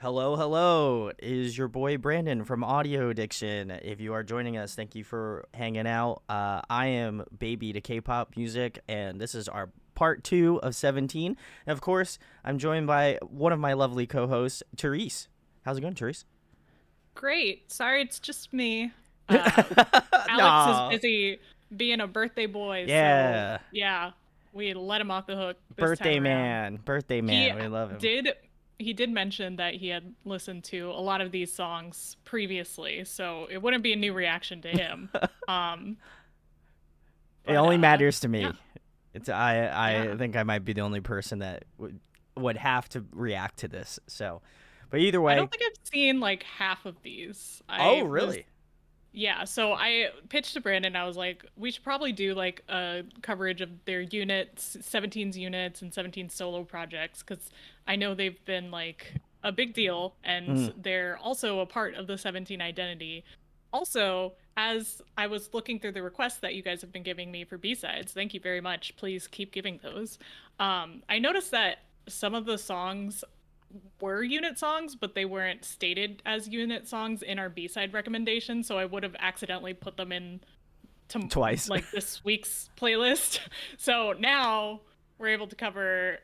Hello, hello. It is your boy Brandon from Audio Addiction. If you are joining us, thank you for hanging out. I am baby to K-pop music, and this is our part 2 of 17. And of course, I'm joined by one of my lovely co-hosts, Therese. How's it going, Therese? Great. Sorry, it's just me. Uh, Alex is No. busy being a birthday boy, so Yeah. yeah, we let him off the hook this time Birthday around. man. Birthday He man. We love him. did he did mention that he had listened to a lot of these songs previously, so it wouldn't be a new reaction to him. Um, It but only matters to yeah, me. I yeah. think I might be the only person that would have to react to this. So, but either I way. don't think I've seen like half of these. Oh, I was really? Yeah, so I pitched to Brandon. I was like, we should probably do like a coverage of their units, 17's units and 17 solo projects, because I know they've been like a big deal and Mm. they're also a part of the 17 identity. Also, as I was looking through the requests that you guys have been giving me for B-sides, thank you very much. Please keep giving those. I noticed that some of the songs were unit songs, but they weren't stated as unit songs in our B-side recommendation, so I would have accidentally put them in to Twice. like this week's playlist. So now we're able to cover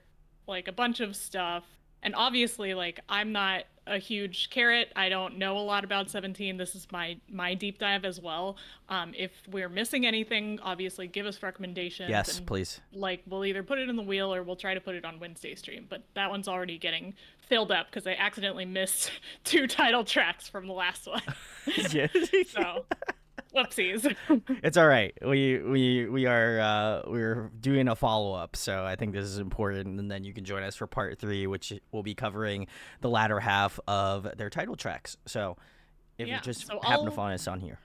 like a bunch of stuff. And obviously, like I'm not a huge carrot. I don't know a lot about 17. This is my deep dive as well. If we're missing anything, obviously give us recommendations Yes, and please. like we'll either put it in the wheel or we'll try to put it on Wednesday stream. But that one's already getting filled up because I accidentally missed two title tracks from the last one. Yeah. So whoopsies. It's all right. We're doing a follow up, so I think this is important, and then you can join us for part 3, which will be covering the latter half of their title tracks. So if you Yeah. just So happen to I'll find us on here.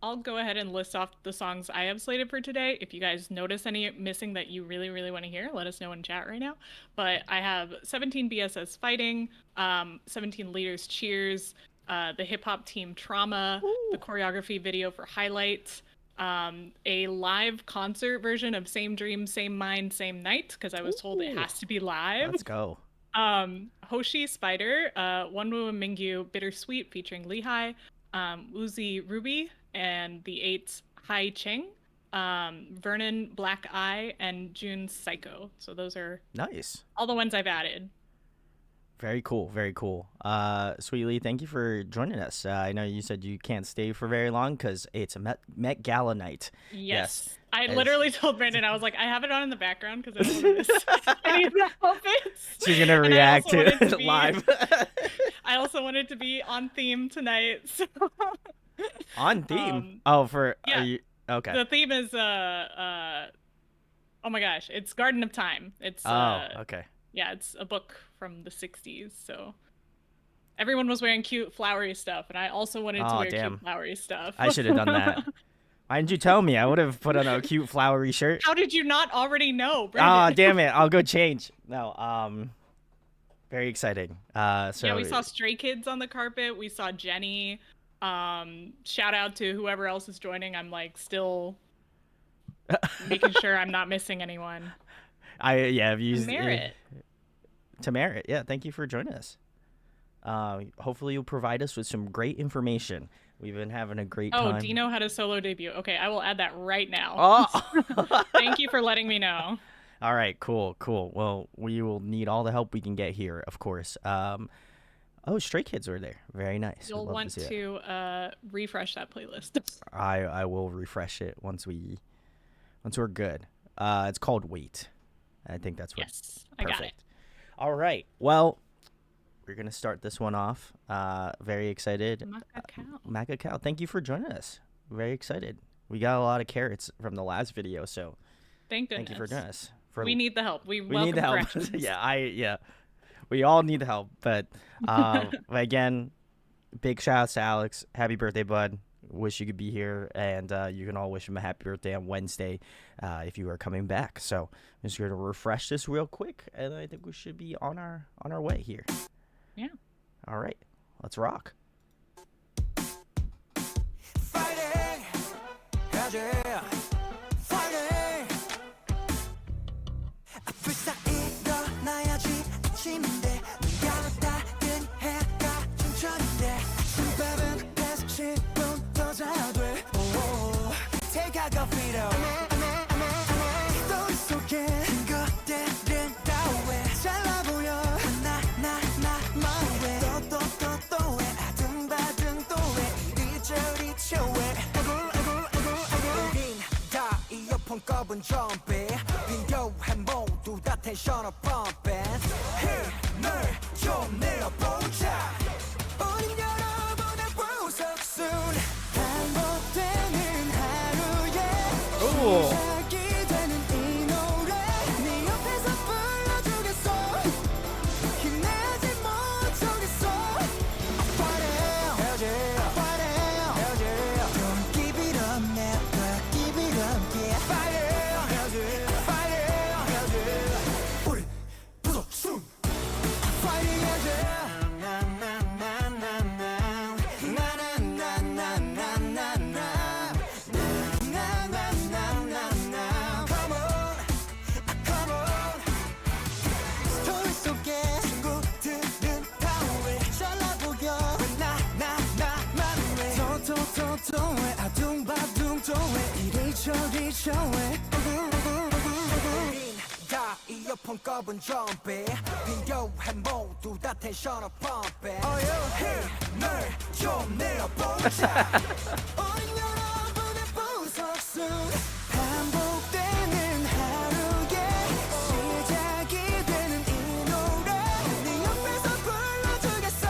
I'll go ahead and list off the songs I have slated for today. If you guys notice any missing that you really, really want to hear, let us know in chat right now. But I have 17 BSS Fighting, 17 Leaders Cheers, the hip hop team Trauma, the Ooh. choreography video for Highlights, a live concert version of Same Dream, Same Mind, Same Night, because I was told it Ooh. has to be live. Let's go. Hoshi Spider, Wonwoo and Mingyu Bittersweet featuring Lehigh, Woozi Ruby, and the eight Hai Cheng, Vernon Black Eye, and June Psycho. So those are Nice. all the ones I've added. Very cool. Very cool. Sweetly, thank you for joining us. I know you said you can't stay for very long because it's a Met Gala night. Yes. Yes. I As literally told Brandon, I was like, I have it on in the background because I don't want to miss any of the outfits. she's gonna And I react also to wanted to it be live. I also wanted to be on theme tonight. So On theme. um Oh, for are yeah, you okay? the theme is oh my gosh, it's Garden of Time. It's Oh, okay. yeah, it's a book from the 60s. So everyone was wearing cute flowery stuff and I also wanted to Oh, wear cute damn. flowery stuff. I should have done that. Why didn't you tell me? I would have put on a cute flowery shirt. How did you not already know, Ah, Brandon? damn it. I'll go change. No, very exciting. Yeah, So we saw Stray Kids on the carpet. We saw Jenny. Shout out to whoever else is joining. I'm like still making sure I'm not missing anyone. I've used Merit. to merit. Yeah, thank you for joining us. Hopefully you'll provide us with some great information. We've been having a great Oh, time. Dino had a solo debut. Okay, I will add that right now. Oh. Thank you for letting me know. All right, cool. Well, we will need all the help we can get here, of course. Oh, Stray Kids were there. Very nice. We'd You'll love to want see that. to refresh that playlist. I will refresh it once we're good. It's called Wait. I think that's what. Yes, I got it. Perfect. All right. Well, we're gonna start this one off. Very excited. Macacao. Macacao, thank you for joining us. Very excited. We got a lot of carrots from the last video, so Thank goodness. thank you for joining us. We need the help. We We welcome need the help. corrections. yeah. We all need the help, but again, big shout outs to Alex. Happy birthday, bud. Wish you could be here, and you can all wish him a happy birthday on Wednesday if you are coming back. So I'm just going to refresh this real quick, and I think we should be on our way here. Yeah. All right, let's rock. Fighting, yeah, fighting. 앞을 쌓이러 나야지 아침인데 눈 감았다 뜬 작업 필요 스토리 속에 것들은 다왜 잘나 보여 나왜 또왜 아등바등 또왜 이리저리 쳐왜 우린 다 이어폰 꺼본 좀비 필요해 모두 다 텐션업 펌핑 힘을 좀 내어보자 우린 여러분의 보석순 반복되는 하루에 시작이 되는 이 노래 네 옆에서 불러주겠어 힘내지 못하겠어 Fight it Don't give it up never give it up yeah Fight it 우리 부석순 Fighting Come on, come on 스토리 속에 친구들은 다왜 잘나 보여 나만 왜 왜 아둥바둥 또왜 이리저리 저왜 우린 다 이어폰 꺼본 좀비 필요해 모두 다 텐션업 펌핑 힘을 좀 내어보자 우린 여러분의 보석순 반복되는 하루에 시작이 되는 이 노래 네 옆에서 불러주겠어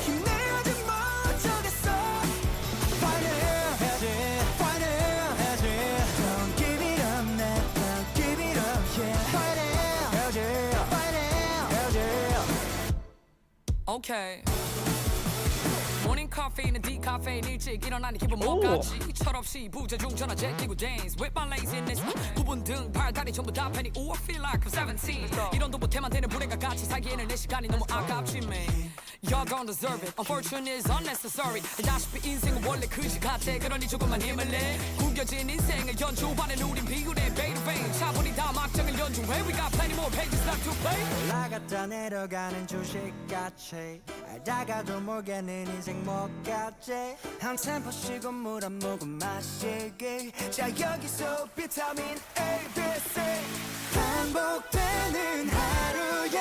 힘내지 못하겠어 Fight it Don't give it up never give it up yeah Fight it Okay. 모닝 카페인은 디카페인 일찍 일어나니 기분 뭐같이 철없이 부재중 전화 제끼고 dance with my laziness 부분 등 팔다리 전부 다 패니 Ooh I feel like I'm 17 이런도 못해만 되는 불행과 같이 살기에는 내 시간이 너무 아깝지 man Y'all don't deserve it Unfortunate is unnecessary 알다시피 인생은 원래 그지 같아 그러니 조금만 힘을 내 구겨진 인생을 연주하는 우린 비굴해 베이베이 차분히 다 막장을 연주해 We got plenty more pages left to play 올라갔다 내려가는 주식같이 알다가도 모르겠는 인생 뭐같지 한 템포 쉬고 물 한 모금 마시기 자 여기서 비타민 A, B, C 반복되는 하루에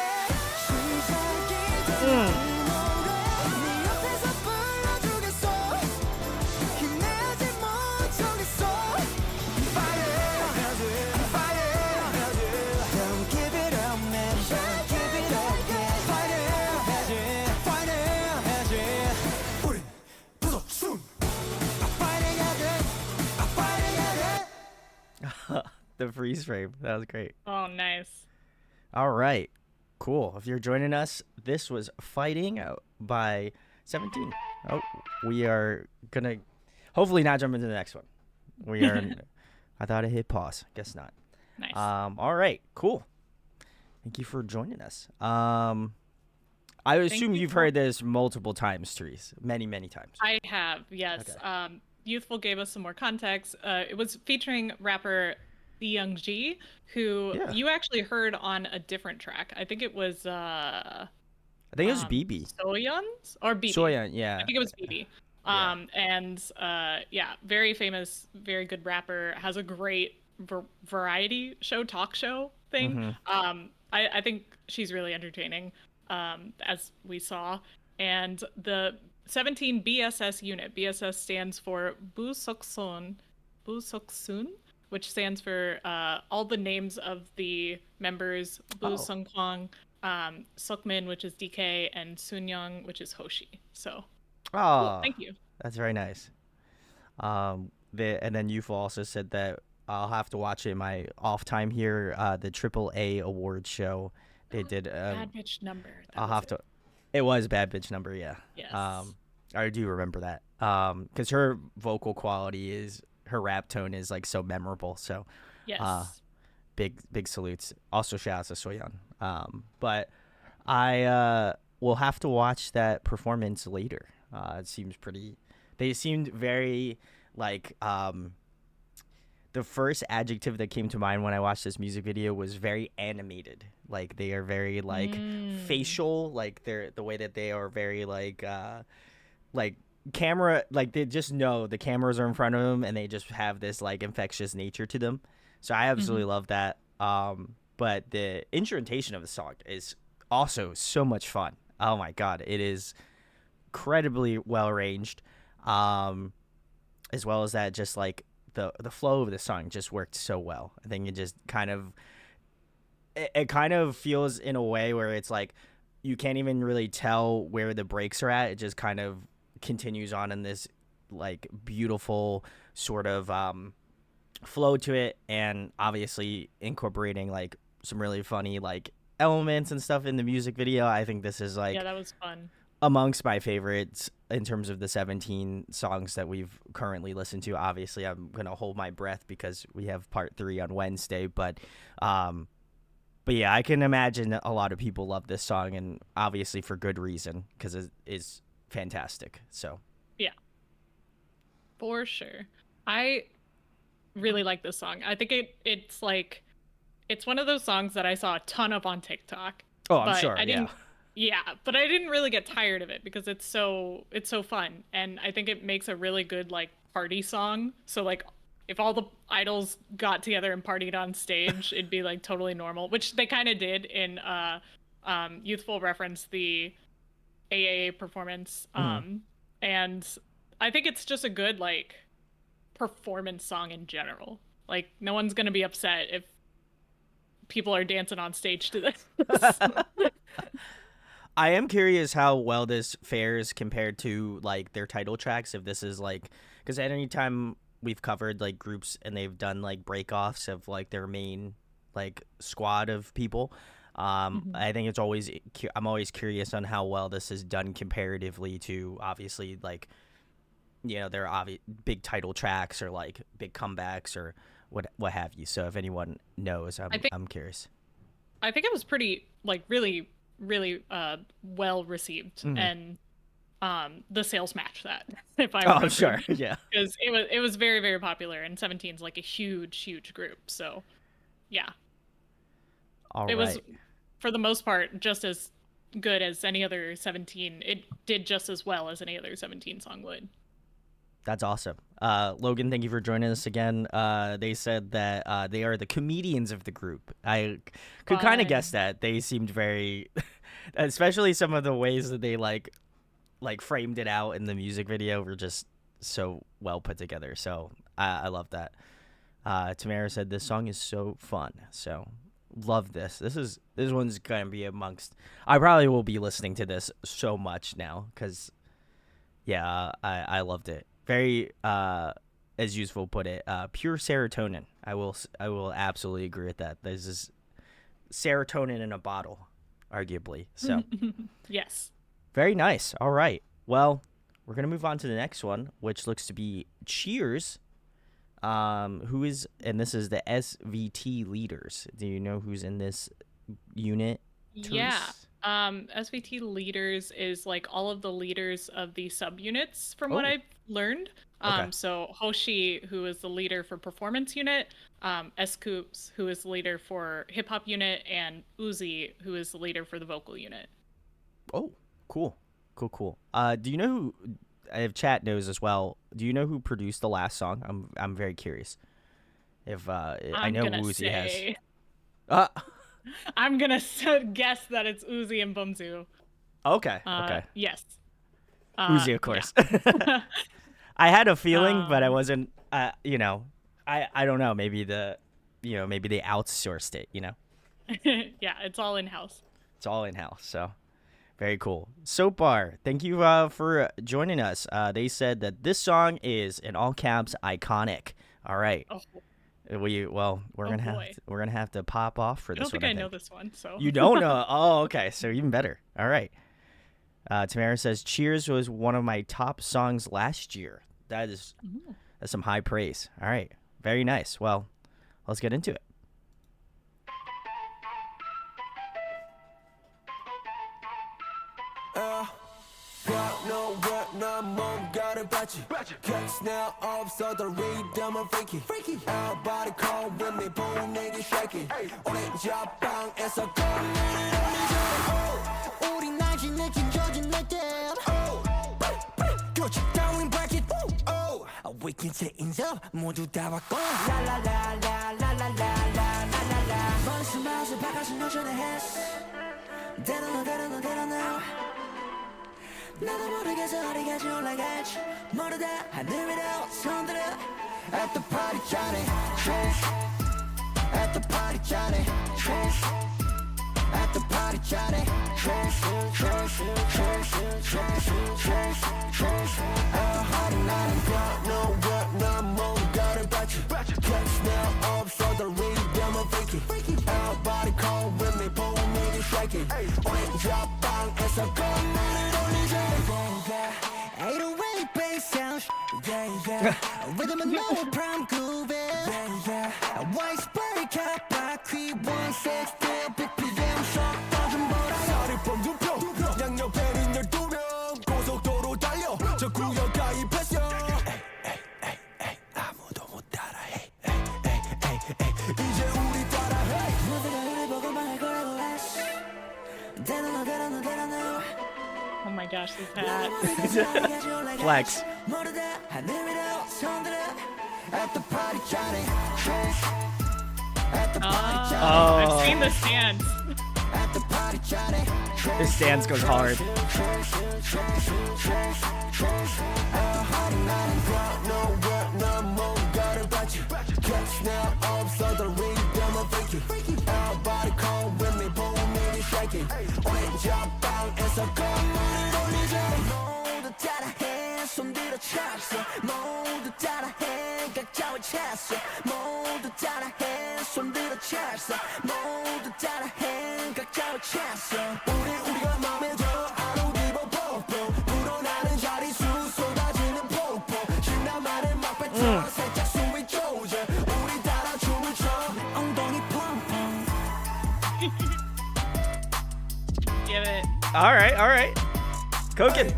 시작이 되는 이 노래 네 옆에서 불러주겠어 힘내지 못하겠어 Fight it Don't give it up man Don't give it up yeah Fight it 우린 부석순 Fighting at it The freeze frame. That was great. Oh, nice. All right. Cool. If you're joining us, this was Fighting by 17. Oh, we are going to hopefully not jump into the next one. We are. I thought I hit pause. Guess not. Nice. All right. Cool. Thank you for joining us. I assume you've heard this multiple times, Therese. Many, many times. I have, yes. Okay. Youthful gave us some more context. It was featuring rapper Youngji, who you actually heard on a different track. I think it was I think it was BB. Soyeon's or BB. Soyeon, yeah. I think it was BB. And very famous, very good rapper. Has a great variety show, talk show thing. I think she's really entertaining, as we saw. And the 17 BSS unit. BSS stands for Busoksun, which stands for all the names of the members: Bu Sungkwang, Sukmin, which is DK, and Sunyoung, which is Hoshi. So, cool. Thank you. That's very nice. And then you've also said that I'll have to watch it in my off time here. The AAA awards show they did. Bad bitch number. I'll have to. It was Bad Bitch Number, yeah. Yes. I do remember that. Because her vocal quality is. Her rap tone is like so memorable, so yes, big salutes. Also shout out to Soyeon. But I will have to watch that performance later. It seems pretty. They seemed very like the first adjective that came to mind when I watched this music video was very animated. Like they are very like facial, like they're the way that they are very like camera, like they just know the cameras are in front of them and they just have this like infectious nature to them. So I absolutely love that. But the instrumentation of the song is also so much fun. Oh my god, it is incredibly well arranged. As well as that, just like the flow of the song just worked so well. I think it just kind of it kind of feels in a way where it's like you can't even really tell where the breaks are at. It just kind of continues on in this like beautiful sort of flow to it, and obviously incorporating like some really funny like elements and stuff in the music video. I think this is like that was fun. Amongst my favorites in terms of the 17 songs that we've currently listened to. Obviously, I'm gonna hold my breath because we have part 3 on Wednesday, but yeah, I can imagine a lot of people love this song, and obviously for good reason, because it is fantastic. So yeah, for sure. I really like this song. I think it's like it's one of those songs that I saw a ton of on TikTok. Oh, I'm sure. Yeah, but I didn't really get tired of it because it's so fun, and I think it makes a really good like party song. So like if all the idols got together and partied on stage, it'd be like totally normal, which they kind of did in Youthful Reference, the AAA performance. And I think it's just a good like performance song in general. Like no one's gonna be upset if people are dancing on stage to this. I am curious how well this fares compared to like their title tracks. If this is like, because at any time we've covered like groups and they've done like break-offs of like their main like squad of people, I think it's always I'm always curious on how well this is done comparatively to obviously like, you know, their big title tracks or like big comebacks or what have you. So if anyone knows, I'm curious. I think it was pretty like really well received, and the sales match that, if I remember. Oh sure, yeah, because it was very, very popular, and 17's like a huge group. So yeah, it was for the most part just as good as any other 17. It did just as well as any other 17 song would. That's awesome. Logan, thank you for joining us again. They said that they are the comedians of the group. I could kind of guess that. They seemed very, especially some of the ways that they like framed it out in the music video were just so well put together. So I love that. Tamara said this song is so fun. So love this. This one's gonna be amongst. I probably will be listening to this so much now because, yeah, I loved it. Very, as Useful put it, pure serotonin. I will absolutely agree with that. This is serotonin in a bottle, arguably. So, yes. Very nice. All right. Well, we're gonna move on to the next one, which looks to be Cheers. Who is, and this is the SVT Leaders. Do you know who's in this unit? Therese? Yeah. SVT Leaders is like all of the leaders of the subunits from what I've learned. Okay. So Hoshi, who is the leader for performance unit, Scoops, who is the leader for hip hop unit, and Woozi, who is the leader for the vocal unit. Oh, cool. Do you know who? If chat knows as well, do you know who produced the last song? I'm very curious. If I know Woozi has. I'm gonna guess that it's Woozi and Bumzu. Okay. Yes. Woozi, of course. Yeah. I had a feeling, but I wasn't. I don't know. Maybe maybe they outsourced it. Yeah, it's all in house. It's all in house. So very cool. Soap Bar, thank you for joining us. They said that this song is in all caps iconic. All right. Oh. We're gonna have to pop off for this one. I don't think I know this one. So you don't know? Oh, okay. So even better. All right. Tamara says Cheers was one of my top songs last year. That's some high praise. All right. Very nice. Well, let's get into it. Catch now 없어 the rhythm of freaky Our body call when me 분위기 shaky 우리 자방에서 우리 날씨 느낀 젖은 느낌 긴 채 인접 모두 다 왔고 라라라라라라라라라라 머릿속 마우스 바깥은 노션의 했어 대단해 나도 모르겠어 어디까지 올라갈지 모르다 하늘 위로 손들어 At the party Johnny At the party Johnny At the party Johnny 하루 나는 no work 난 뭔가를 받지 Catch now 없어도 rhythm of freaky Everybody come with me 보면 shaking 왼쪽 방에서 건너를 올리자 Ain't no way bass sound Rhythm and no prime groove White spray cap back we 160 BPM shock 터진보다 살이 펌두표 양옆에는 12명 고속도로 달려 저 구역 가입했어 아무도 못 따라해 이제 우리 따라해 누가 우리 보고만 할 거라고 했어 대단해 Oh my gosh, this hat. Flex. Oh, I've seen the stance. His stance goes hard. 손들어 찼어 모두 따라해 각자와 찼어 모두 따라해 손들어 찼어 모두 따라해 각자와 찼어 우리가 맘에 들어 I don't give a pop 불어나는 자리수 쏟아지는 폭포 신나만의 막배처럼 살짝 숨이 쪼져 우리 따라 춤을 춰 엉덩이 펑펑 Give it. All right. Cooking.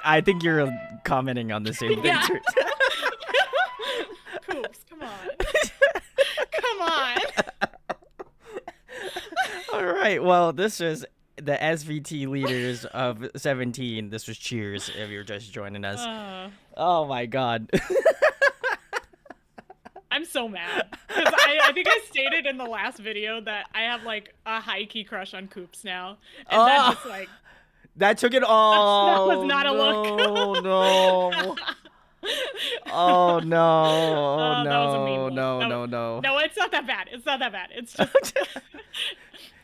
I think you're commenting on the same thing. Yeah. Too. Coops, come on. Come on. All right. Well, this is the SVT Leaders of 17. This was Cheers if you're just joining us. Oh my God. I'm so mad. Because I think I stated in the last video that I have like a high key crush on Coops now. And that just like that took it all. that was not a look. No. Oh no. That was a mean look. No. No, it's not that bad. It's not that bad. It's just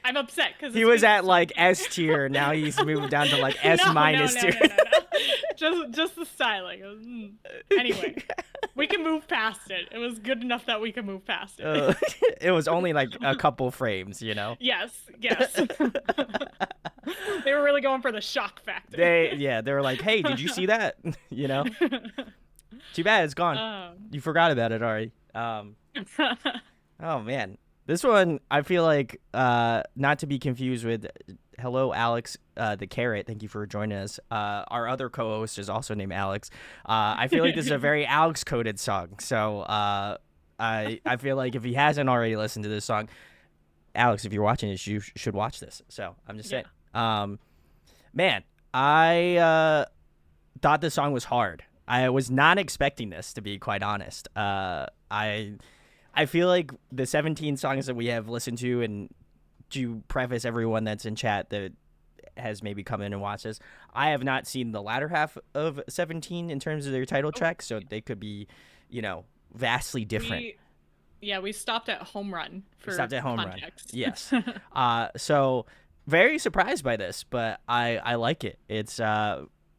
I'm upset because he was at like S tier. Now he's moved down to like S minus tier. No. Just the styling. Anyway, we can move past it. It was good enough that we can move past it. It was only like a couple frames, you know. Yes. They were really going for the shock factor. They were like, "Hey, did you see that?" You know. Too bad it's gone. You forgot about it already. Oh man. This one, I feel like, not to be confused with Hello, Alex, the Carrot. Thank you for joining us. Our other co-host is also named Alex. I feel like this is a very Alex-coded song. So I feel like if he hasn't already listened to this song, Alex, if you're watching this, you should watch this. So I'm just saying. Man, I thought this song was hard. I was not expecting this, to be quite honest. I feel like the 17 songs that we have listened to, and to preface everyone that's in chat that has maybe come in and watched this, I have not seen the latter half of 17 in terms of their title tracks, so they could be, vastly different. We stopped at Home Run for context. Yes. So very surprised by this, but I like it. It's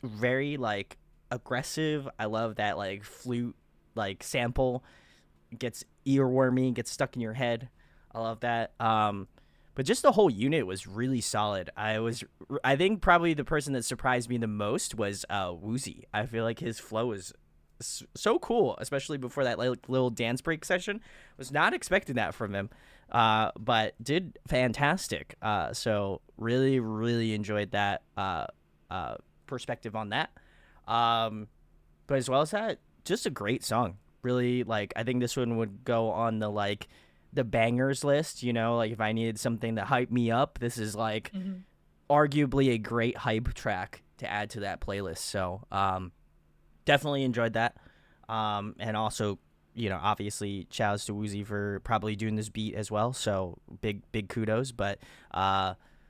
very like aggressive. I love that like flute like sample. Gets earwormy, gets stuck in your head. I love that. But just the whole unit was really solid. I think probably the person that surprised me the most was Woozi. I feel like his flow was so cool, especially before that like little dance break session. Was not expecting that from him, but did fantastic. So really enjoyed that perspective on that. But as well as that, just a great song. Really, like, I think this one would go on the like the bangers list. You know, like if I needed something to hype me up, this is like arguably a great hype track to add to that playlist. So definitely enjoyed that. And also, you know, obviously shouts to Woozi for probably doing this beat as well. So big kudos. But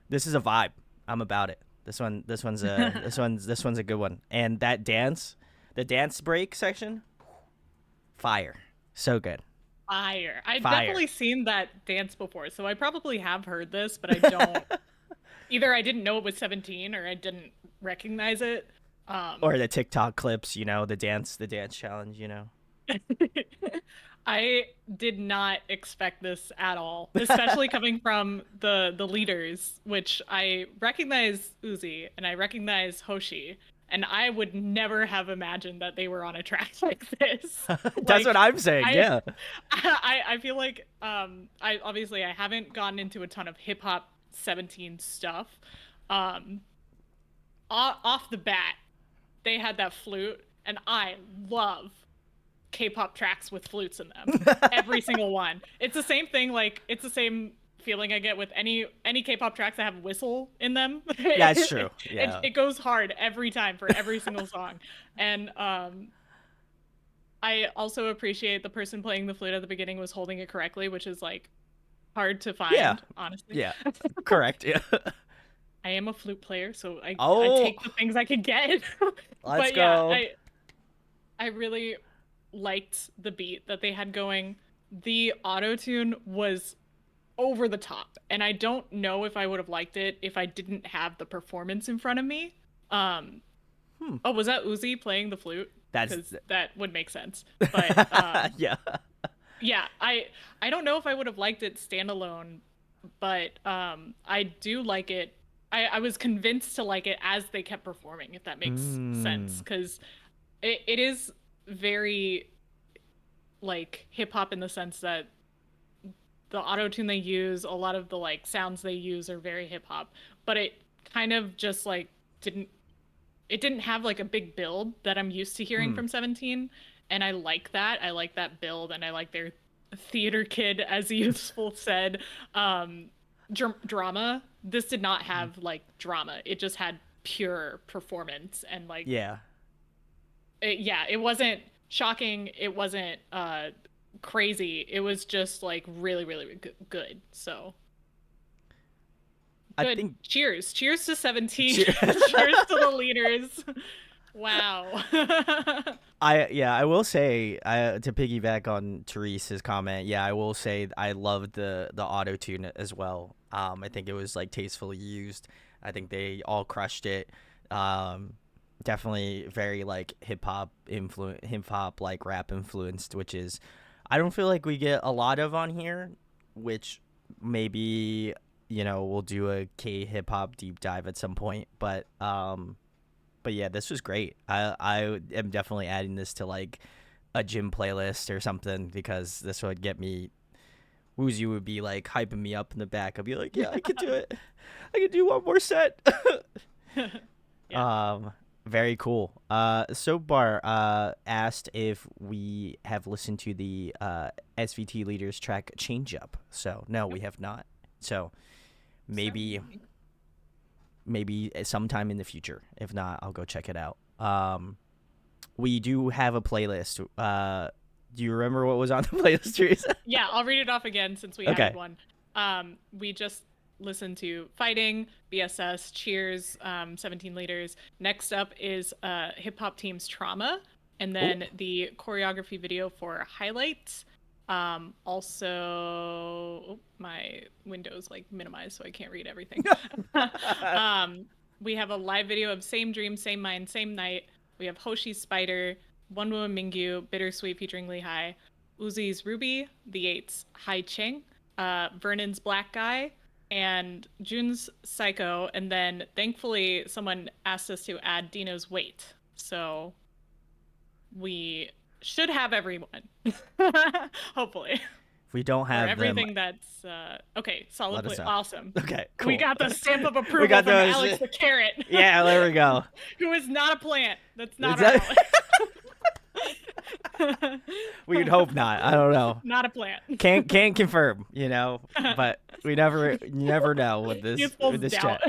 this is a vibe. I'm about it. This one's a this one's a good one. And that dance, the dance break section, fire. So good. Fire. I've Fire. definitely seen that dance before, so I probably have heard this, but I don't. Either I didn't know it was 17 or I didn't recognize it. Or the TikTok clips, you know, the dance challenge, you know. I did not expect this at all, especially coming from the leaders, which I recognize Woozi and I recognize Hoshi, and I would never have imagined that they were on a track like this. That's what I'm saying. Yeah. I feel like I haven't gotten into a ton of hip hop 17 stuff. Off the bat, they had that flute, and I love K-pop tracks with flutes in them. Every single one. It's the same thing. Like, it's the same feeling I get with any K-pop tracks that have a whistle in them. Yeah, it's true. Yeah. It goes hard every time for every single song. And I also appreciate the person playing the flute at the beginning was holding it correctly, which is like hard to find, honestly. Yeah. Correct. Yeah. I am a flute player, so I Oh. take the things I can get. Let's go. Yeah, I really liked the beat that they had going. The auto-tune was over the top, and I don't know if I would have liked it if I didn't have the performance in front of me. Oh, was that Woozi playing the flute? Because that would make sense. But yeah. Yeah, I don't know if I would have liked it standalone, but I do like it. I was convinced to like it as they kept performing, if that makes sense, because it is very like hip hop in the sense that the auto-tune they use, a lot of the like sounds they use are very hip hop, but it kind of just like didn't have like a big build that I'm used to hearing from 17, and I like that. I like that build, and I like their theater kid, as Useful said, drama. This did not have like drama. It just had pure performance, and like it wasn't shocking, it wasn't crazy, it was just like really good. So good. I think cheers to 17. Cheers to the leaders. Wow. I will say, to piggyback on Therese's comment, I will say I loved the auto tune as well. I think it was like tastefully used. I think they all crushed it. Definitely very like hip hop like rap influenced, which is I don't feel like we get a lot of on here, which maybe, you know, we'll do a K hip hop deep dive at some point, but yeah, this was great. I am definitely adding this to like a gym playlist or something, because this would get me. Woozi would be like hyping me up in the back. I'd be like, yeah, I could do it. I could do one more set. Very cool. Soapbar asked if we have listened to the SVT Leaders track Change Up. So no, we have not. So maybe sometime in the future. If not, I'll go check it out. We do have a playlist. Do you remember what was on the playlist, Therese? Yeah, I'll read it off again since we added one. We just listened to Fighting, BSS, Cheers, 17 Leaders. Next up is Hip Hop Team's Trauma, and then the choreography video for Highlights. Also, my window's like minimized, so I can't read everything. We have a live video of Same Dream, Same Mind, Same Night. We have Hoshi's Spider, Wonwoo and Mingyu, Bittersweet featuring Lehigh, Woozi's Ruby, The Eight's Hai Cheng, Vernon's Black Guy, and June's Psycho. And then thankfully someone asked us to add Dino's Weight. So we should have everyone. Hopefully. we don't for have everything them. that's okay. Solid Let us play. know. Awesome. Okay, cool. We got the stamp of approval We got from those. Alex the carrot. Yeah, there we go. Who is not a plant. That's not Is our that- Alex. We'd hope not. I don't know. Not a plant. Can't confirm, but you never know with this Youth pulls with this doubt.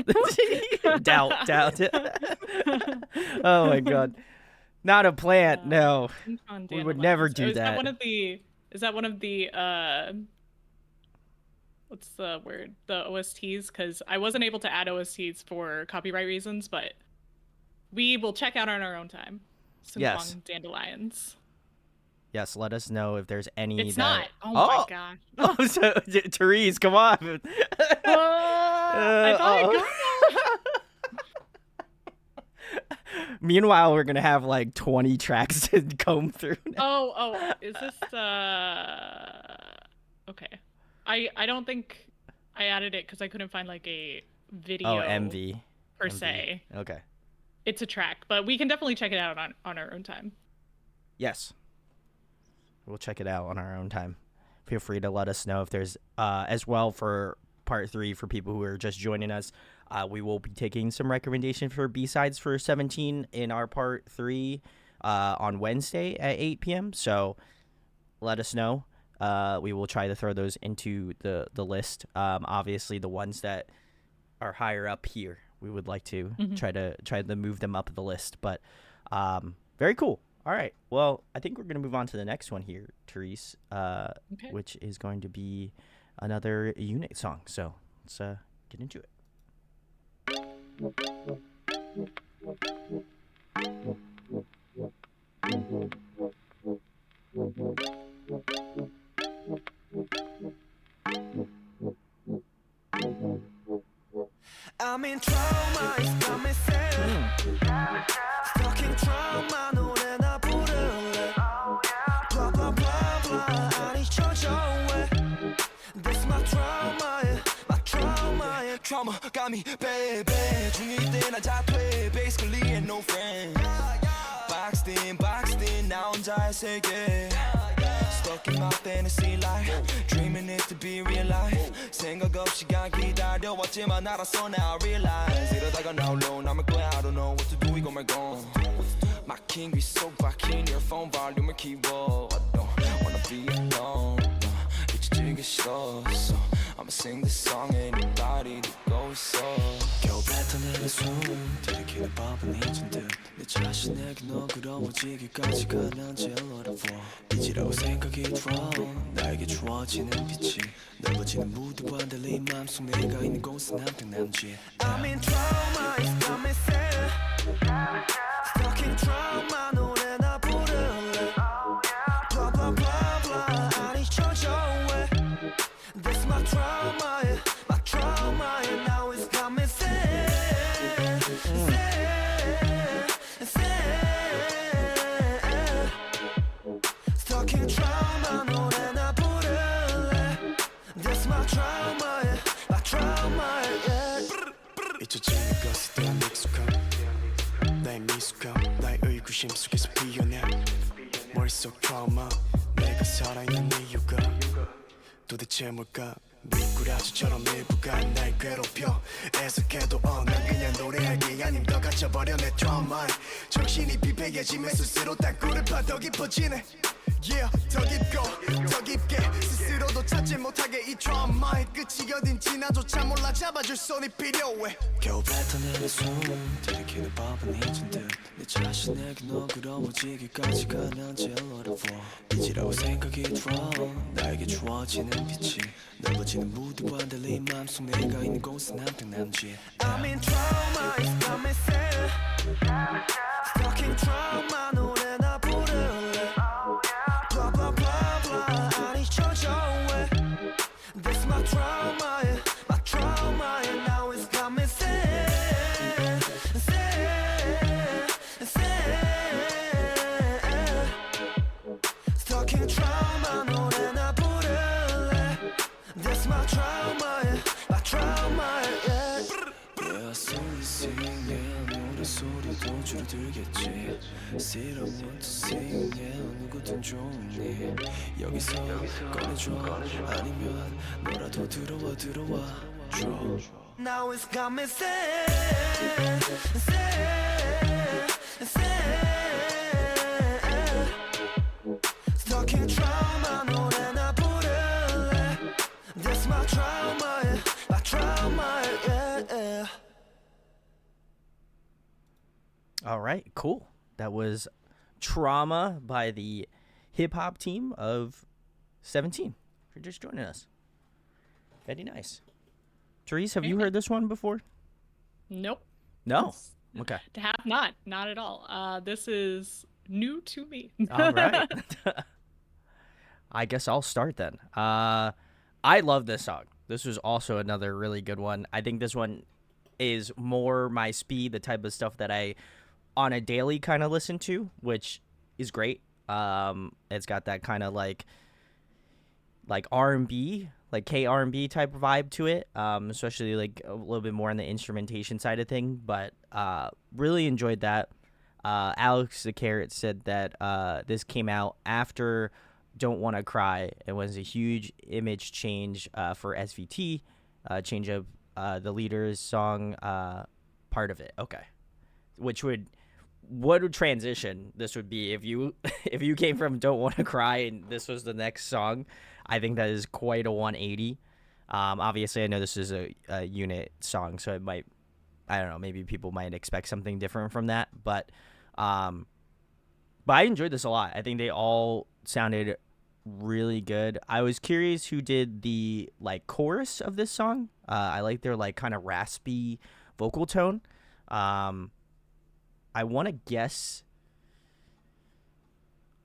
chat. doubt. Oh my god. Not a plant, no. We would never do Is that. that one of the what's the word? The OSTs? Because I wasn't able to add OSTs for copyright reasons, but we will check out on our own time. Yes. Dandelions. Yes, let us know if there's any It's that... not. Oh my gosh. Oh, so, Therese, come on. I thought I got Meanwhile, we're gonna have like 20 tracks to comb through. Oh, is this okay. I don't think I added it because I couldn't find like a video MV per MV. se. Okay. It's a track, but we can definitely check it out on our own time. Yes. We'll check it out on our own time. Feel free to let us know if there's as well for part 3 for people who are just joining us. We will be taking some recommendations for B-sides for 17 in our part 3 on Wednesday at 8 p.m. So let us know. We will try to throw those into the list. Obviously, the ones that are higher up here, we would like to try to move them up the list. But very cool. All right. Well, I think we're going to move on to the next one here, Therese, Okay. which is going to be another unit song. So let's get into it. I'm in trauma, it's got me sad. Stuck in trauma, 노래나 부를래. Blah blah blah blah, 아니 저저해. This my trauma, yeah, my trauma, yeah. Trauma got me, baby. 중2 때 난 자퇴, basically ain't no friend. Boxed in, 나 혼자의 세계. Stuck in my fantasy life, dreaming it to be real life. 생각 없이 간 기다려왔지만 알았어 now I realize. 이러다가 now low 남을 거야 I don't know what to do 이거 말고. 막힌 귀 속 박힌 your phone volume을 키워. I don't wanna be alone. 잊혀지기 싫어. So I'ma sing this song anybody 듣고 있어. 겨우 뱉어내는 숨 들이키는 법은 잊은 듯내 자신에게 너그러워지기까지가 난 제일 어려워. 이지라고 생각이 들어 나에게 주어지는 빛이 넓어지는 무드와 달리 맘속 내가 있는 곳은 한평 남지. I'm in trauma, it's got me sad. Stuck in trauma, 노래나 부를래. Blah blah blah blah, 아니 저저해. This my trauma, yeah, my trauma, yeah. Now it's got me sad, sad, sad. Stuck in trauma, 노래나 부를래. This my trauma, yeah, my trauma, yeah. 잊혀지는 것에 대한 익숙함, 나의 미숙함, 나의 의구심 속에서 피어나. 머릿속 트라우마, 내가 살아있는 이유가 도대체 뭘까? 미꾸라지처럼 일부가 날 괴롭혀 애석해도 난 그냥 노래하기 아님 더 갇혀버려 내 트라우마에. 정신이 비배해지면 스스로 땅굴을 파 더 깊어지네. Yeah, 더 깊고 더 깊게 스스로도 찾지 못하게 이 트라우마의 끝이 어딘지 나조차 몰라 잡아줄 손이 필요해. 겨우 뱉어내는 숨 들이키는 법은 잊은 듯내 자신에게 너그러워지기까지가 난 제일 어려워. 이지라고 생각이 들어 나에게 주어지는 빛이 넓어지는 무드와 달리 맘속 내가 있는 곳은 한평 남지. I'm in trauma, it's got me sad. Stuck in trauma, 노래나 부를래. Blah blah blah blah, 아니 저저해. This my trauma, yeah, my trauma, yeah. Now it's got me sad, sad, sad. Stuck in trauma, 노래나 부를래. This my trauma, yeah, my trauma, yeah. Yeah, 소리 sing, yeah, 노래 소리 또 줄어들겠지 Sit I want to sing yeah 누구든 좋으니 여기서 꺼내줘 아니면 너라도 들어와 줘 Now it's got me sad Stuck in trauma 노래나 부를래 That's my trauma yeah. All right, cool. That was Trauma by the hip hop team of 17 for just joining us. Very nice. Therese, have you heard this one before? Nope. No. Okay. Not at all. This is new to me. All right. I guess I'll start then. I love this song. This was also another really good one. I think this one is more my speed, the type of stuff that I on a daily kind of listen to, which is great. It's got that kind of like R&B, like K-R&B type of vibe to it, especially like a little bit more on the instrumentation side of thing, but really enjoyed that. Alex the Carrot said that this came out after Don't Wanna Cry. It was a huge image change for SVT, change of the Leaders song part of it. Okay. What would transition this would be if you came from Don't Wanna Cry and this was the next song. I think that is quite a 180. Obviously I know this is a unit song, so it might, I don't know, maybe people might expect something different from that, but I enjoyed this a lot. I think they all sounded really good. I was curious who did the like chorus of this song. I like their like kind of raspy vocal tone. I want to guess.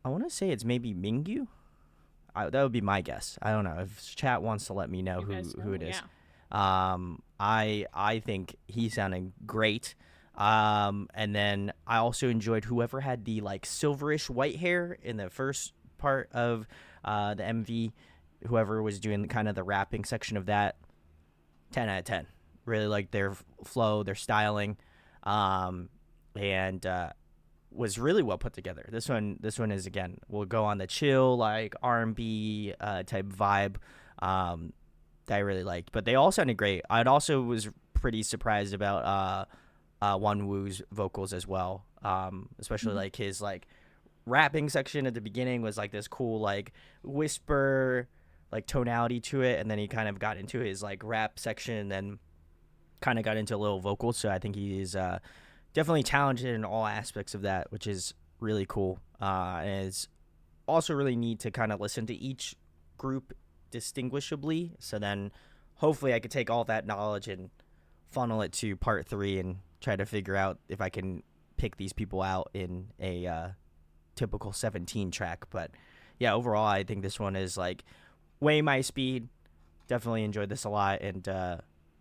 I want to say it's maybe Mingyu. That would be my guess. I don't know if chat wants to let me know who it is. Yeah. I think he sounded great. And then I also enjoyed whoever had the like silverish white hair in the first part of the MV. Whoever was doing kind of the rapping section of that. 10 out of 10. Really liked their flow, their styling. And was really well put together. This one is, again, will go on the chill like R&B type vibe that I really liked. But they all sounded great. I also was pretty surprised about Wonwoo's vocals as well, especially like his like rapping section at the beginning was like this cool like whisper like tonality to it, and then he kind of got into his like rap section and then kind of got into a little vocals. So I think he is definitely talented in all aspects of that, which is really cool. And it's also really neat to kind of listen to each group distinguishably. So then hopefully I could take all that knowledge and funnel it to part 3 and try to figure out if I can pick these people out in a typical 17 track. But yeah, overall, I think this one is like way my speed. Definitely enjoyed this a lot and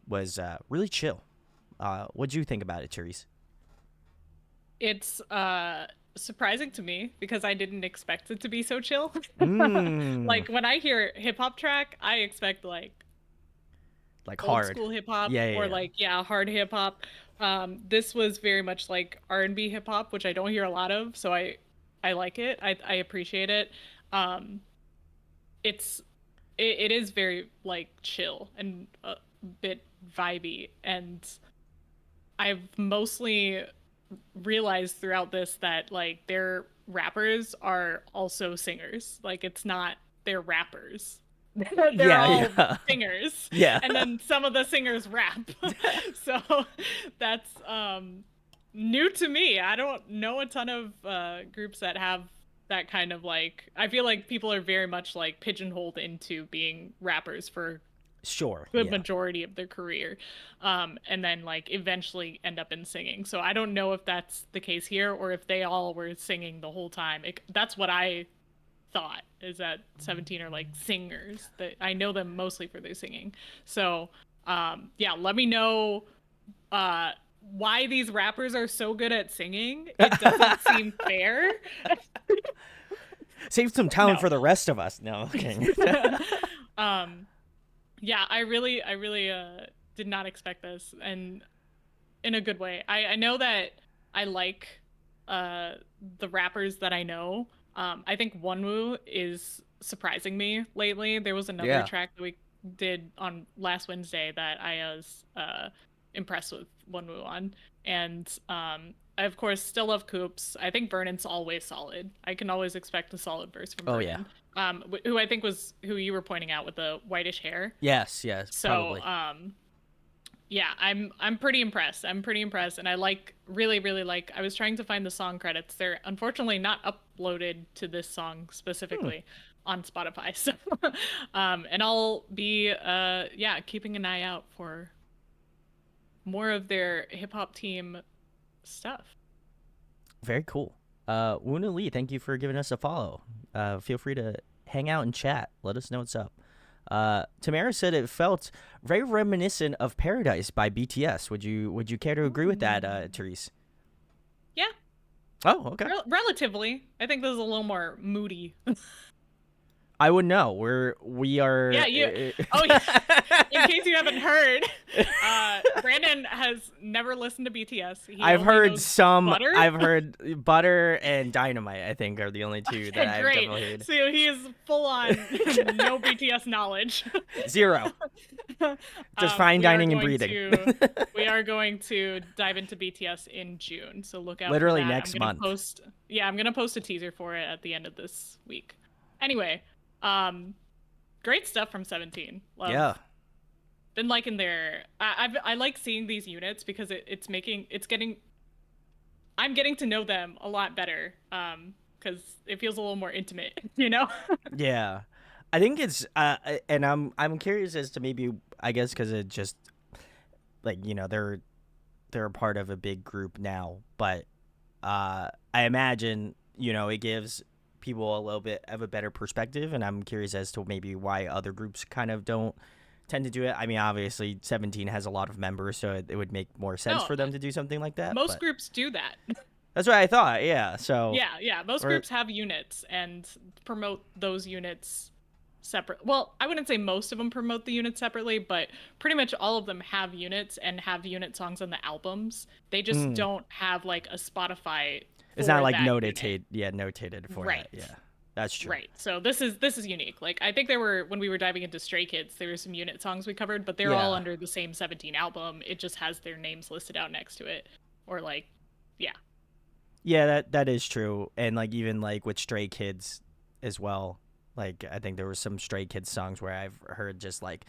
was really chill. What'd you think about it, Therese? It's surprising to me because I didn't expect it to be so chill. Like when I hear hip hop track, I expect like old hard school hip hop yeah. like hard hip hop. This was very much like R&B hip hop, which I don't hear a lot of, so I like it. I appreciate it. It is very like chill and a bit vibey, and I've mostly realized throughout this that like their rappers are also singers. Like it's not they're rappers. They're all singers. Yeah. And then some of the singers rap. So that's new to me. I don't know a ton of groups that have that kind of like, I feel like people are very much like pigeonholed into being rappers for good majority of their career, and then like eventually end up in singing. So I don't know if that's the case here or if they all were singing the whole time. That's what I thought, is that 17 are like singers. That I know them mostly for their singing. So yeah, let me know why these rappers are so good at singing. It doesn't seem fair. Save some talent for the rest of us. No, okay. Yeah, I really did not expect this, and in a good way. I know that I like the rappers that I know. I think Wonwoo is surprising me lately. There was another Yeah. track that we did on last Wednesday that I was impressed with Wonwoo on. And I, of course, still love Coops. I think Vernon's always solid. I can always expect a solid verse from Oh yeah. Vernon. Who I think was who you were pointing out with the whitish hair. Yes. So, Probably. yeah, I'm pretty impressed. I'm pretty impressed, and I like really like. I was trying to find the song credits. They're unfortunately not uploaded to this song specifically on Spotify. So, and I'll be yeah, keeping an eye out for more of their hip hop team stuff. Very cool. Wuna Lee, thank you for giving us a follow. Feel free to hang out and chat. Let us know what's up. Tamara said it felt very reminiscent of Paradise by BTS. Would you care to agree with that, Therese? Yeah. Oh, okay. Relatively. I think this is a little more moody. I would know. We are. Yeah, you. Oh, yeah. In case you haven't heard, Brandon has never listened to BTS. I've heard some. Butter? I've heard Butter and Dynamite. I think are the only two that I've great. definitely heard. So he is full on no BTS knowledge. Zero. Just fine dining and breathing. We are going to dive into BTS in June, so look out. Literally for that. next month. I'm gonna post a teaser for it at the end of this week. Anyway, great stuff from 17. Love. Yeah. Been liking their. I like seeing these units because I'm getting to know them a lot better. Because it feels a little more intimate, you know. Yeah, I think it's and I'm curious as to maybe I guess because it just like they're a part of a big group now, but I imagine it gives people a little bit of a better perspective, and I'm curious as to maybe why other groups kind of don't tend to do it. I mean, obviously 17 has a lot of members, so it would make more sense for them to do something like that. Most groups do that. That's what I thought. Yeah. So yeah. Most groups have units and promote those units separate. Well, I wouldn't say most of them promote the units separately, but pretty much all of them have units and have unit songs on the albums. They just don't have like a Spotify. It's not like notated. Notated for right. that. Yeah. That's true. Right. So this is unique. Like I think when we were diving into Stray Kids, there were some unit songs we covered, but they're all under the same 17 album. It just has their names listed out next to it. Or like, yeah. Yeah, that is true. And like even like with Stray Kids as well. Like I think there were some Stray Kids songs where I've heard just like,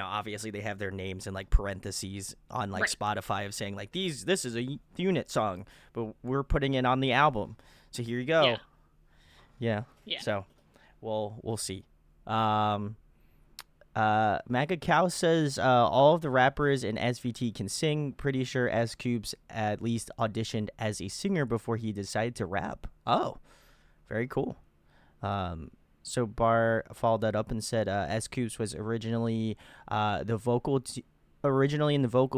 obviously they have their names in like parentheses on like Spotify of saying like this is a unit song, but we're putting it on the album. So here you go. Yeah. So, we'll see. Maga Cow says all of the rappers in SVT can sing. Pretty sure S Cubes at least auditioned as a singer before he decided to rap. Oh, very cool. So Bar followed that up and said S Cubes was originally in the vocal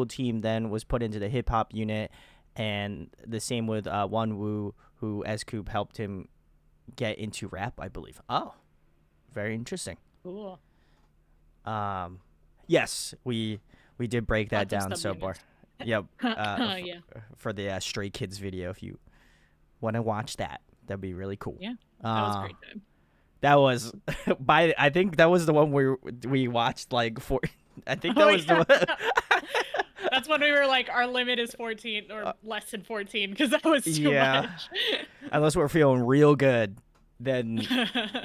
team, then was put into the hip hop unit, and the same with Wonwoo, who S Cube helped him get into rap, I believe. Oh, very interesting. Cool. Yes, we did break that down so far. Yep. For the Stray Kids video, if you want to watch that, that'd be really cool. Yeah, that was a great time. That was I think that was the one where we watched like four. I think that was the one. That's when we were like, our limit is 14 or less than 14 because that was too much. Unless we're feeling real good, then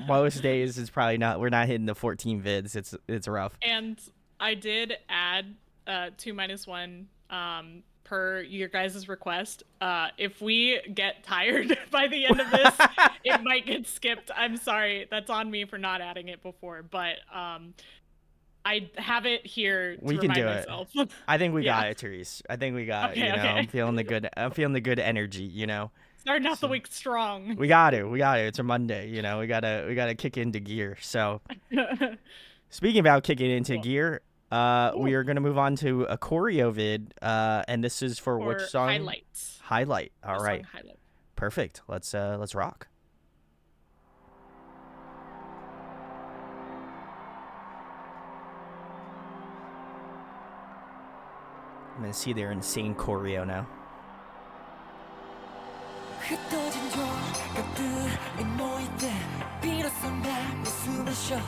most days it's probably not. We're not hitting the 14 vids. It's rough. And I did add 2-1 per your guys' request. If we get tired by the end of this, it might get skipped. I'm sorry. That's on me for not adding it before, but I have it here to we can do myself. it. I think we got it, Therese. I think we got it. I'm feeling the good energy, Starting off the week strong. We got it. It's a Monday, we gotta kick into gear. So speaking about kicking into gear, we are gonna move on to a choreo vid. And this is for which song? Highlight. All right. Highlight. Perfect. Let's rock. I'm gonna see their insane choreo now. 흩어진 조각들이 모일 때 비로소 내 숨을 쉬어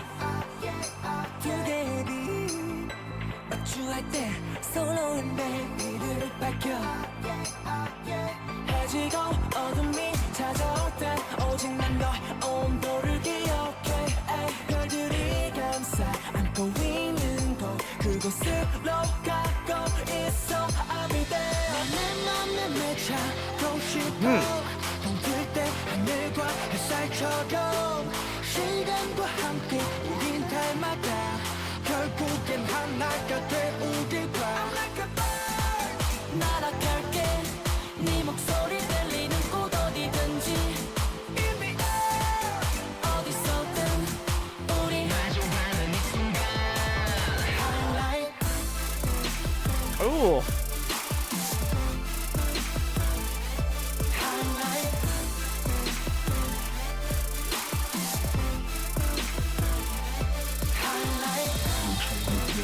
두 개의 빛 마주할 때 서로의 내일을 밝혀 해지고 어둠이 찾아올 때 오직 난 너의 온도를 기억해 별들이 감싸 안고 있는 곳 그곳으로 가고 있어 I'll be there 내 맘에 맺혀고 싶어 덩들 때 하늘과 햇살처럼 시간과 함께 우린 닮아가 결국엔 하나가 돼 우리가 I'm like a bird 날아갈게 네 목소리 들리는 곳 어디든지 In the air 어디서든 우리 마주하는 이 순간 Highlight Ooh. Highlight Highlight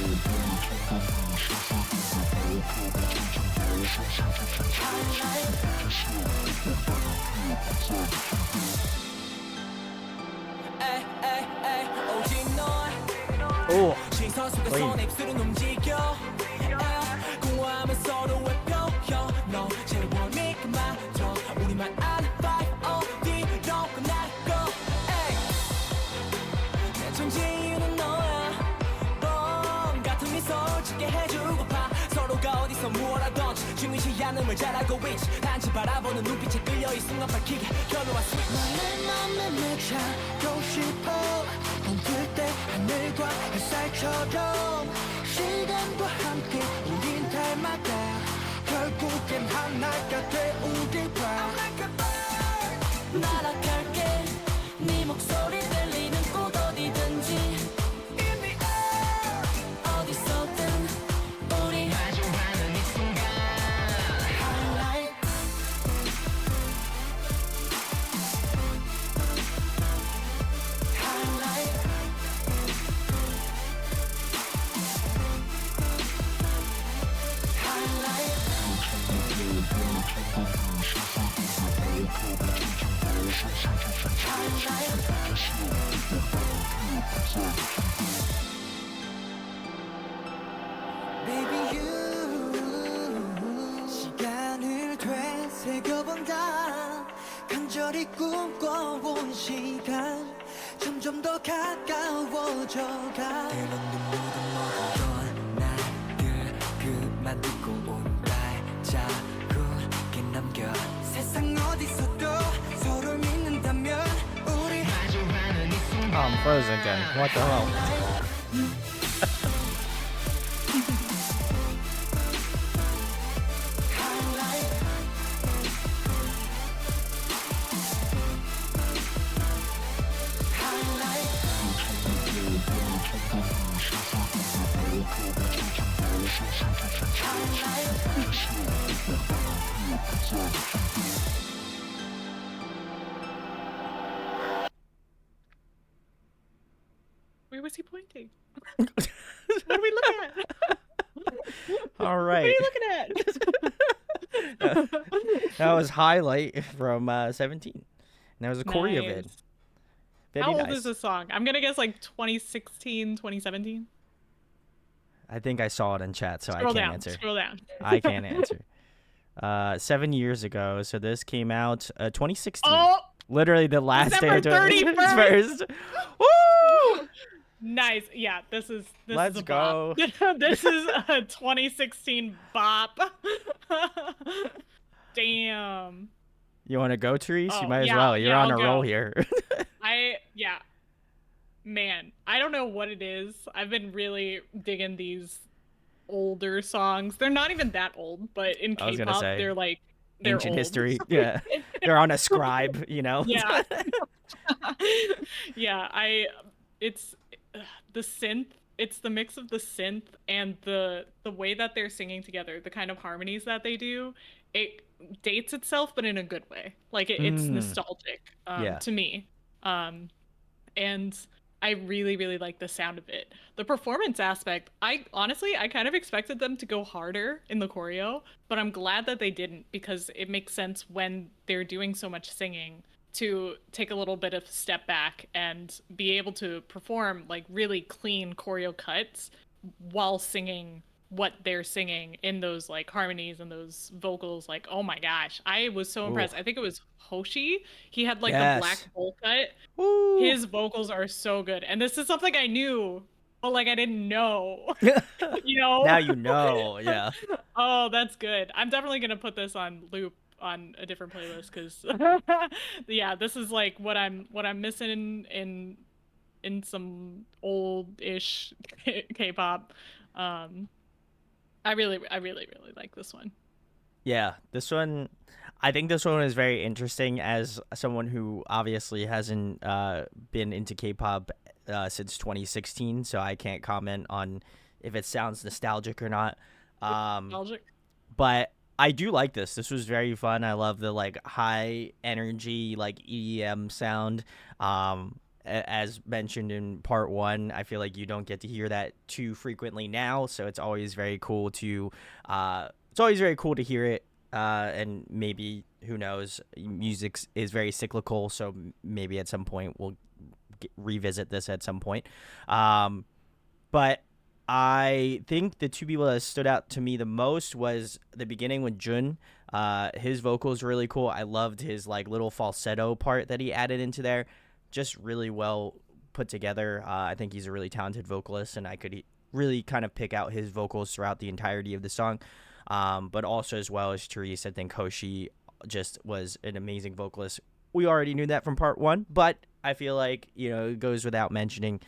에이 에이 에이 오직 너 Ooh. 시선 속에 Clean. 손에 입술은 움직여 공허하면 서로의 표현 너 재원이 그만둬 우리만 아는 vibe 어디로 끝날까 내 존재 이유는 너야 봄 같은 미소 짓게 해주고파 서로가 어디서 무엇 하던지 중요시 않음을 잘 알고 있지 단지 바라보는 눈빛에 끌려 이 순간 밝히게 결론과 스위치 내 맘에 맺혀고 싶어 덩들 때 하늘과 햇살처럼 시간과 함께 우린 닮아가 결국엔 하나가 돼 우리가 I'm like a bird 날아갈게 네 목소리 들리는 곳 어디든지 In the air 어디서든 우리 마주하는 이 순간 Highlight Highlight Highlight Baby you 시간을 되새겨본다 간절히 꿈꿔온 시간 점점 더 가까워져가 그런 눈물도 먹은 나들 그만 두고 온 발자국에 남겨 세상 어디서도 서로를 믿는다면 우리 마주하는 이 순간 Oh, I'm frozen again. What the hell? Highlight Highlight Where was he pointing? What are we looking at? All What right. are you looking at? That was Highlight from 17. And that was a choreo vid. Nice. Very How old nice. is this song? I'm gonna guess like 2016, 2017. I think I saw it in chat, so Scroll I can't down. answer. Scroll down. I can't answer. 7 years ago, so this came out 2016. Oh, Literally the last day of December 31st. Woo! nice. Yeah, this is Let's a bop. This is a 2016 bop. Damn. You want to go, Therese? You Oh, might as yeah, well. You're yeah, on I'll a roll go. here. Yeah. Man, I don't know what it is. I've been really digging these older songs. They're not even that old, but in I was gonna K-pop, say, they're Ancient old. history. Yeah. They're on a scribe, you know? Yeah. Yeah, it's the synth, it's the mix of the synth and the way that they're singing together, the kind of harmonies that they do. It dates itself, but in a good way. Like it's nostalgic Yeah. to me. And I really, really like the sound of it. The performance aspect, I kind of expected them to go harder in the choreo, but I'm glad that they didn't, because it makes sense when they're doing so much singing to take a little bit of step back and be able to perform like really clean choreo cuts while singing what they're singing in those like harmonies and those vocals. Like, oh my gosh, I was so impressed. I think it was Hoshi. He had like the black Yes. bowl cut. Woo. His vocals are so good. And this is something I knew, but like I didn't know. You know? Now you know. Yeah. Oh, that's good. I'm definitely gonna put this on loop on a different playlist, because yeah, this is like what I'm missing in some old-ish K-pop. I really like this one. Yeah, this one, I think this one is very interesting as someone who obviously hasn't been into K-pop since 2016, so I can't comment on if it sounds nostalgic or not. Nostalgic. But I do like this. This was very fun. I love the like high energy like EDM sound. As mentioned in part one, I feel like you don't get to hear that too frequently now, so it's always very cool to hear it. And maybe, who knows, music is very cyclical, so maybe at some point we'll revisit this at some point. But I think the two people that stood out to me the most was the beginning with Jun. His vocals were really cool. I loved his like little falsetto part that he added into there. Just really well put together. I think he's a really talented vocalist, and I could really kind of pick out his vocals throughout the entirety of the song. But also, as well as Therese, I think Hoshi just was an amazing vocalist. We already knew that from part one, but I feel like, you know, it goes without mentioning.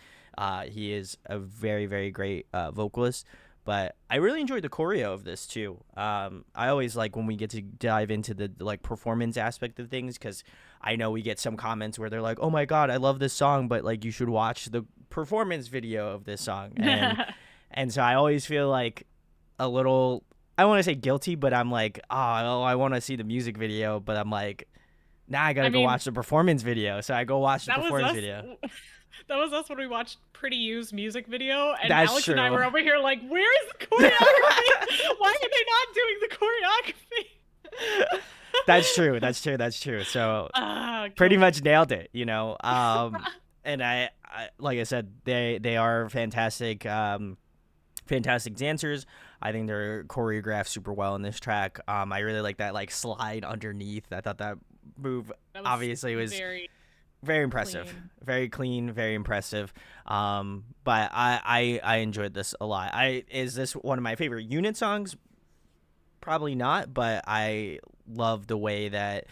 He is a very, very great vocalist. But I really enjoyed the choreo of this too. I always like when we get to dive into the like performance aspect of things, because I know we get some comments where they're like, "Oh my god, I love this song, but like you should watch the performance video of this song." And so I always feel like a little, I want to say guilty, but I'm like, oh, I want to see the music video, but I'm like, nah, I gotta go watch the performance video. So I go watch the performance video. That was us when we watched Pretty You's music video, and That's Alex true. and I were over here like, where is the choreography? Why are they not doing the choreography? That's true. So pretty much nailed it, you know. And I like I said, they are fantastic, fantastic dancers. I think they're choreographed super well in this track. I really like that like slide underneath. I thought that move obviously was very impressive, very clean, very impressive. But I enjoyed this a lot. Is this one of my favorite unit songs? Probably not, but I love the way that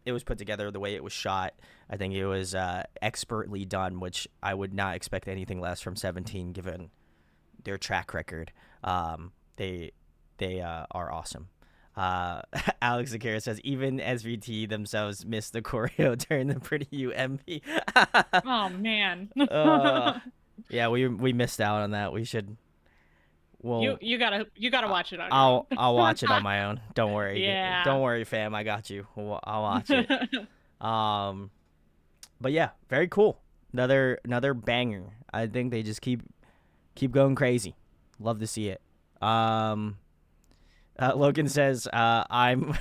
it was put together, the way it was shot. I think it was expertly done, which I would not expect anything less from 17 given their track record. They are awesome. Alex Zakara says even SVT themselves missed the choreo during the Pretty You MV. Oh man. Yeah, we missed out on that. We should. Well, you gotta watch it on. I'll watch it on my own. Don't worry. Yeah. Don't worry, fam. I got you. I'll watch it. But yeah, very cool. Another banger. I think they just keep going crazy. Love to see it. Logan says, "I'm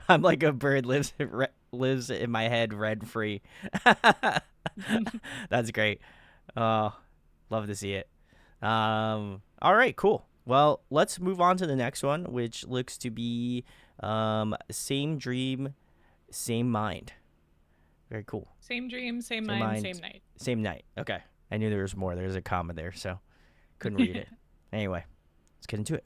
like a bird lives in my head rent free." That's great. Love to see it. All right, cool. Well, let's move on to the next one, which looks to be Same Dream, Same Mind. Very cool. Same dream, same mind, same night. Same night. Okay. I knew there was more. There's a comma there, so couldn't read it. Anyway, let's get into it.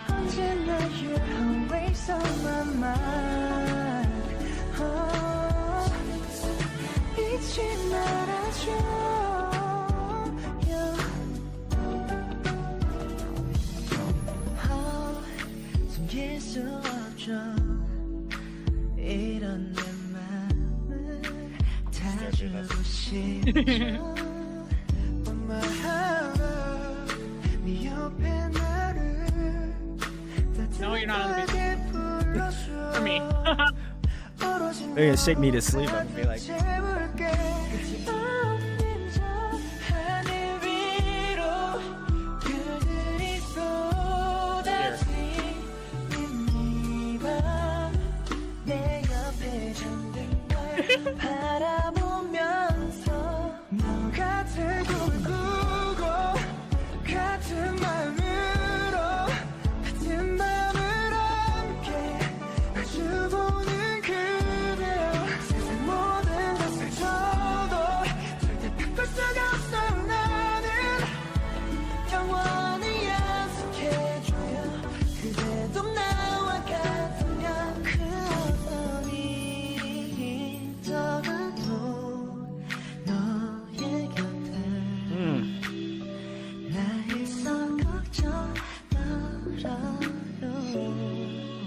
언제나 you're always on my mind. 잊지 마라. do this. No, you're not on the beach. For me. They're gonna shake me to sleep. I'm gonna be like,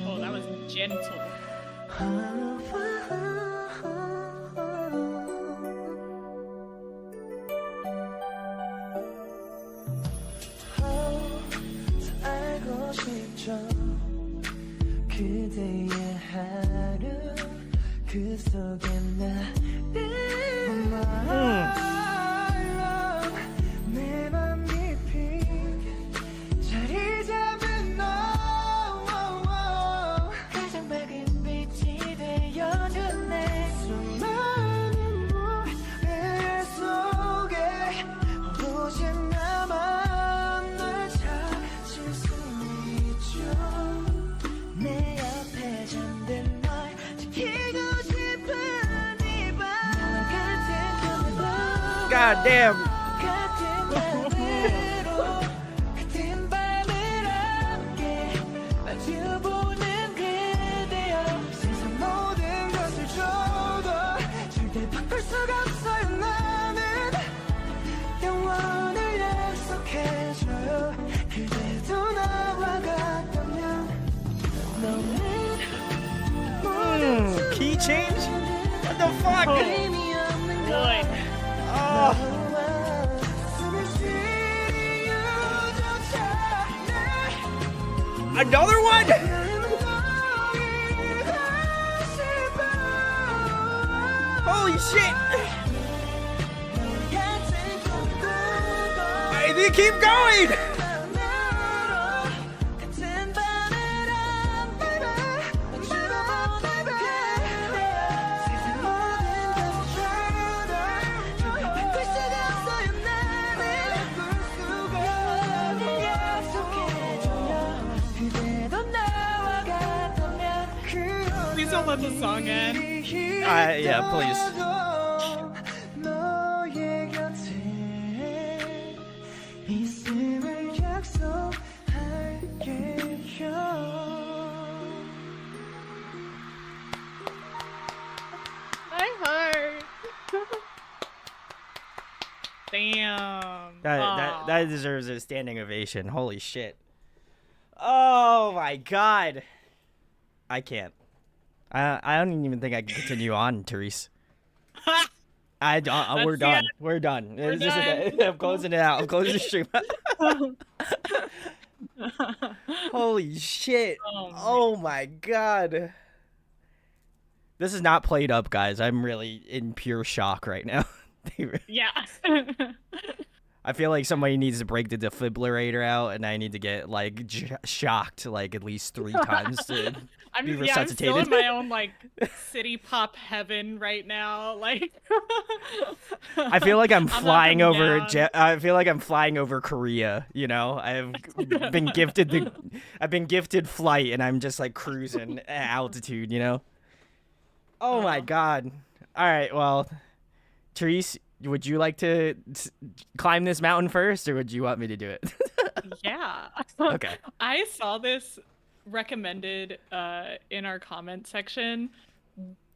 Oh, that was gentle. 알고 싶죠 그대의 하루 그 속에 나를 내 맘 깊이 자리 잡은 너 가장 밝은 빛이 되어준 내 수많은 무대 속에 오직 나만 널 찾을 수 있죠 내 옆에 잠든 널 지키고 싶은 이 밤 같은 밤 God damn. 같은 밤으로 같은 밤을 함께 마주보는 그대여 세상 모든 것을 줘도 절대 바꿀 수가 없어요 나는 영원을 약속해줘요 그대도 나와 같다면 너는 모든 Key change? What the fuck? 의미 없는 걸 Good. Oh. 숨을 쉬는 이유조차 내 Another one? Holy shit! Hey, they keep going! Please don't let the song end. Yeah, please. 너의 곁에 있음을 약속할게요. My heart. Damn. That deserves a standing ovation. Holy shit. Oh my god. I can't. I don't even think I can continue on, Therese. We're the done. end. We're done. We're I'm closing it out. I'm closing the stream. Holy shit. Oh my god. This is not played up, guys. I'm really in pure shock right now. Yeah. I feel like somebody needs to break the defibrillator out, and I need to get like shocked like at least 3 times to be I'm resuscitated. still in my own like city pop heaven right now. Like I feel like I'm not flying coming over. down. I feel like I'm flying over Korea. You know, I've been gifted flight, and I'm just like cruising at altitude. You know. Oh my god! All right, well, Therese, would you like to climb this mountain first, or would you want me to do it? Yeah. Okay. I saw this recommended in our comment section.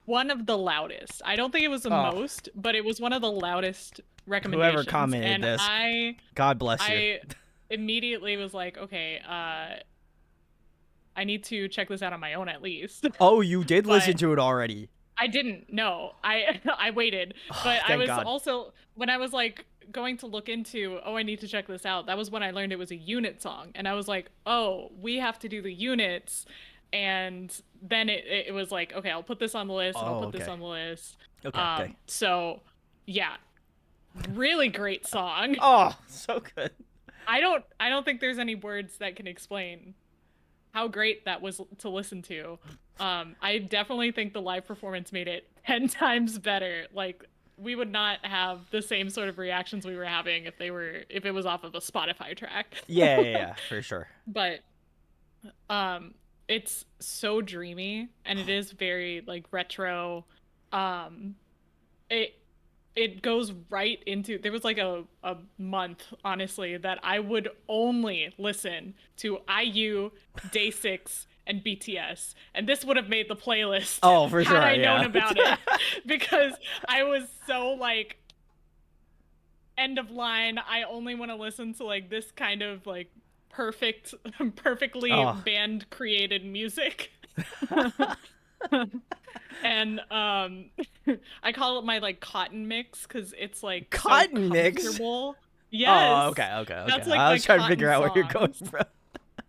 One of the loudest. I don't think it was the most, but it was one of the loudest recommendations. Whoever commented and this, I God bless you. I immediately was like, okay, I need to check this out on my own at least. Oh, you did listen but- to it already. I didn't. No, I waited, but I Thank was God. also when I was like going to look into, oh, I need to check this out. That was when I learned it was a unit song, and I was like, oh, we have to do the units, and then it was like, okay, I'll put this on the list, and I'll Oh, put this okay. on the list. Okay. So yeah, really great song. Oh, so good. I don't think there's any words that can explain how great that was to listen to. I definitely think the live performance made it 10 times better. Like we would not have the same sort of reactions we were having if it was off of a Spotify track. Yeah, for sure. But it's so dreamy and it is very like retro. Um it it goes right into there was like a month honestly that I would only listen to IU, Day 6 and BTS, and this would have made the playlist Oh, for had sure. I known Yeah. about it because I was so like end of line. I only want to listen to like this kind of like perfectly Oh. band created music. And I call it my like cotton mix because it's like Cotton so mix? comfortable. Oh, Yes. okay. That's like I my was trying to cotton figure out where you're going songs. from.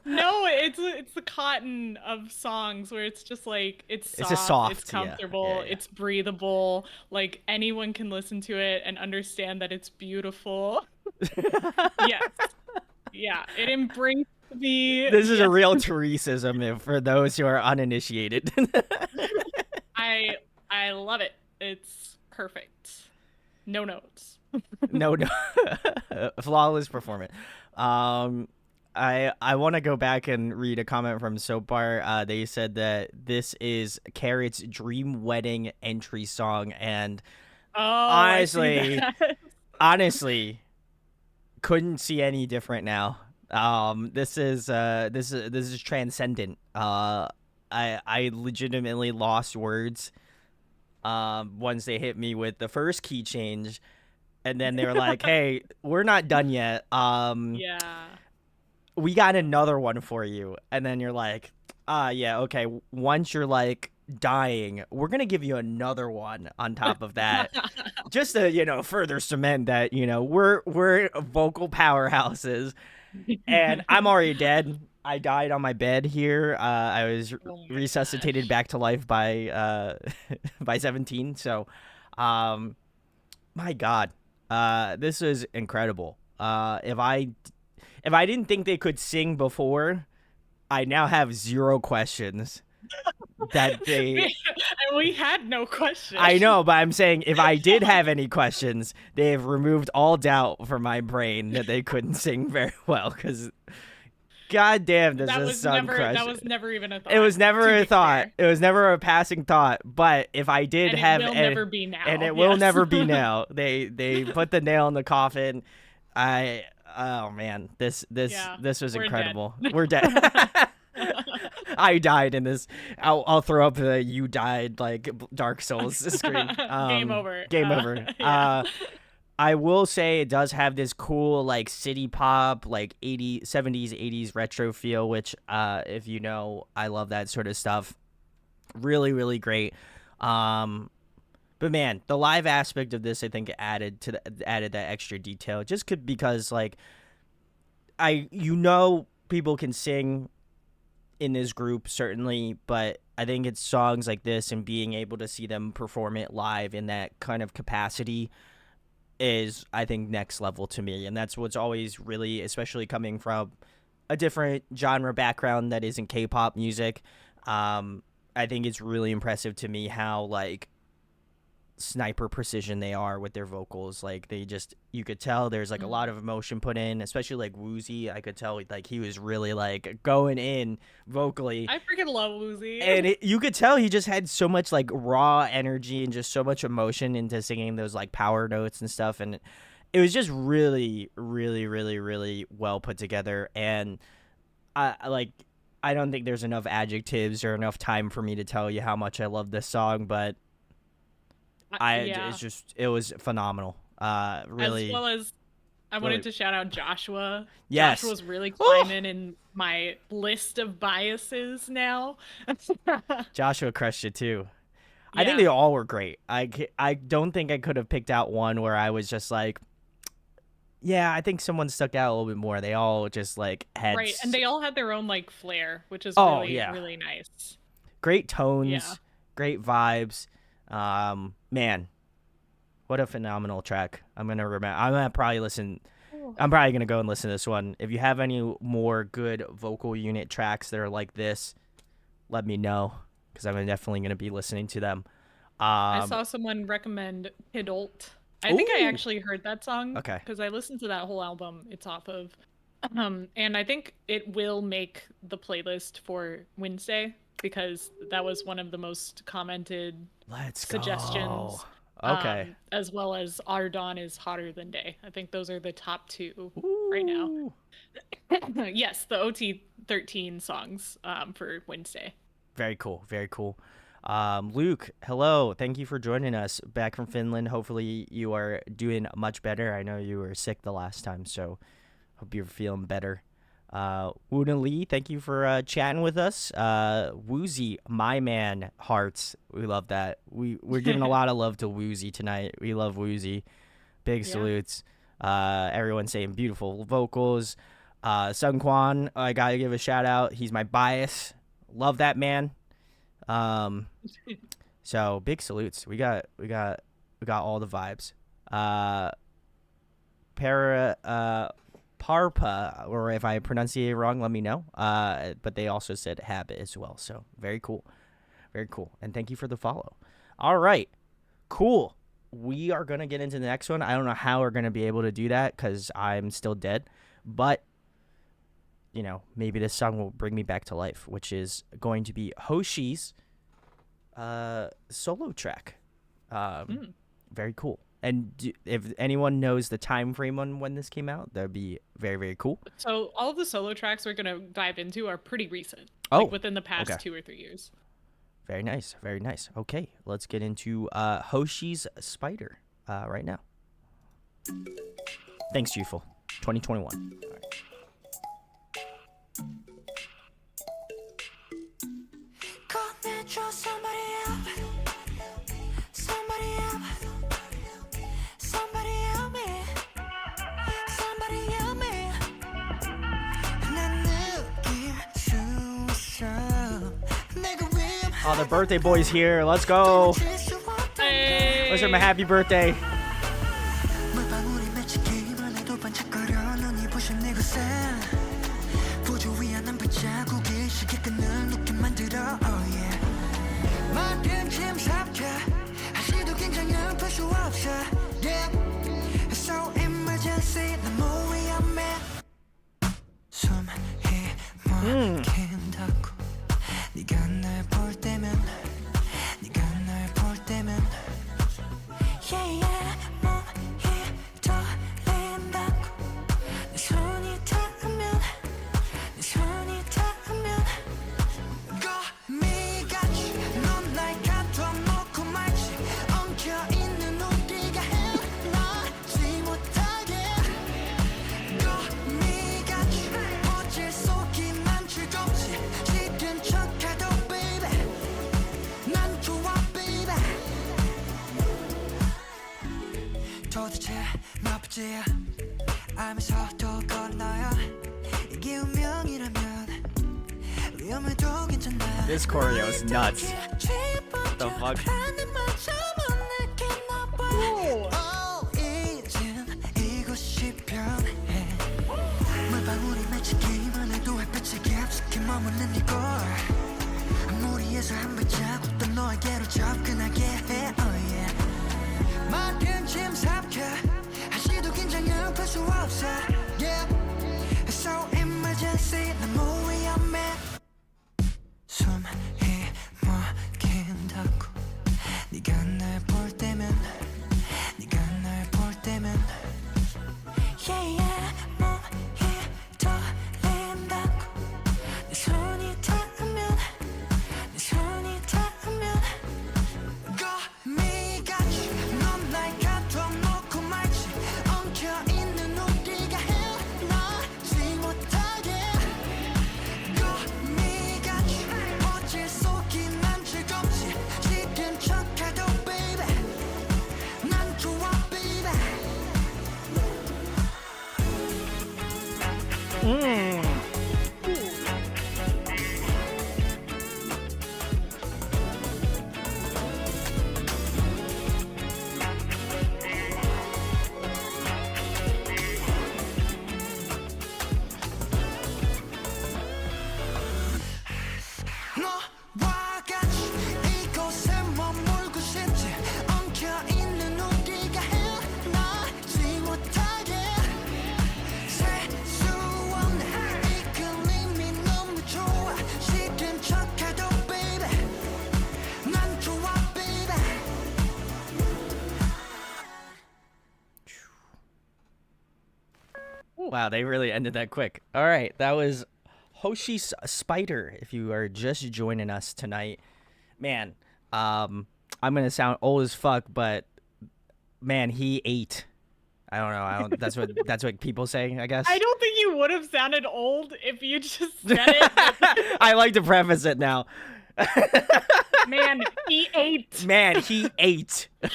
No, it's the cotton of songs where it's just like it's It's just soft, it's soft, yeah. comfortable, Yeah. it's breathable. Like anyone can listen to it and understand that it's beautiful. Yes. Yeah, it embraced me. This is a Yes. real Theresism for those who are uninitiated. I love it. It's perfect. No notes. No, flawless performance. I want to go back and read a comment from Soapbar. They said that this is Carrot's dream wedding entry song, and Oh, I see honestly, that. honestly, couldn't see any different now. This is transcendent. I legitimately lost words. Once they hit me with the first key change, and then they were like, "Hey, we're not done yet. Yeah. We got another one for you." And then you're like, yeah, okay. Once you're like dying, we're gonna give you another one on top of that, just to further cement that we're vocal powerhouses. And I'm already dead. I died on my bed here. I was Oh my resuscitated gosh. back to life by by 17. So, my God, this was incredible. If I didn't think they could sing before, I now have zero questions that they. And we had no question. I know, but I'm saying if I did have any questions, they have removed all doubt from my brain that they couldn't sing very well. Because, goddamn, does this sound crushing? That was never even a thought. It was never to a be thought. fair. It was never a passing thought. But if I did And have, it will never be now. and it will Yes. never be now. They put the nail in the coffin. Oh man, this Yeah, was we're incredible. We're dead. I died in this. I'll throw up the "you died" like Dark Souls screen. Game over. Game over. Yeah. I will say it does have this cool like city pop, like 80s, 70s, 80s retro feel, which if you know, I love that sort of stuff. Really, really great. But man, the live aspect of this, I think, added that extra detail, just because like people can sing in this group certainly, but I think it's songs like this and being able to see them perform it live in that kind of capacity is, I think, next level to me. And that's what's always really, especially coming from a different genre background that isn't K-pop music. I think it's really impressive to me how like sniper precision they are with their vocals. Like you could tell there's like a lot of emotion put in, especially like Woozi. I could tell like he was really like going in vocally. I freaking love Woozi. And you could tell he just had so much like raw energy and just so much emotion into singing those like power notes and stuff. And it was just really, really, really, really well put together. And I don't think there's enough adjectives or enough time for me to tell you how much I love this song, but Yeah. it was phenomenal. Really. As well as I wanted to shout out Joshua. Yes. Joshua's really climbing in my list of biases now. Joshua crushed it too. I think Yeah. they all were great. I don't think I could have picked out one where I was just like, yeah, I think someone stuck out a little bit more. They all just like had Right, and they all had their own like flair, which is Oh, really yeah. really nice. great Yeah. tones, great vibes. Man, what a phenomenal track. I'm gonna probably listen. I'm probably gonna go and listen to this one. If you have any more good vocal unit tracks that are like this, let me know because I'm definitely gonna be listening to them. I saw someone recommend Kidult. I think I Ooh. actually heard that song Okay. because I listened to that whole album it's off of. And I think it will make the playlist for Wednesday because that was one of the most commented Let's suggestions. go. Okay. As well as Our Dawn is Hotter Than Day. I think those are the top two right now. Ooh. Yes, the OT13 songs for Wednesday. Very cool. Very cool. Luke, hello. Thank you for joining us back from Finland. Hopefully you are doing much better. I know you were sick the last time, so hope you're feeling better. Woona Lee, thank you for chatting with us. Woozi, my man, hearts. We love that. We're giving a lot of love to Woozi tonight. We love Woozi. Big salutes. Everyone saying beautiful vocals. Sung Kwan, I gotta give a shout out. He's my bias. Love that man. So big salutes. We got all the vibes. Parpa, or if I pronounce it wrong, let me know. But they also said habit as well. So very cool. Very cool. And thank you for the follow. All right. Cool. We are going to get into the next one. I don't know how we're going to be able to do that because I'm still dead. But, you know, maybe this song will bring me back to life, which is going to be Hoshi's solo track. Very cool. And if anyone knows the time frame on when this came out, that'd be very, very cool. So all of the solo tracks we're going to dive into are pretty recent. Oh, like within the past okay. 2 or 3 years. Very nice. Very nice. Okay, let's get into Hoshi's Spider right now. Thanks, Juful. 2021. All right. Oh, the birthday boy's here. Let's go. Hey! Wish him a happy birthday. This choreo is nuts. What the fuck? 너와 같이 이곳에 머물고 싶지 엉켜있는 우리가 헤어나지 못하게 셀 수 없는 이 그림이 너무 좋아 시든 척해도 baby 난 좋아 baby. Wow, they really ended that quick. All right, that was Hoshi's Spider. If you are just joining us tonight, man, I'm gonna sound old as fuck, but man, he ate. I don't know. That's what people say, I guess. I don't think you would have sounded old if you just said it. I like to preface it now. Man, he ate. Man, he ate. You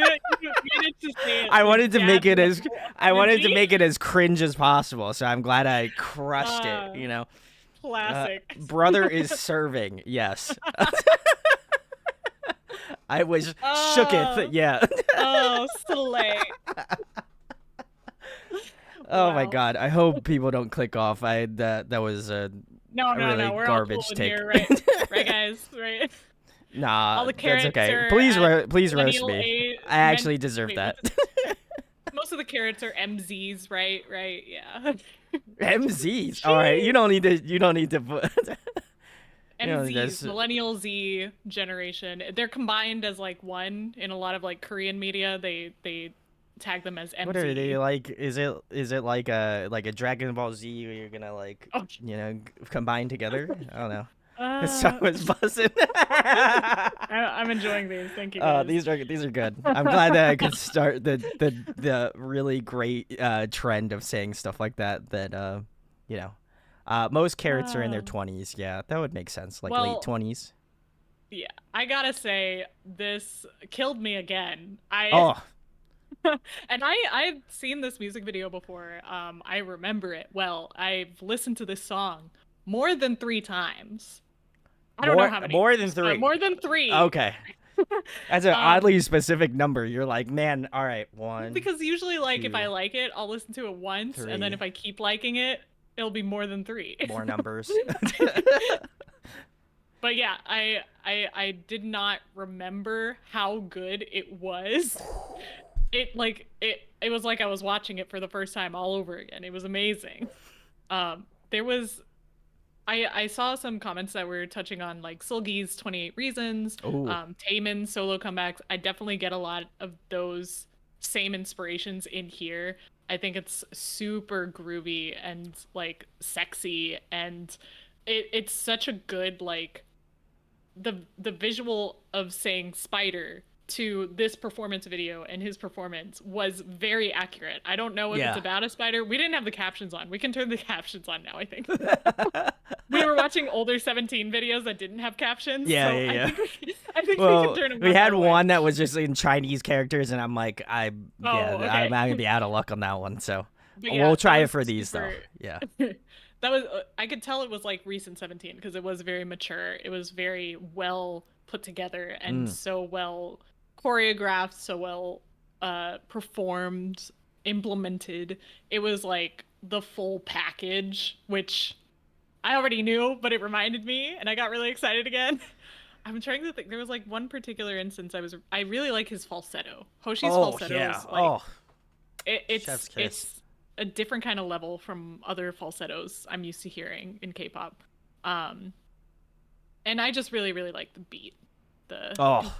needed to say it I like wanted to that make it with as full I wanted to energy. make it as cringe as possible. So I'm glad I crushed it. You know, Classic. brother is serving. Yes. I was shooketh. Yeah. Oh, slay. Oh my Wow. god. I hope people don't click off. that was a No, really we're garbage all cool in take. here, right? Right, guys, right? nah. All the That's carrots okay. are Please at please roast millennial me. age- I actually men- deserve wait, that. Most of the carrots are MZs, right? Right, yeah. MZs. All right. You don't need to. You don't need to. Put... You know, MZs, that's- Millennial Z generation. They're combined as like one in a lot of like Korean media. They tag them as MZ. What are they like? Is it like a Dragon Ball Z where you're gonna like Oh. combine together? I don't know. Uh, So it's buzzing. I'm enjoying these. Thank you. Guys. These are good. I'm glad that I could start the really great trend of saying stuff like that. That you know, most carrots are in their 20s. Yeah, that would make sense. Like Well, late 20s. Yeah, I gotta say this killed me again. Oh, And I've seen this music video before. I remember it well. I've listened to this song more than 3 times. I don't know how many. More than 3. More than 3. Okay. That's an oddly specific number. You're like, man, all right, 1. Because usually, like, if 2, I like it, I'll listen to it once, and 3. then if I keep liking it, it'll be more than 3. More numbers. But yeah, I did not remember how good it was. It was like I was watching it for the first time all over again. It was amazing. There was I saw some comments that were touching on like Seulgi's 28 Reasons, Ooh. Taemin's solo comebacks. I definitely get a lot of those same inspirations in here. I think it's super groovy and like sexy, and it's such a good like the visual of saying spider to this performance video, and his performance was very accurate. I don't know if Yeah. it's about a spider. We didn't have the captions on. We can turn the captions on now, I think. We were watching older 17 videos that didn't have captions. Yeah, so yeah. I think we Well, can turn them we on had that way. one that was just in Chinese characters, and I'm like, I'm okay. gonna be out of luck on that one. So But yeah, we'll try that it was for these though. super- Yeah. That was I could tell it was like recent 17 because it was very mature. It was very well put together and so well choreographed, so well performed, implemented. It was like the full package, which I already knew, but it reminded me, and I got really excited again. I'm trying to think. There was like one particular instance I really like his falsetto. Hoshi's Oh falsetto yeah. is like Oh. it's Chef's kiss. it's a different kind of level from other falsettos I'm used to hearing in K-pop. And I just really like the beat. The Oh.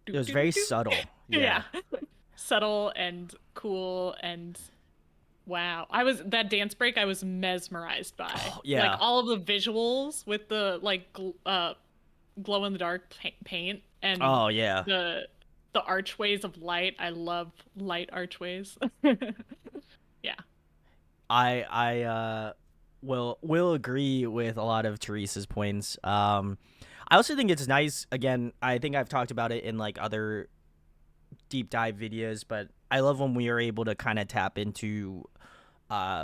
It was very subtle. yeah. Subtle and cool and wow. That dance break I was mesmerized by. yeah. Like all of the visuals with the like glow in the dark paint and Oh yeah. the archways of light. I love light archways. Yeah. I will agree with a lot of Therese's points. I also think it's nice. Again, I think I've talked about it in like other deep dive videos, but I love when we are able to kind of tap into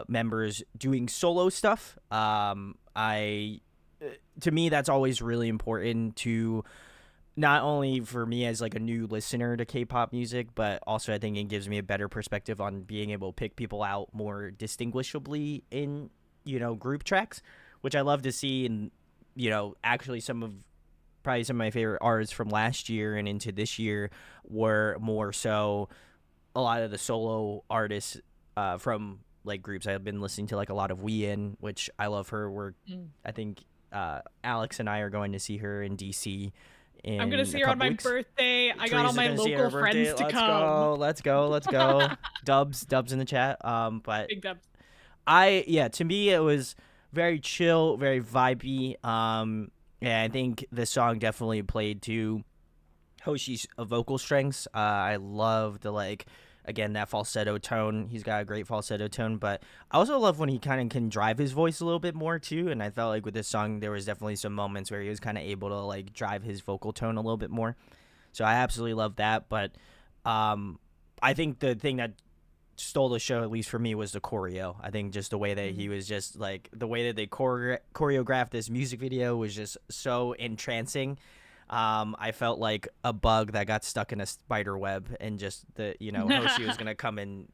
members doing solo stuff. To me, that's always really important to not only for me as like a new listener to K-pop music, but also I think it gives me a better perspective on being able to pick people out more distinguishably in, group tracks, which I love to see. And, actually probably some of my favorite artists from last year and into this year were more so a lot of the solo artists from like groups. I've been listening to like a lot of Ween, which I love her. I think Alex and I are going to see her in DC. I'm gonna see her on my birthday. I got all my local friends to come. Let's go. Dubs in the chat. But big dubs. To me it was very chill, very vibey. Yeah, I think the song definitely played to Hoshi's vocal strengths. I love the again, that falsetto tone. He's got a great falsetto tone, but I also love when he kind of can drive his voice a little bit more too. And I felt like with this song, there was definitely some moments where he was kind of able to drive his vocal tone a little bit more. So I absolutely love that. But I think the thing that stole the show, at least for me, was the choreo. I think just the way that he was just the way that they choreographed this music video was just so entrancing. I felt like a bug that got stuck in a spider web, and just Hoshi was gonna come and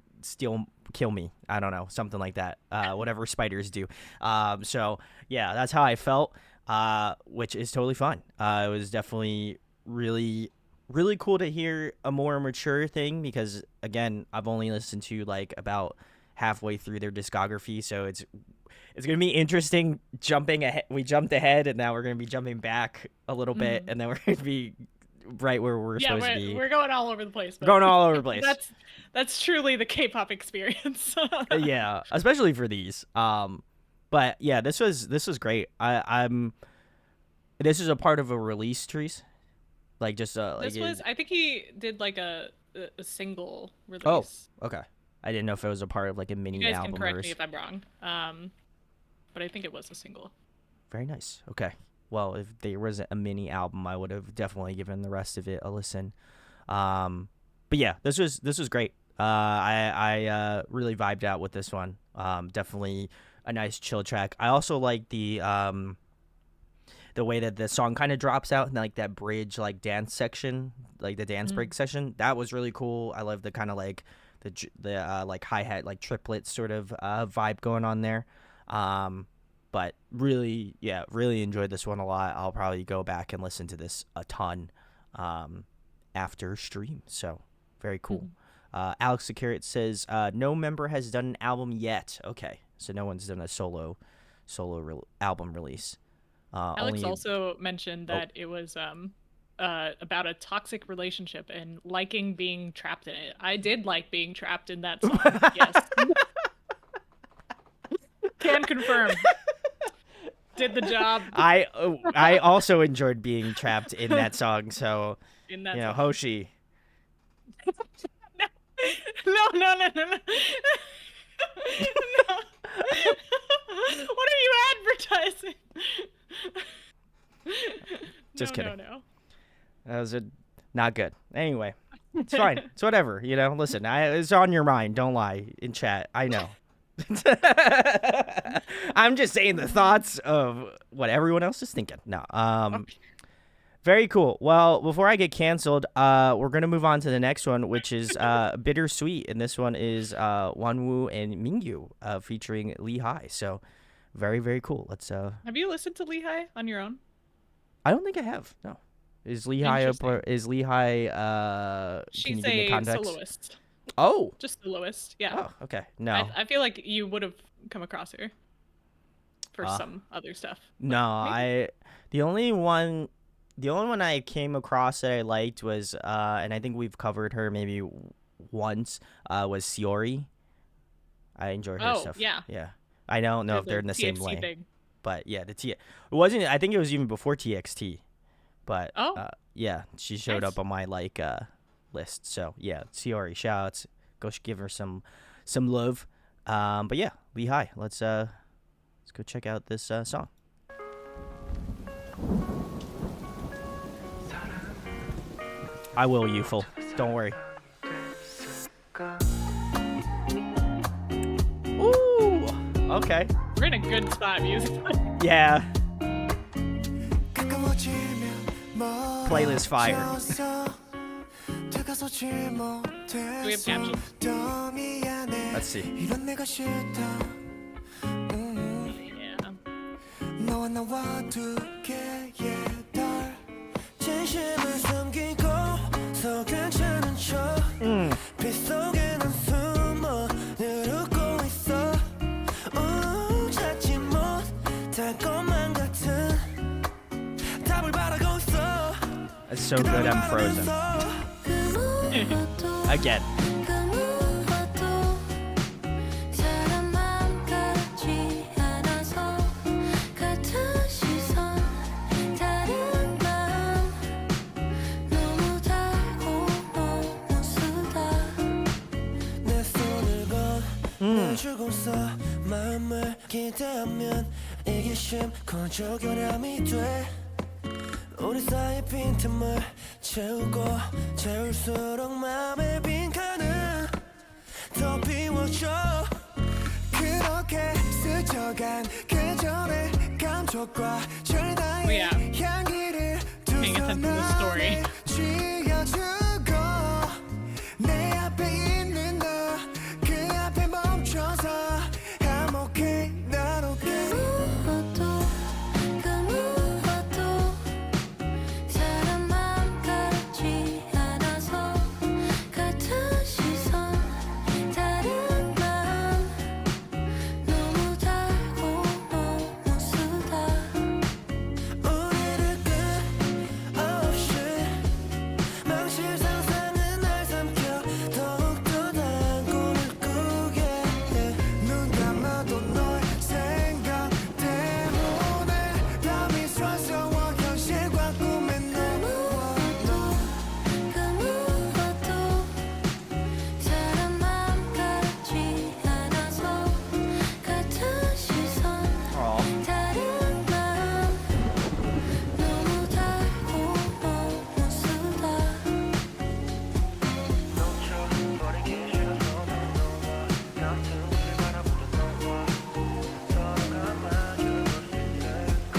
kill me. I don't know, something like that. Whatever spiders do. So yeah, that's how I felt. Which is totally fine. It was definitely really, really cool to hear a more mature thing, because again, I've only listened to about halfway through their discography, so it's going to be interesting jumping ahead. We jumped ahead, and now we're going to be jumping back a little bit, and then we're going to be right where we're supposed to be. We're going all over the place. Going all over the place. That's truly the K-pop experience. Yeah, especially for these. But yeah, this was great. This is a part of a release, Therese. I think he did a single release. Oh, okay. I didn't know if it was a part of a mini album. You guys album. can correct me if I'm wrong. But I think it was a single. Very nice. Okay. Well, if there was a mini album, I would have definitely given the rest of it a listen. But yeah, this was great. I really vibed out with this one. Definitely a nice chill track. I also like the way that the song kind of drops out and that bridge dance section, the dance break section. That was really cool. I love the kind of the hi-hat triplet sort of vibe going on there. But really enjoyed this one a lot. I'll probably go back and listen to this a ton after stream. So very cool. Alex the Carrot says no member has done an album yet. Okay, so no one's done a solo album release. Alex also mentioned that it was about a toxic relationship and liking being trapped in it. I did like being trapped in that song. Yes. Can confirm. Did the job. I also enjoyed being trapped in that song. So in that song. Hoshi. No. No. What are you advertising? Just kidding. No. That was not good. Anyway, it's fine. It's whatever. Listen, it's on your mind. Don't lie in chat. I know. I'm just saying the thoughts of what everyone else is thinking. No. Very cool. Well, before I get canceled, we're gonna move on to the next one, which is Bittersweet, and this one is Wonwoo and Mingyu featuring Lee Hai. So, very, very cool. Let's. Have you listened to Lee Hai on your own? I don't think I have. No. Is Lee Hai Is Lee Hai? She's can you give me context? Soloist. Oh. Just soloist. Yeah. Oh, okay. No. I feel like you would have come across her for some other stuff. No, maybe. The only one I came across that I liked was and I think we've covered her maybe once was Siori. I enjoy her stuff. Yeah. Yeah. I don't know if they're in the same lane. Thing. But yeah, it wasn't. I think it was even before TXT. But yeah, she showed up on my list. So yeah, Siori, shoutouts. Go give her some love. But yeah, Lee Hai. Let's go check out this song. I will, you fool. Don't worry. Ooh. Okay. We're in a good spot musically. Yeah. Playlist fire. Do we have captions? Let's see. Yeah. 너와 나와 두 개의 달 진심을 숨기고서 괜찮은 척 빗속에 난 숨어 누르고 있어 찾지 못할 것만 같은 답을 바라고 있어 That's so good, I'm frozen. Again. 주고서 마음을 기대하면 이기심 거저결함이 돼 우리 사이 빈틈을 채우고 채울수록 마음의 빈칸은 더 비워져 그렇게 스쳐간 그 전의 감촉과 절다의 향기를 Paying attention to the story. 쥐어주고 내 앞에 있는 너 그 앞에 멈춰서 I'm okay 난 okay 사람 마음 같지 않아서 같은 시선 다른 마음 너무 달고 너무 쓰다 우리를 끝없이 망칠 상상은 날 삼켜 더욱더 단 꿈을 꾸게 해 눈 감아도 널 생각 때문에 밤이 서서워 현실과 꿈에 넘어와도 사람 마음 같지 않아서 같은 시선 다른 마음 너무 달고 너무 쓰다 놓쳐버리기 싫어서 너와 같은 바라보던 너와 서로가 마주볼 수 있을까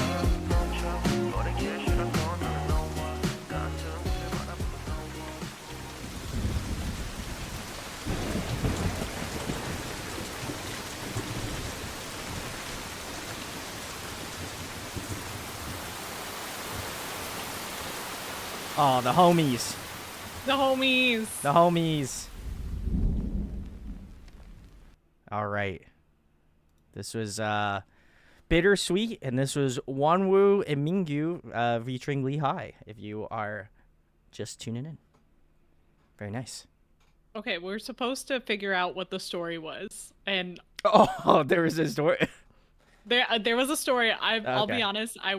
놓쳐버리기 싫어서 너와 같은 바라보던 Oh, the homies. The homies. The homies. All right. This was Bittersweet, and this was Wonwoo and Mingyu featuring Lee Hai, if you are just tuning in. Very nice. Okay, we're supposed to figure out what the story was, and Oh, there was a story. there was a story. I'll be Okay. honest, I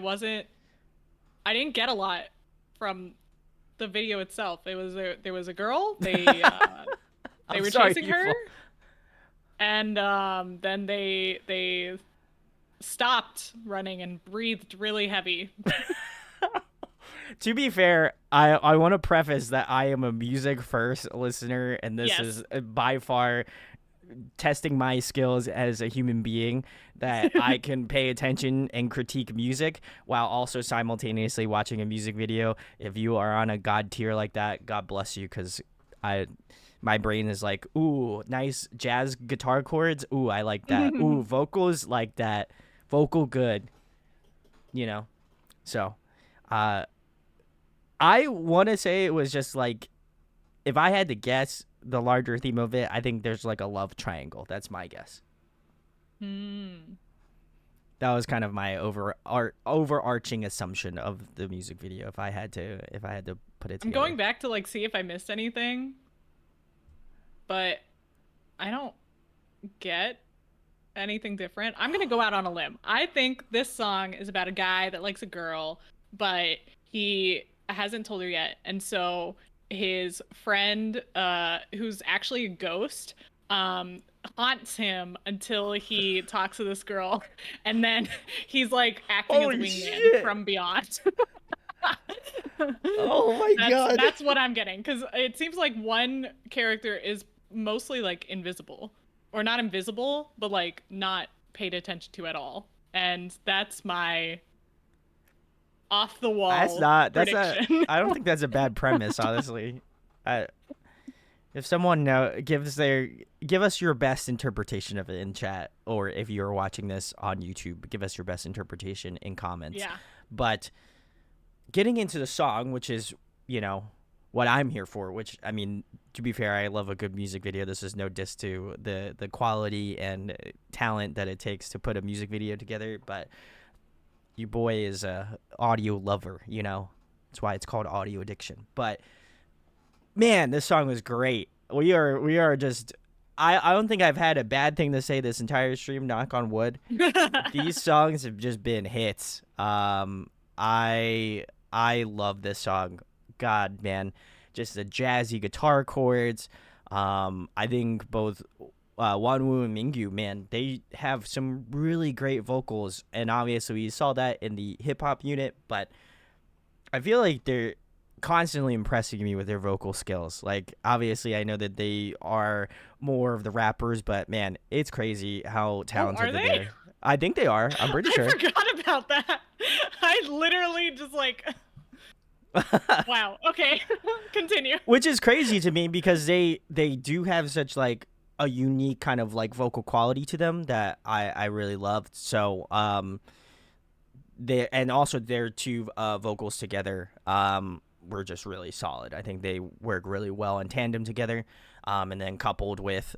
didn't get a lot from the video itself. There was a girl. They I'm were sorry, chasing you her, and then they stopped running and breathed really heavy. To be fair, I want to preface that I am a music first listener, and this Yes. is by far testing my skills as a human being, that I can pay attention and critique music while also simultaneously watching a music video. If you are on a god tier like that, God bless you, because my brain is like, ooh, nice jazz guitar chords. Ooh, I like that. Ooh, vocals like that. Vocal good. You know? So, I want to say it was just like, if I had to guess the larger theme of it, I think there's like a love triangle. That's my guess. That was kind of my overarching assumption of the music video. If I had to put it together. I'm going back to like see if I missed anything, but I don't get anything different. I'm gonna go out on a limb. I think this song is about a guy that likes a girl, but he hasn't told her yet, and so his friend, who's actually a ghost, haunts him until he talks to this girl, and then he's like acting as a wingman from beyond. Oh my god. That's what I'm getting, because it seems like one character is mostly like invisible, or not invisible, but like not paid attention to at all. And that's my off the wall prediction. I don't think that's a bad premise, honestly. If someone give us your best interpretation of it in chat, or if you're watching this on YouTube, give us your best interpretation in comments. Yeah. But getting into the song, which is, what I'm here for, which, I mean, to be fair, I love a good music video. This is no diss to the quality and talent that it takes to put a music video together, but your boy is a audio lover, That's why it's called Audio Addiction. But man, this song was great. We are just I don't think I've had a bad thing to say this entire stream, knock on wood. These songs have just been hits. I love this song. God, man. Just the jazzy guitar chords. I think both Wonwoo and Mingyu, man, they have some really great vocals, and obviously we saw that in the hip-hop unit, but I feel like they're constantly impressing me with their vocal skills. Like, obviously I know that they are more of the rappers, but man, it's crazy how talented they are. I think they are. I'm pretty sure. I forgot about that. I literally just wow. Okay. Continue. Which is crazy to me because they do have such like a unique kind of like vocal quality to them that I really loved. So and also their two vocals together were just really solid. I think they work really well in tandem together, and then coupled with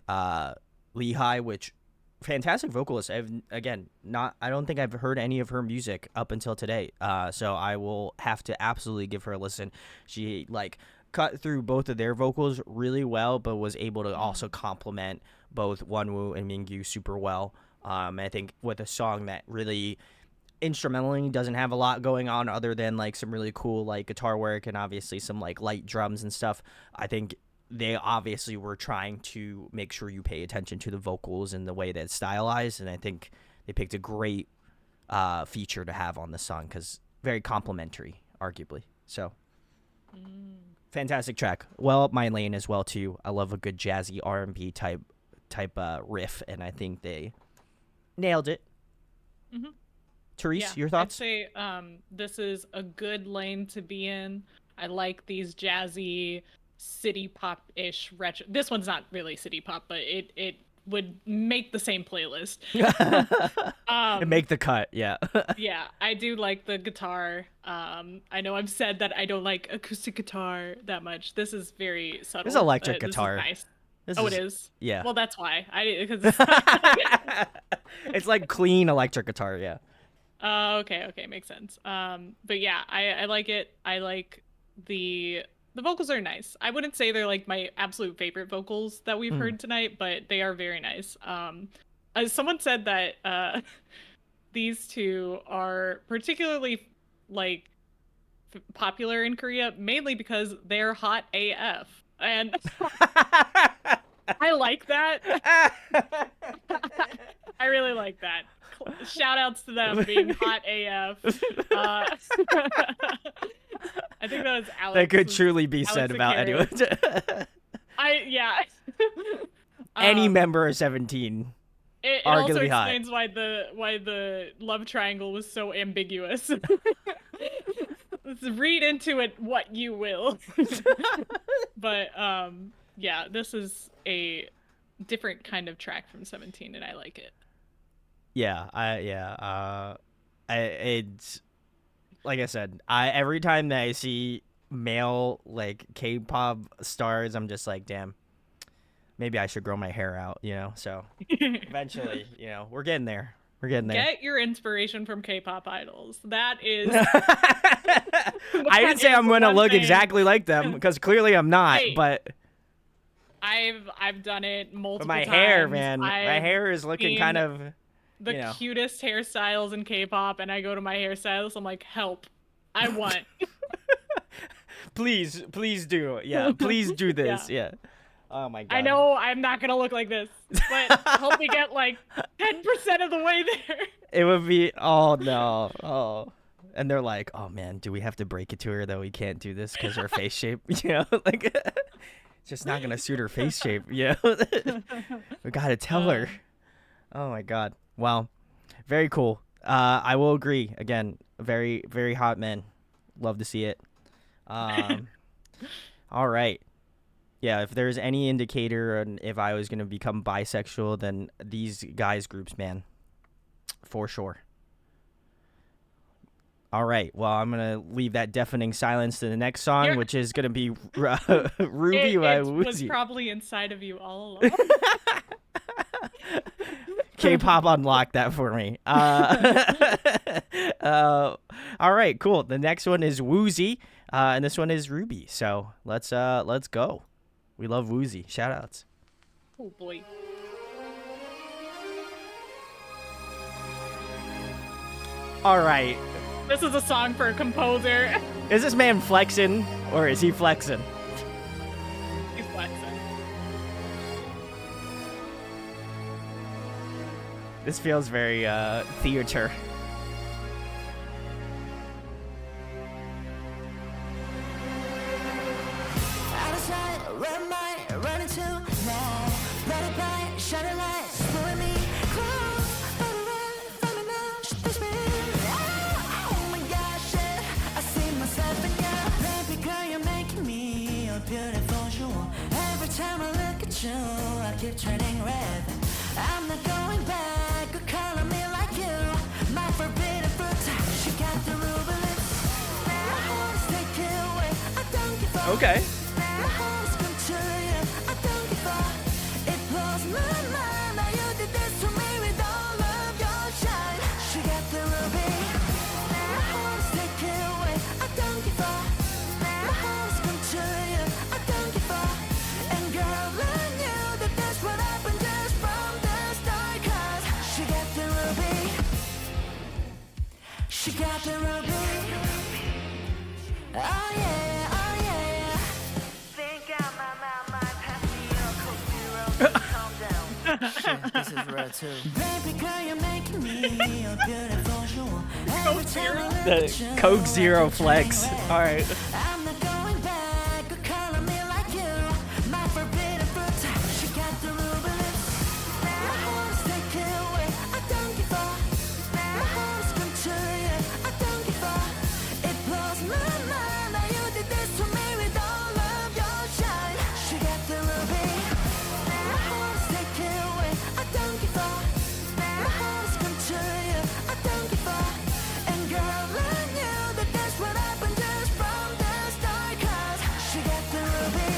Lehigh, which fantastic vocalist. I don't think I've heard any of her music up until today, so I will have to absolutely give her a listen. She like cut through both of their vocals really well, but was able to also complement both Wonwoo and Mingyu super well. I think with a song that really instrumentally doesn't have a lot going on other than like some really cool like guitar work and obviously some like light drums and stuff. I think they obviously were trying to make sure you pay attention to the vocals and the way that it's stylized, and I think they picked a great feature to have on the song because very complimentary, arguably. So fantastic track. Well up my lane as well too. I love a good jazzy R&B type riff, and I think they nailed it. Mm-hmm. Therese, your thoughts? I'd say this is a good lane to be in. I like these jazzy city pop-ish retro. This one's not really city pop, but it would make the same playlist. Make the cut, yeah. Yeah, I do like the guitar. I know I've said that I don't like acoustic guitar that much. This is very subtle. This is electric guitar. This is nice. It is? Yeah. Well, that's why. Because it's like clean electric guitar, yeah. Okay, makes sense. But yeah, I like it. I like the vocals are nice. I wouldn't say they're like my absolute favorite vocals that we've heard tonight, but they are very nice. Someone said that these two are particularly like popular in Korea mainly because they're hot AF, and I like that. I really like that. Shout outs to them being hot AF. I think that was Alex. That could truly be said about anyone. Any member of 17. It also explains why the love triangle was so ambiguous. Let's read into it what you will. But yeah, this is a different kind of track from 17, and I like it. It's like I said, every time that I see male like K-pop stars, I'm just like, damn, maybe I should grow my hair out, So eventually, we're getting there. Get your inspiration from K-pop idols. That is. I didn't say I'm gonna look exactly like them because clearly I'm not. Hey, but I've done it multiple my times. Hair, man, my hair is looking kind of. The cutest hairstyles in K-pop, and I go to my hairstylist. I'm like, help! I want. Please do. Yeah, please do this. Yeah. Oh my god. I know I'm not gonna look like this, but help me get like 10% of the way there. It would be. Oh no. Oh. And they're like, oh man, do we have to break it to her that we can't do this because her face shape? Like it's just not gonna suit her face shape. We gotta tell her. Oh my god. Well, very cool. I will agree. Again, very, very hot men. Love to see it. All right. Yeah, if there's any indicator on if I was gonna become bisexual, then these guys groups, man, for sure. All right. Well, I'm gonna leave that deafening silence to the next song, You're- which is gonna be Ruby by it was Woozi. probably inside of you all along. K-pop unlocked that for me. All right, cool. The next one is Woozi, and this one is Ruby. So let's go. We love Woozi. Shout outs. Oh boy. All right. This is a song for a composer. Is this man flexing or is he flexing? He's flexing. This feels very theater. Out of sight, where am I running to now? Better bright, shining lights, pulling me close. Better run from me now, this man. Oh my gosh, yeah, I see myself in you. Baby girl, you're making me a beautiful jewel. Every time I look at you, I keep turning red. I'm not going back, or calling me like you. My forbidden fruit, she got the ruby lips. My heart is taken away, I don't give up. Okay. My heart is come to you, I don't give up. It blows my mind how you did this to me with all of your shine. She got the ruby. My heart is taken away, I don't give up. My heart is come to you, I don't give up. And girl, I knew that that's what happened just from the start. 'Cause she got the ruby. She got the ruby. Oh yeah, oh yeah. Think I might pass me a Coke Zero. Calm down. Shit, this is rare too. Baby girl, you're making me a beautiful jewel. Every time I look The at you, Coke Zero I keep flex. turning red. All right. I'm not going back, or calling me like you. My forbidden fruit, she got the ruby lips. My heart is taken away, I don't give up. My heart is come to you, I don't give up. It blows my mind how you did this to me with all of your shine. She got the ruby. My heart is taken away, I don't give up. My heart is come to you, I don't give up. And girl, I knew that that's what happened just from the start. 'Cause she got the ruby.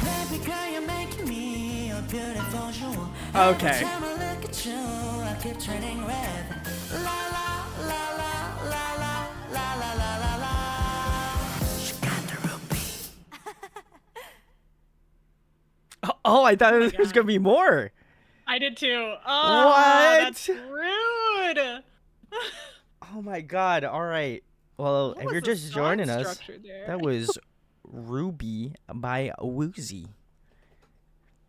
Baby girl, you're making me a beautiful jewel. Okay. Every time I look at you, I keep turning red. La la la la la la la la la la la. She got the ruby. Oh, I thought there was God. gonna be more. I did too. Oh, What? that's rude. Oh my god. All right. Well, What if you're was the just song joining us, structure there? that was Ruby by Woozi.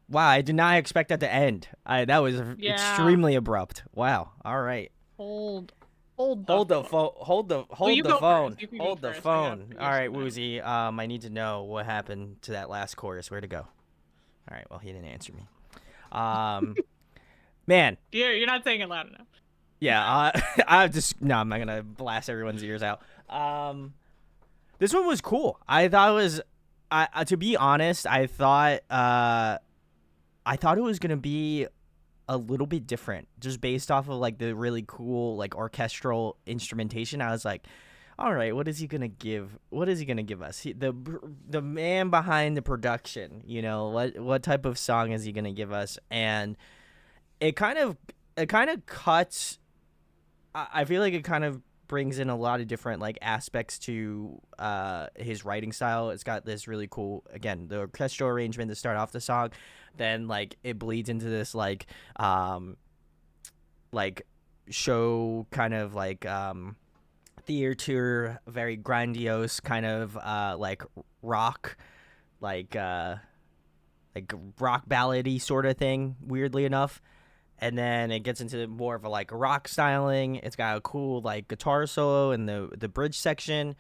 Wow, I did not expect that to end. That was Yeah. extremely abrupt. Wow. All right. Hold Hold the phone. Hold the you go phone. first. You can go Hold the first. I got phone. to All right, use mine. Woozi. I need to know what happened to that last chorus. Where'd it go? All right. Well, he didn't answer me. Man. You're not saying it loud enough. Yeah. I'm not gonna blast everyone's ears out. This one was cool. I thought it was. To be honest, I thought it was gonna be a little bit different, just based off of like the really cool like orchestral instrumentation. I was like, all right, what is he gonna give? What is he gonna give us? The man behind the production, you know, what type of song is he gonna give us? And it kind of cuts. I feel like it kind of brings in a lot of different like aspects to his writing style. It's got this really cool, again, the orchestral arrangement to start off the song, then like it bleeds into this like show kind of like theater, very grandiose kind of like rock like rock ballady sort of thing, weirdly enough. and then it gets into more of a like rock styling. It's got a cool like guitar solo in the bridge section.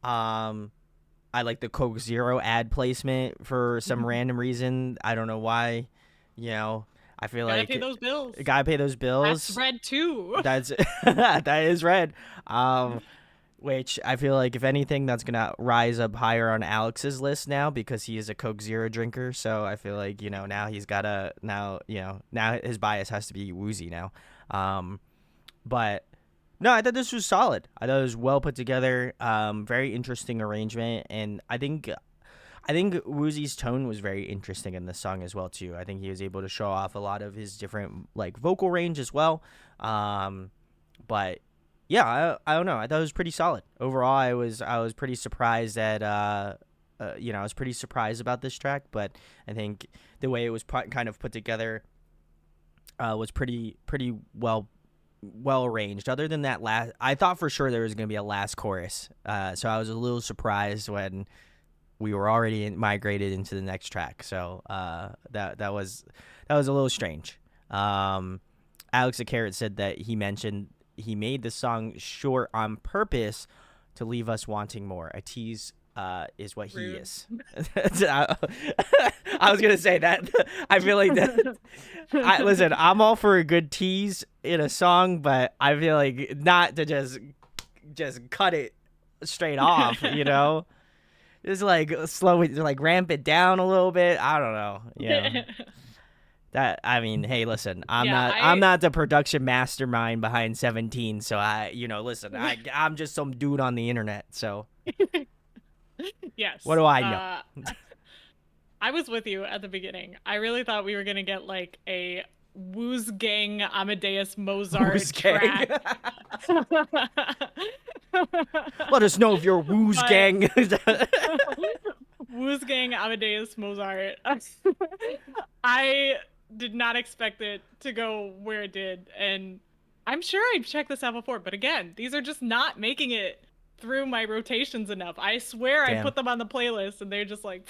I like the Coke Zero ad placement for some random reason. I don't know why. You know, I feel Gotta like pay those bills. gotta pay those bills. That's red too. That's that is red. Which I feel like if anything, that's gonna rise up higher on Alex's list now because he is a Coke Zero drinker. So I feel like now he's gotta now his bias has to be Woozi now. But no, I thought this was solid. I thought it was well put together. Very interesting arrangement, and I think Woozi's tone was very interesting in this song as well too. I think he was able to show off a lot of his different like vocal range as well. But yeah, I don't know. I thought it was pretty solid overall. I was pretty surprised at I was pretty surprised about this track, but I think the way it was kind of put together was pretty well arranged. Other than that I thought for sure there was going to be a last chorus. So I was a little surprised when we were already migrated into the next track. So that was a little strange. Alex the Carrot said that he mentioned he made the song short on purpose to leave us wanting more. A tease is what he is. I was gonna say that. I feel like that. Listen, I'm all for a good tease in a song, but I feel like not to just cut it straight off. Just like slow it, like ramp it down a little bit. I don't know. That, I mean, hey, listen, I'm not the production mastermind behind 17, so listen, I'm just some dude on the internet, so Yes. What do I know? I was with you at the beginning. I really thought we were gonna get like a Wolfgang Amadeus Mozart track. Let us know if you're Wolfgang. Wolfgang Amadeus Mozart. I did not expect it to go where it did, and I'm sure I've checked this out before, but again, these are just not making it through my rotations enough. I swear I put them on the playlist and they're just like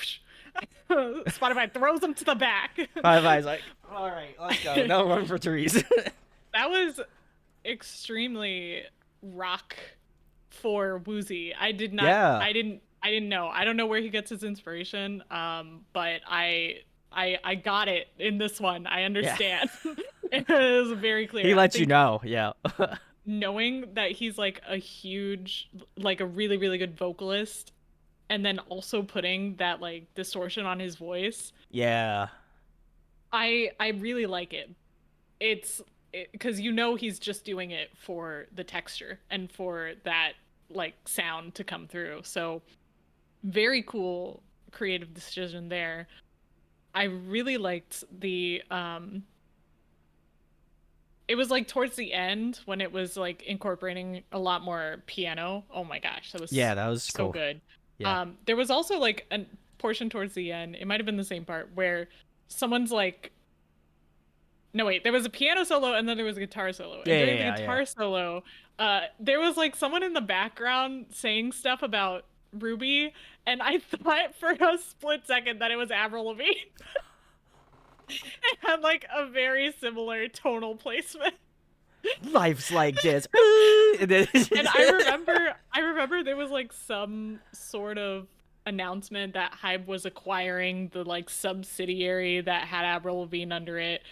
Spotify throws them to the back. Spotify's like, all right, let's go. No one for Therese. That was extremely rock for Woozi. I didn't know. I don't know where he gets his inspiration. But I got it in this one. I understand. Yeah. It was very clear. He lets you know. Yeah. Knowing that he's like a really, really good vocalist, and then also putting that like distortion on his voice. Yeah. I really like it. It's because he's just doing it for the texture and for that like sound to come through. So very cool creative decision there. I really liked the it was like towards the end when it was like incorporating a lot more piano. Oh my gosh, that was so cool. good. Yeah. There was also like a portion towards the end. It might have been the same part where someone's like, no wait, there was a piano solo and then there was a guitar solo. And during the guitar solo, there was like someone in the background saying stuff about Ruby, and I thought for a split second that it was Avril Lavigne. It had like a very similar tonal placement. Life's like this. And I remember there was like some sort of announcement that Hybe was acquiring the like subsidiary that had Avril Lavigne under it,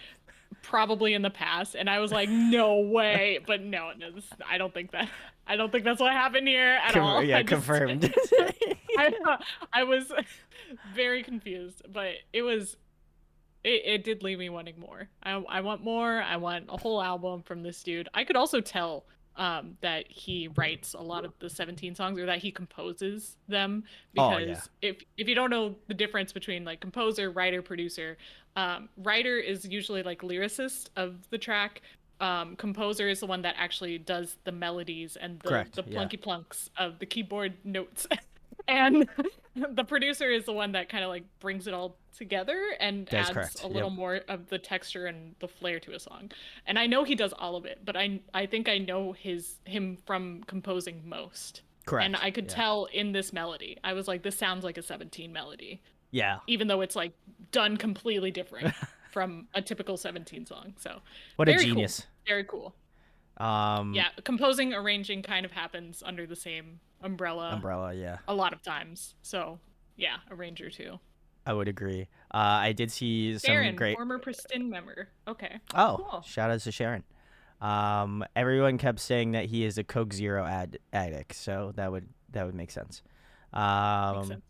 probably in the past, and I was like, no way. But no, I don't think that's what happened here at all. Yeah, confirmed. I was very confused, but it did leave me wanting more. I want more. I want a whole album from this dude. I could also tell that he writes a lot of the 17 songs, or that he composes them, because if you don't know the difference between like composer, writer, producer, writer is usually like lyricist of the track. Composer is the one that actually does the melodies and the plunky plunks of the keyboard notes. And the producer is the one that kind of like brings it all together and adds a little more of the texture and the flair to a song. And I know he does all of it, but I think I know him from composing most. Correct. And I could tell in this melody. I was like, this sounds like a 17 melody. Yeah. Even though it's like done completely different. from a typical 17 song. So What a very genius. Cool. Very cool. Yeah, composing, arranging kind of happens under the same umbrella. Yeah. A lot of times. So yeah, arranger too. I would agree. I did see some Sharon, great. former Pristine member. Okay. Oh, cool. Shout out to Sharon. Everyone kept saying that he is a Coke Zero addict, so that would make sense. Makes sense.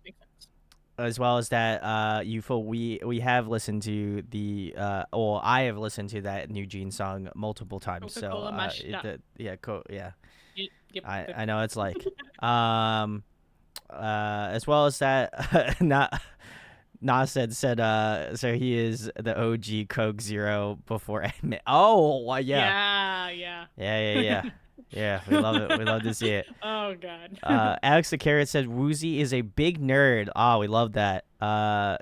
As well as that, we have listened to the I have listened to that New Jeans song multiple times. Coca-Cola So Yep. I know it's like as well as that Nas said so he is the OG Coke Zero before admit. Oh yeah. Yeah, we love it. We love to see it. Oh god. Alex the Carrot said Woozi is a big nerd. Oh, we love that.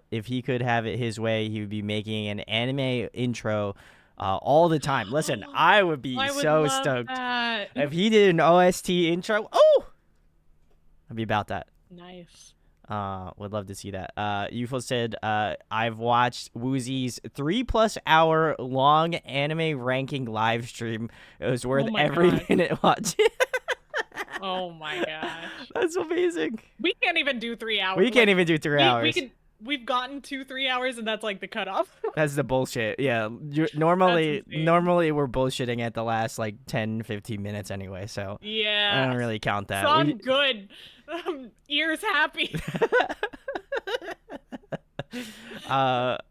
If he could have it his way, he would be making an anime intro all the time. Listen, I would be so stoked if he did an OST intro. Oh, I'd be about that. Nice. Would love to see that. UFO said, I've watched Woozi's 3+ hour long anime ranking live stream. It was worth every minute watching. Oh my gosh. That's amazing. We can't even do 3 hours. We can't even do 3 hours. We've gotten to 3 hours and that's like the cutoff. That's the bullshit. Yeah. Normally we're bullshitting at the last like 10, 15 minutes anyway. So yeah, I don't really count that. So I'm good. Ears happy.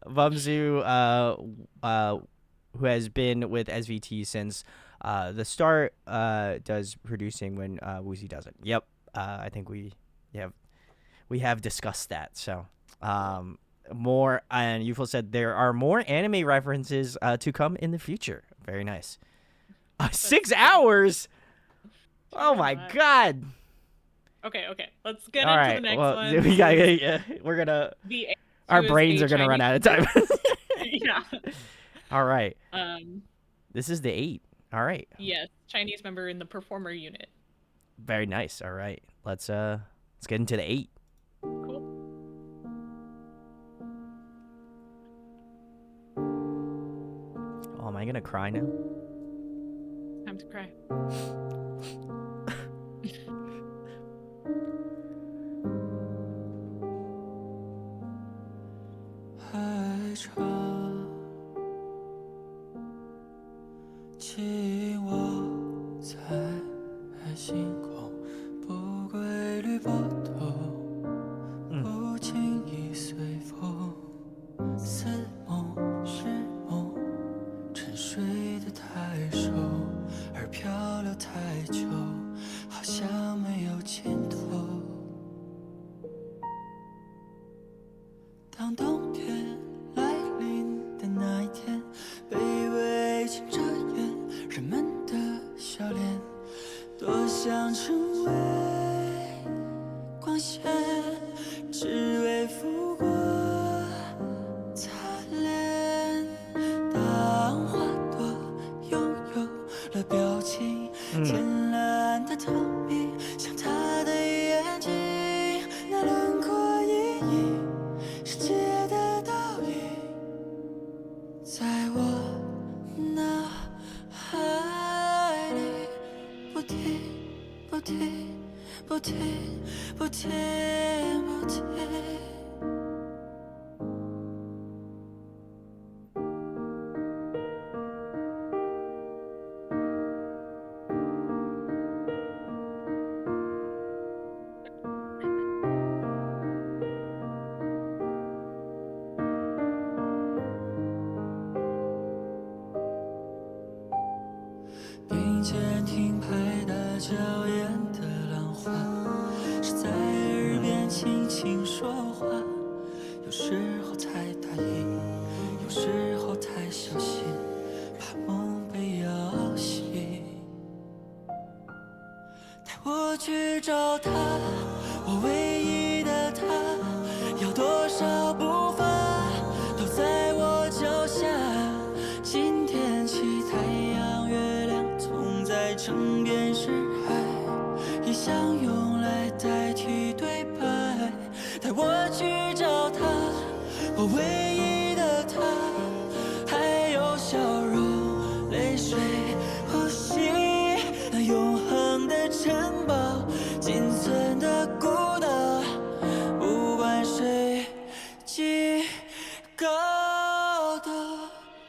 Vumzu, who has been with SVT since the start, does producing when Woozi doesn't. Yep. I think we have discussed that. So more, and Yufo said there are more anime references to come in the future. Very nice. 6 hours. Oh my god. Okay. Let's get into the next one. We got. We're gonna. Our brains are gonna run out of time. Yeah. All right. This is the 8. All right. Yes, Chinese member in the performer unit. Very nice. All right. Let's get into the 8. Cool. Oh, am I gonna cry now? Time to cry.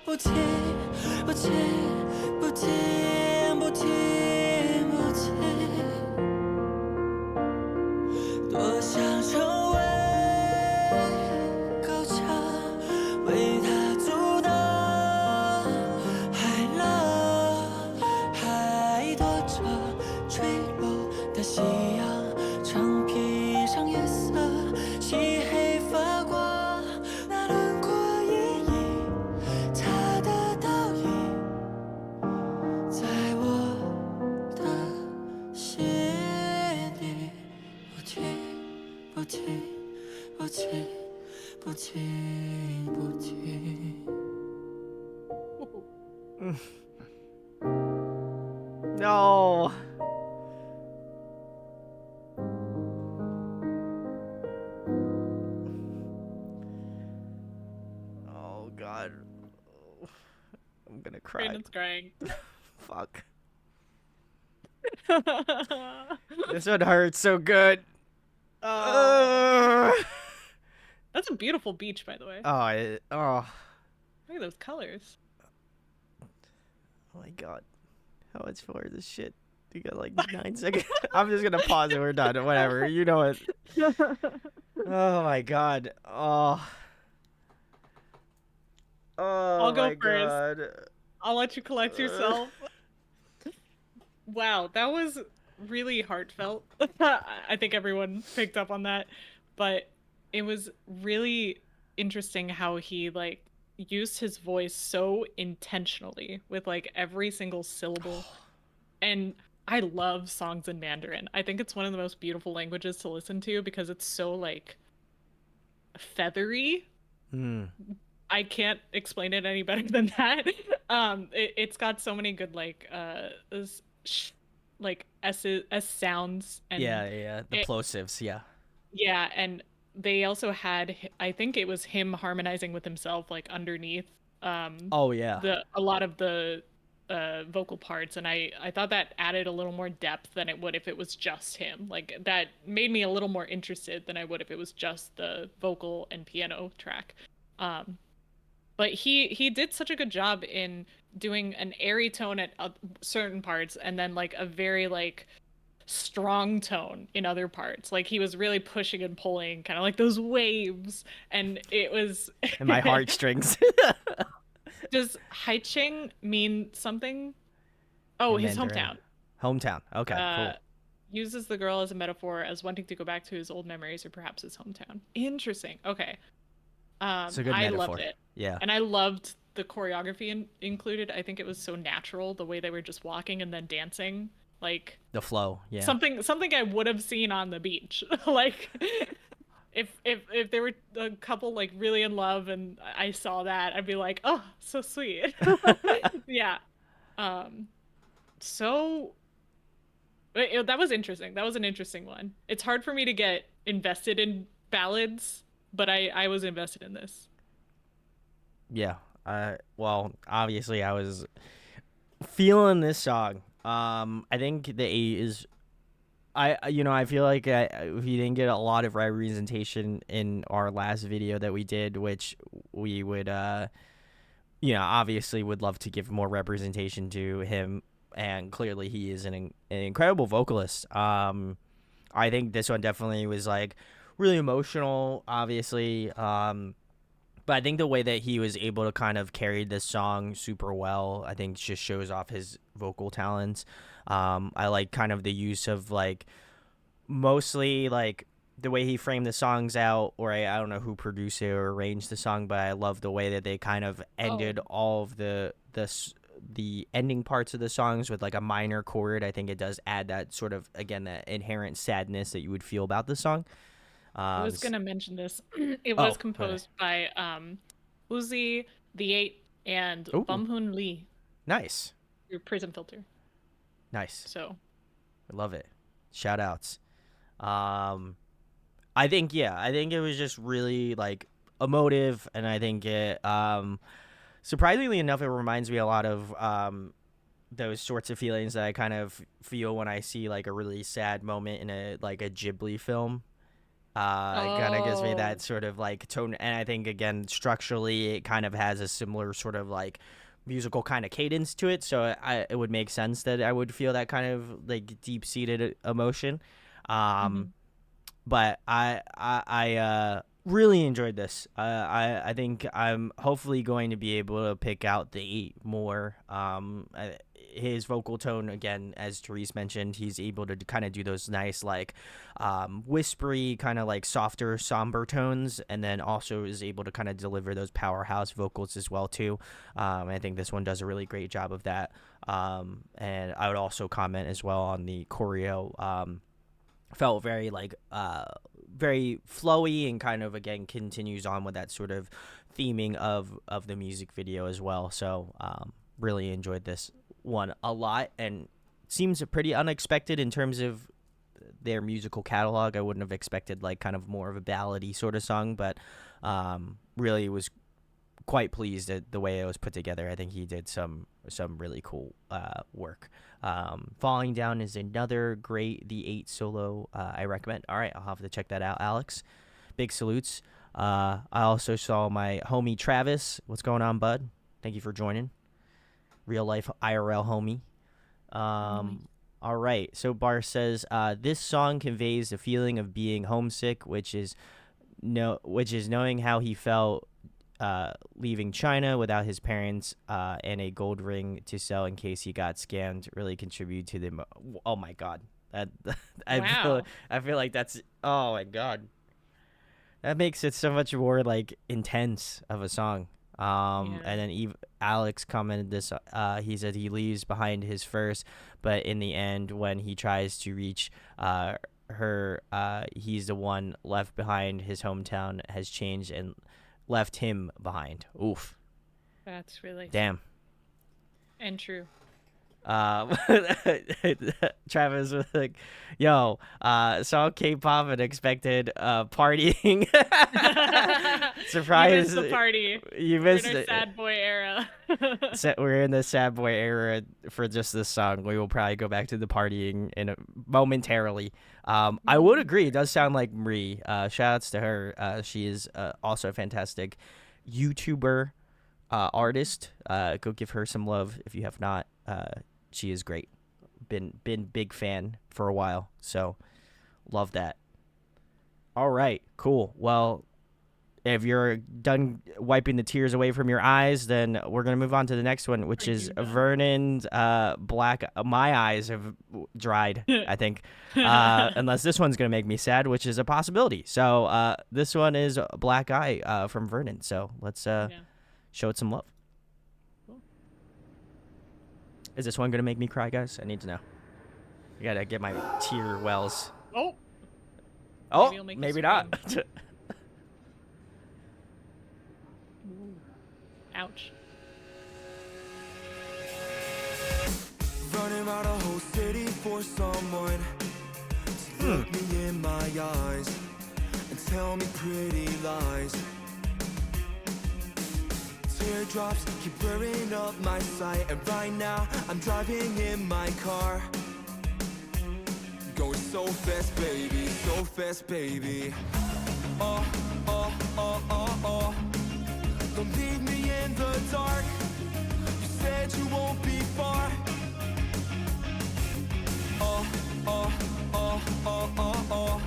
不停不停不停不停不停，多想成为高墙，为它阻挡海浪，还躲着坠落的夕阳，长披上夜色，漆黑发光，那轮廓隐隐，它的倒影，在我的心底，不停不停不停不停不停。 No. Oh God. I'm gonna cry. Brandon's crying. Fuck. This one hurts so good. Oh. That's a beautiful beach, by the way. Oh Look at those colors. my God. How much for this shit? You got like 9 seconds. I'm just gonna pause it. We're done. Whatever. You know it. Oh my God. Oh. Oh I'll go my first. God. I'll let you collect yourself. Wow, that was really heartfelt. I think everyone picked up on that, but it was really interesting how he like used his voice so intentionally with like every single syllable. And I love songs in Mandarin. I think it's one of the most beautiful languages to listen to because it's so like feathery. I can't explain it any better than that. It's got so many good like like s sounds and Yeah. The plosives. Yeah. yeah, and they also had I think it was him harmonizing with himself like underneath Oh yeah. a lot of the vocal parts, and I thought that added a little more depth than it would if it was just him. Like that made me a little more interested than I would if it was just the vocal and piano track. But he did such a good job in doing an airy tone at certain parts and then like a very like strong tone in other parts. Like he was really pushing and pulling, kind of like those waves, and it was And my heartstrings. Does Haicheng mean something? Oh, In his Mandarin. hometown. Hometown. Okay, cool. Uses the girl as a metaphor as wanting to go back to his old memories or perhaps his hometown. Interesting. Okay. It's a good I metaphor. loved it. Yeah. And I loved the choreography included. I think it was so natural, the way they were just walking and then dancing. Like The flow. Yeah. something I would have seen on the beach. Like if there were a couple like really in love and I saw that, I'd be like, oh, so sweet. Yeah. So that was interesting. That was an interesting one. It's hard for me to get invested in ballads, but I was invested in this. Yeah. Well, obviously I was feeling this song. I think the A is I feel like we didn't get a lot of representation in our last video that we did, which we would obviously would love to give more representation to him, and clearly he is an incredible vocalist. I think this one definitely was like really emotional, obviously. But I think the way that he was able to kind of carry this song super well, I think just shows off his vocal talents. I like kind of the use of like mostly like the way he framed the songs out, or I don't know who produced it or arranged the song, but I love the way that they kind of ended all of the ending parts of the songs with like a minor chord. I think it does add that sort of, again, that inherent sadness that you would feel about the song. I was gonna mention this. It was composed by Woozi, The Eight, and Bumhoon Lee. Nice. Your Prism Filter. Nice. So I love it. Shout outs. I think it was just really like emotive, and I think it surprisingly enough, it reminds me a lot of those sorts of feelings that I kind of feel when I see like a really sad moment in a Ghibli film. It kind of gives me Oh. that sort of like tone, and I think again structurally it kind of has a similar sort of like musical kind of cadence to it. So it would make sense that I would feel that kind of like deep seated emotion. Mhm. But I really enjoyed this. I think I'm hopefully going to be able to pick out the more. His vocal tone again, as Therese mentioned, he's able to kind of do those nice like whispery kind of like softer somber tones, and then also is able to kind of deliver those powerhouse vocals as well too. I think this one does a really great job of that. And I would also comment as well on the choreo. Felt very like very flowy and kind of again continues on with that sort of theming of the music video as well. So really enjoyed this one a lot, and seems pretty unexpected in terms of their musical catalog. I wouldn't have expected like kind of more of a ballady sort of song, but really was quite pleased at the way it was put together. I think he did some really cool work. Falling Down is another great The 8 solo I recommend. All right, I'll have to check that out, Alex. Big salutes. I also saw my homie Travis. What's going on, bud? Thank you for joining. Real life IRL homie. All right, so Bar says this song conveys the feeling of being homesick, which is knowing how he felt leaving China without his parents and a gold ring to sell in case he got scammed. Really contribute to the oh my god, that Wow. I feel like that's, oh my god, that makes it so much more like intense of a song. Yeah. And then Alex commented this. He said he leaves behind his first, but in the end, when he tries to reach her, he's the one left behind. His hometown has changed and left him behind. Oof. That's really Damn. and true. Travis was like, yo, saw K-pop and expected partying. Surprise. You missed the party. You missed We're in our it. sad boy era. We're in the sad boy era for just this song. We will probably go back to the partying momentarily. I would agree. It does sound like Marie. Shout outs to her. She is also a fantastic YouTuber artist. Go give her some love if you have not. She is great. Been big fan for a while. So love that. All right, cool. Well, if you're done wiping the tears away from your eyes, then we're gonna move on to the next one, which is Vernon's Black. My eyes have dried, I think, unless this one's gonna make me sad, which is a possibility. So this one is Black Eye from Vernon. So let's show it some love. Cool. Is this one gonna make me cry, guys? I need to know. I gotta get my tear wells. Oh, maybe not. Ouch. Running around a whole city for someone to look me in my eyes and tell me pretty lies. Teardrops keep blurring up my sight, and right now I'm driving in my car, going so fast, baby. Oh, oh, oh, oh, oh. Don't leave me in the dark. You said you won't be far. Oh, oh, oh, oh, oh, oh.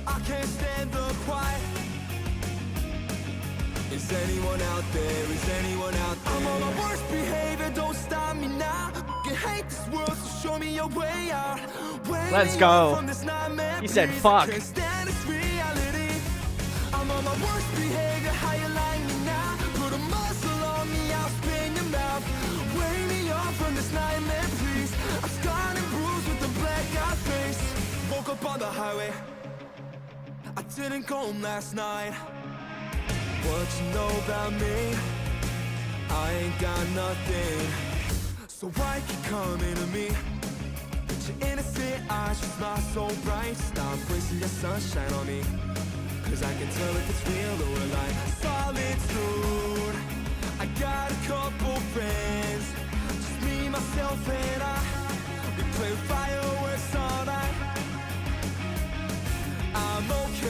I can't stand the quiet. Is anyone out there? I'm on my worst behavior, don't stop me now. You hate this world, so show me your way out. Let's go. He said fuck. Can't stand this reality. I'm on my worst behavior, how you like me now? Put a muzzle on me, I'll spin your mouth. Wake me up from this nightmare, please. I'm scarred and bruised with a black-eyed face. Woke up on the highway, I didn't go home last night. What you know about me? I ain't got nothing. So why keep coming to me? With your innocent eyes, you smile so bright. Stop wasting your sunshine on me, 'cause I can tell if it's real or a lie. Solitude, I got a couple friends, just me, myself, and I. We play fireworks all night. I'm okay.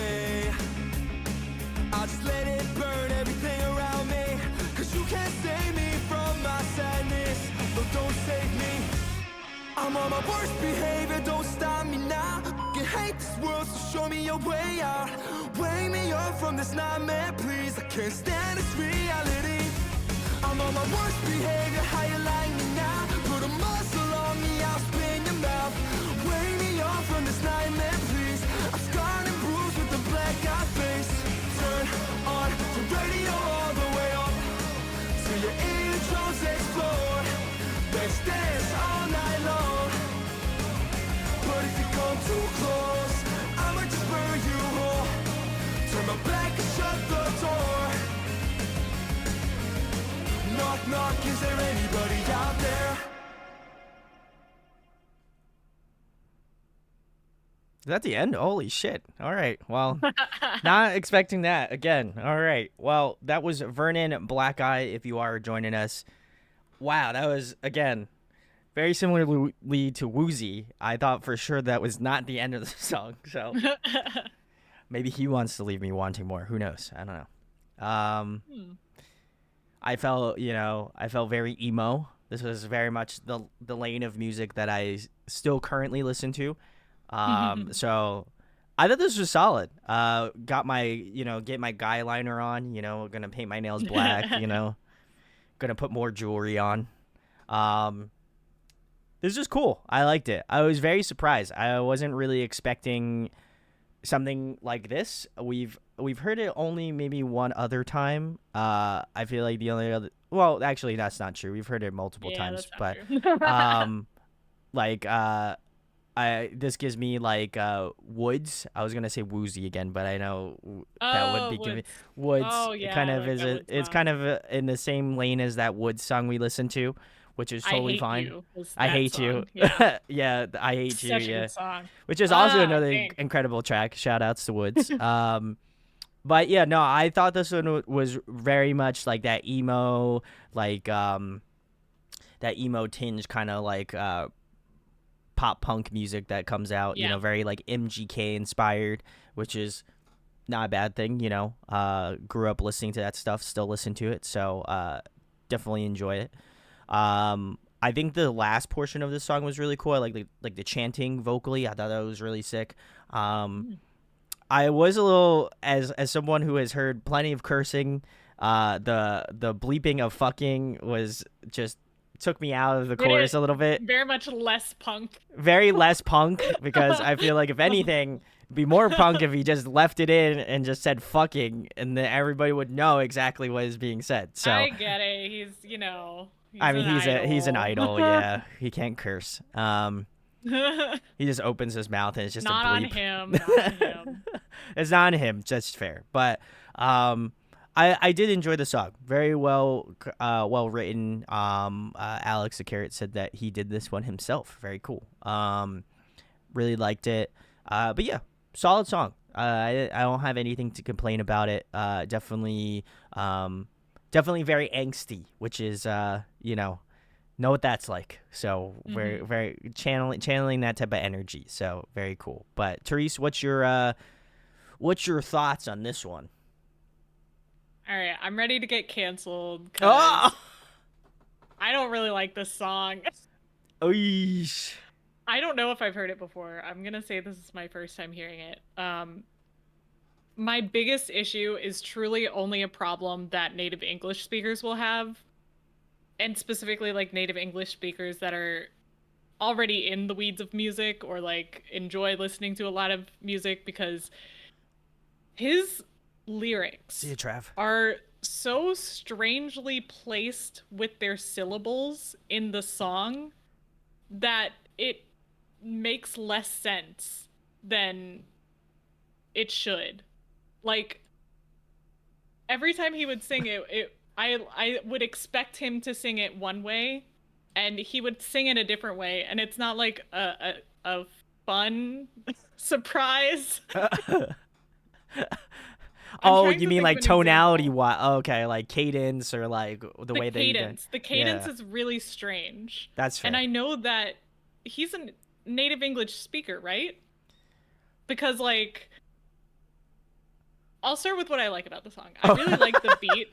I'm on my worst behavior, don't stop me now. I hate this world, so show me your way out. Wake me up from this nightmare, please. I can't stand this reality. I'm on my worst behavior, how you like me now? Put a muzzle on me, I'll spin your mouth. Wake me up from this nightmare, please. I'm scarred and bruised with the blackout face. Turn on the radio all the way up till your eardrums explode. Let's dance all night long. But if you come too close, I'ma just burn you whole. Turn my back and shut the door. Knock, knock, is there anybody out there? Is that the end? Holy shit. All right. Well, not expecting that again. All right. Well, that was Vernon Black Eye, if you are joining us. Wow, that was, again, very similarly to Woozi. I thought for sure that was not the end of the song. So maybe he wants to leave me wanting more. Who knows? I don't know. I felt very emo. This was very much the lane of music that I still currently listen to. So I thought this was solid. Got my, get my guy liner on, gonna paint my nails black, gonna put more jewelry on. This is cool. I liked it. I was very surprised. I wasn't really expecting something like this. We've heard it only maybe one other time. I feel like the only other, well, actually that's not true. We've heard it multiple times, but this gives me like Woods. I was gonna say Woozi again, but I know that would be giving Woods. Oh, yeah, kind of like is that a, Woods it's song. kind of in the same lane as that Woods song we listened to, which is totally I Hate fine. You was I that hate you. song. Yeah. Yeah, I hate you. Such a Yeah, good song. which is also another dang. incredible track. Shout outs to Woods. But yeah, no, I thought this one was very much like that emo, like that emo tinge kind of like pop punk music that comes out, Yeah. very like MGK inspired, which is not a bad thing, grew up listening to that stuff, still listen to it, so definitely enjoy it. I think the last portion of this song was really cool. I like the chanting vocally. I thought that was really sick. I was a little, as someone who has heard plenty of cursing, the bleeping of fucking was just took me out of the chorus a little bit. Very much less punk. Very less punk, because I feel like if anything, it'd be more punk if he just left it in and just said fucking, and then everybody would know exactly what is being said. So I get it. He's, he's he's an idol. idol. Yeah, he can't curse. He just opens his mouth and it's just Not a on bleep. him. Not on him. It's not on him. That's fair. But I did enjoy the song. Very well written. Alex the Carrot said that he did this one himself. Very cool. Really liked it. But yeah, solid song. I don't have anything to complain about it. Definitely very angsty, which is know what that's like. So very very channeling that type of energy. So very cool. But Therese, what's your thoughts on this one? All right, I'm ready to get canceled. Oh! I don't really like this song. Oish. I don't know if I've heard it before. I'm gonna say this is my first time hearing it. My biggest issue is truly only a problem that native English speakers will have, and specifically like native English speakers that are already in the weeds of music or like enjoy listening to a lot of music, because his lyrics See you, Trav. are so strangely placed with their syllables in the song that it makes less sense than it should. Like, every time he would sing it, I would expect him to sing it one way, and he would sing it a different way, and it's not like a fun surprise. Oh, trying you to mean think like of an tonality? example. What? Okay, like cadence or like the way they. The cadence Yeah. is really strange. That's fair. And I know that he's a native English speaker, right? Because like, I'll start with what I like about the song. I really like the beat.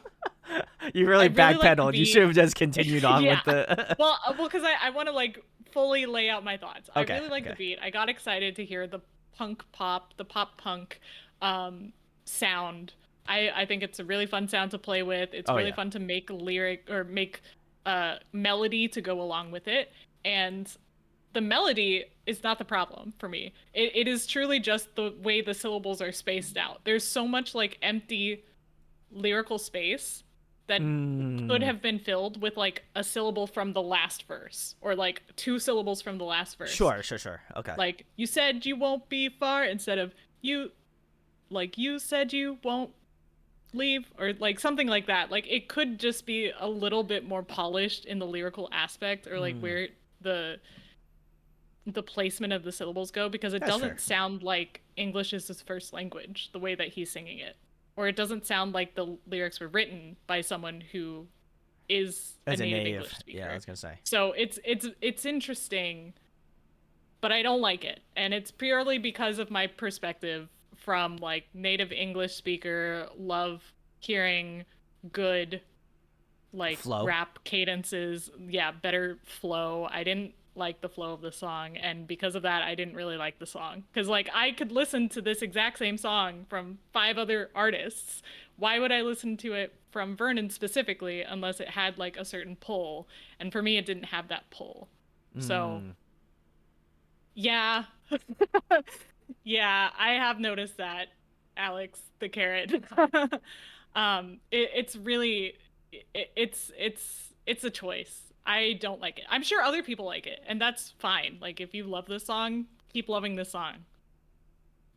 You really I really like the backpedaled. You beat. should have just continued on Yeah. with the. Well, because I want to like fully lay out my thoughts. Okay, I really like the okay. beat. I got excited to hear the pop punk sound. I think it's a really fun sound to play with. It's Oh really yeah. fun to make lyric or make melody to go along with it. And the melody is not the problem for me. It is truly just the way the syllables are spaced out. There's so much like empty lyrical space that could Mm, have been filled with like a syllable from the last verse or like two syllables from the last verse. sure. Okay. Like you said you won't be far instead of you like you said you won't leave or like something like that. Like it could just be a little bit more polished in the lyrical aspect or like Mm, where the placement of the syllables go because it that's fair. doesn't sound like English is his first language the way that he's singing it. Or it doesn't sound like the lyrics were written by someone who is a As a native native, English yeah, I speaker. was gonna say. So it's interesting, but I don't like it. And it's purely because of my perspective from like native English speaker, love hearing good like Flow. rap cadences, yeah, better flow. I didn't like the flow of the song, and because of that I didn't really like the song because like I could listen to this exact same song from five other artists. Why would I listen to it from Vernon specifically unless it had like a certain pull? And for me it didn't have that pull. So Mm. yeah. Yeah, I have noticed that, Alex the carrot. It's really it's a choice. I don't like it. I'm sure other people like it, and that's fine. Like if you love this song, keep loving this song.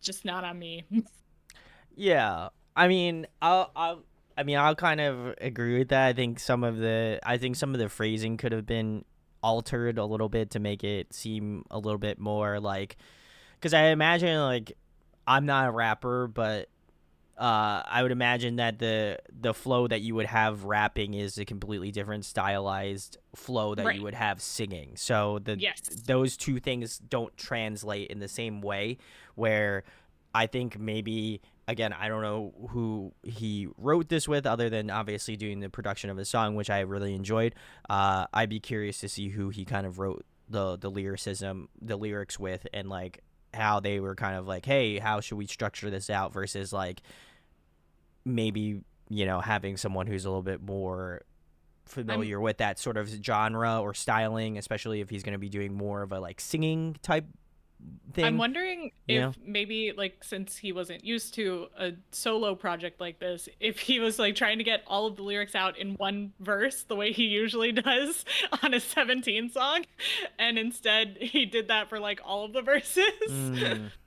Just not on me. Yeah, I mean, I'll kind of agree with that. I think some of the phrasing could have been altered a little bit to make it seem a little bit more like, because I imagine like I'm not a rapper, but I would imagine that the flow that you would have rapping is a completely different stylized flow that you Right. would have singing. So Yes. those two things don't translate in the same way. Where I think maybe again I don't know who he wrote this with, other than obviously doing the production of the song, which I really enjoyed. I'd be curious to see who he kind of wrote the lyrics with, and like how they were kind of like, hey, how should we structure this out versus like maybe having someone who's a little bit more I'm familiar with that sort of genre or styling, especially if he's going to be doing more of a like singing type I'm thing, wondering you if know. maybe like since he wasn't used to a solo project like this, if he was like trying to get all of the lyrics out in one verse the way he usually does on a 17 song, and instead he did that for like all of the verses.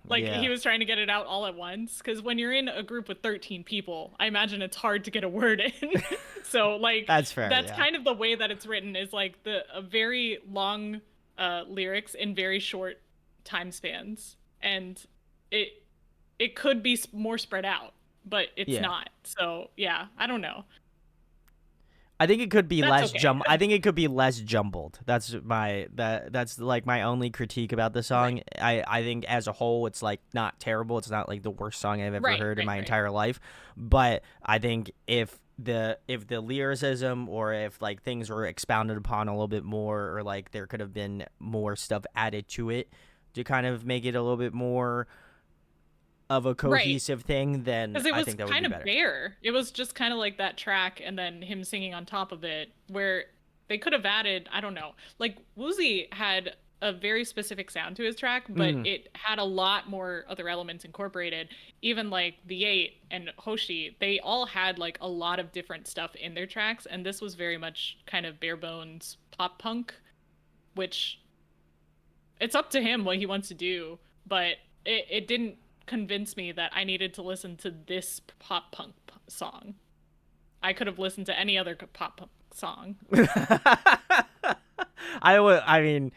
Like he Yeah, was trying to get it out all at once because when you're in a group with 13 people, I imagine it's hard to get a word in. So like that's fair. that's Yeah, kind of the way that it's written is like the a very long lyrics in very short time spans, and it it could be more spread out, but it's yeah. not. So yeah, I don't know. I think it could be That's less okay. I think it could be less jumbled. That's like my only critique about the Right. song. I think as a whole it's like not terrible. It's not like the worst song I've ever Right. heard in Right. my Right. entire life. But I think if the lyricism, or if like things were expounded upon a little bit more, or like there could have been more stuff added to it to kind of make it a little bit more of a Right. cohesive thing, then Because it I was think that would kind be of better. bare. It was just kind of like that track and then him singing on top of it, where they could have added, I don't know. Like Woozi had a very specific sound to his track, but Mm, it had a lot more other elements incorporated. Even like the Eight and Hoshi, they all had like a lot of different stuff in their tracks, and this was very much kind of bare bones pop punk, which it's up to him what he wants to do, but it didn't convince me that I needed to listen to this pop punk song. I could have listened to any other pop punk song. I mean,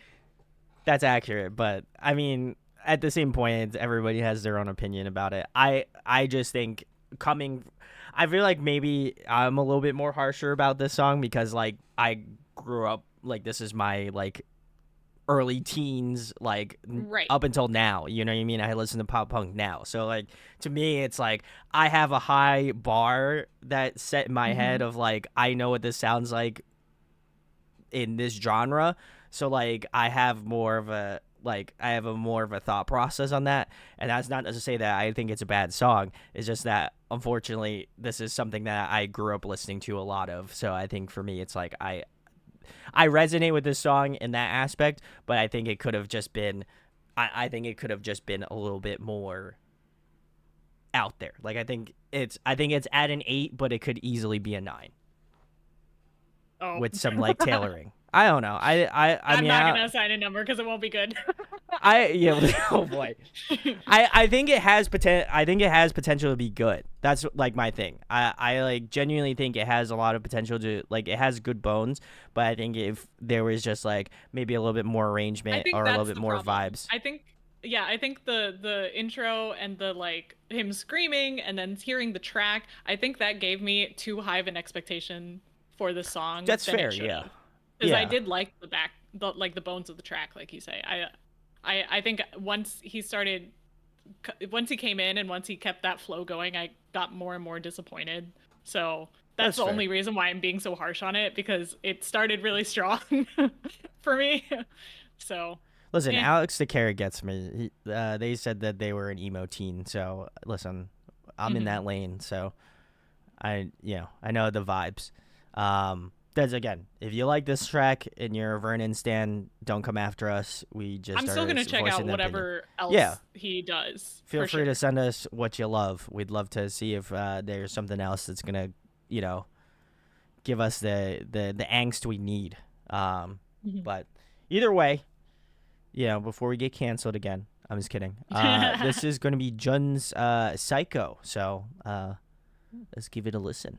that's accurate, but I mean, at the same point, everybody has their own opinion about it. I just think coming, I feel like maybe I'm a little bit more harsher about this song because like I grew up like this is my like early teens, like Right. up until now. You know what I mean? I listen to pop punk now, so like to me, it's like I have a high bar that set in my head Hmm. of like I know what this sounds like in this genre. So like I have more of a more of a thought process on that, and that's not to say that I think it's a bad song. It's just that unfortunately this is something that I grew up listening to a lot of. So I think for me it's like I resonate with this song in that aspect, but I think it could have just been I think it could have just been a little bit more out there. Like I think it's at an 8, but it could easily be a 9 with some like tailoring. I don't know. I'm mean, not gonna assign a number because it won't be good. Oh boy. I think it has potential to be good. That's like my thing. I like genuinely think it has a lot of potential to like it has good bones, but I think if there was just like maybe a little bit more arrangement or a little bit more vibes. I think the intro and the like him screaming and then hearing the track, I think that gave me too high of an expectation for the song. That's fair, yeah. Because I did like the bones of the track, like you say. I think once he came in and once he kept that flow going, I got more and more disappointed. So that's the only reason why I'm being so harsh on it, because it started really strong for me. So listen, Alex the Carrot gets me. They said that they were an emo teen, so listen, I'm in that lane, so I know the vibes. That's again, if you like this track and you're a Vernon stan, don't come after us. I'm still gonna check out whatever else he does. Feel free to send us what you love. We'd love to see if there's something else that's gonna, give us the angst we need. But either way, before we get canceled again, I'm just kidding. This is gonna be Jun's Psycho. So let's give it a listen.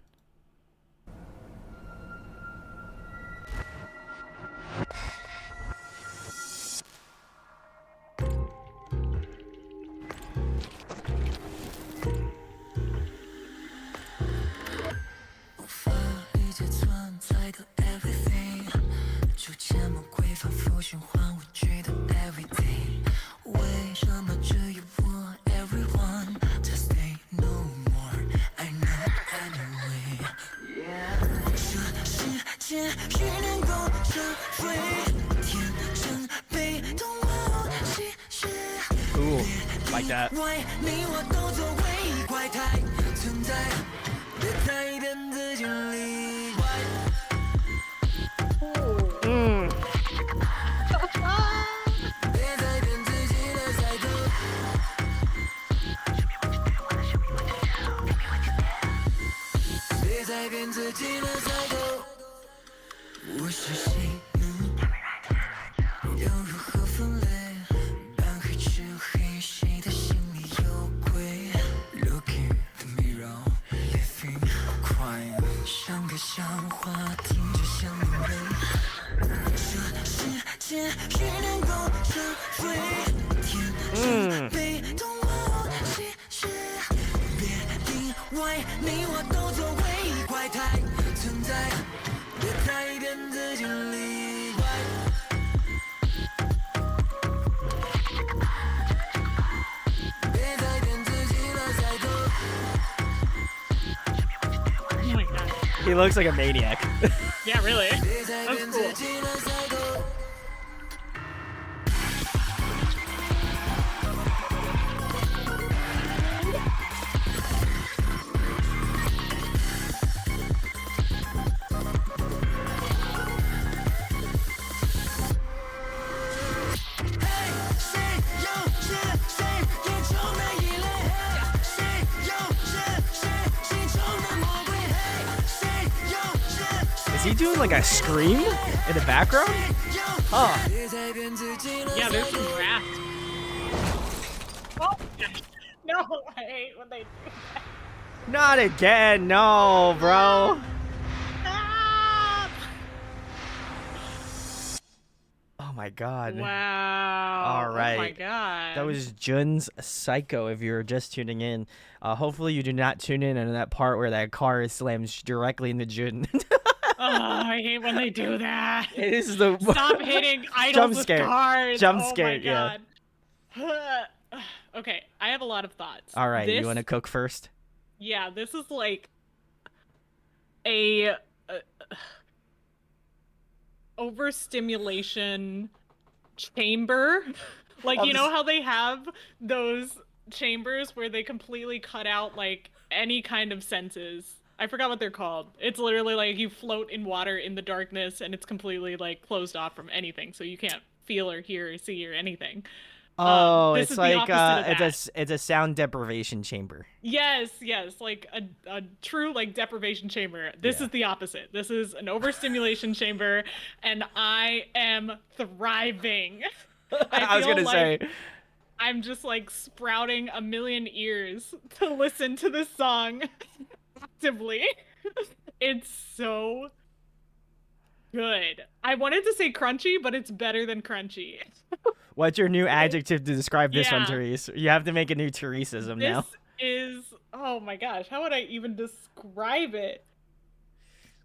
Ooh, like that. He looks like a maniac. Yeah, really. That's cool. Is he doing like a scream in the background? Huh. Yeah, there's some draft. Oh, no, I hate when they do that. Not again, no, bro. Ah! Oh my god. Wow. All right. Oh my god. That was Jun's Psycho. If you're just tuning in, hopefully you do not tune in on that part where that car slams directly into Jun. Oh, I hate when they do that. It is the Stop hitting idols with cars. Jump oh scare, my god. Yeah. Okay, I have a lot of thoughts. All right, you want to cook first? Yeah, this is like a overstimulation chamber. Like, you know how they have those chambers where they completely cut out like any kind of senses. I forgot what they're called. It's literally like you float in water in the darkness and it's completely like closed off from anything, so you can't feel or hear or see or anything. Oh, This it's is the like opposite of that. it's a sound deprivation chamber. Yes, like a true like deprivation chamber. This Yeah. is the opposite. This is an overstimulation chamber, and I am thriving. I was feel gonna say. like I'm just like sprouting a million ears to listen to this song actively. It's so good. I wanted to say crunchy, but it's better than crunchy. What's your new adjective to describe this one, Yeah. Therese? You have to make a new Thereseism This now. is, oh my gosh, how would I even describe it?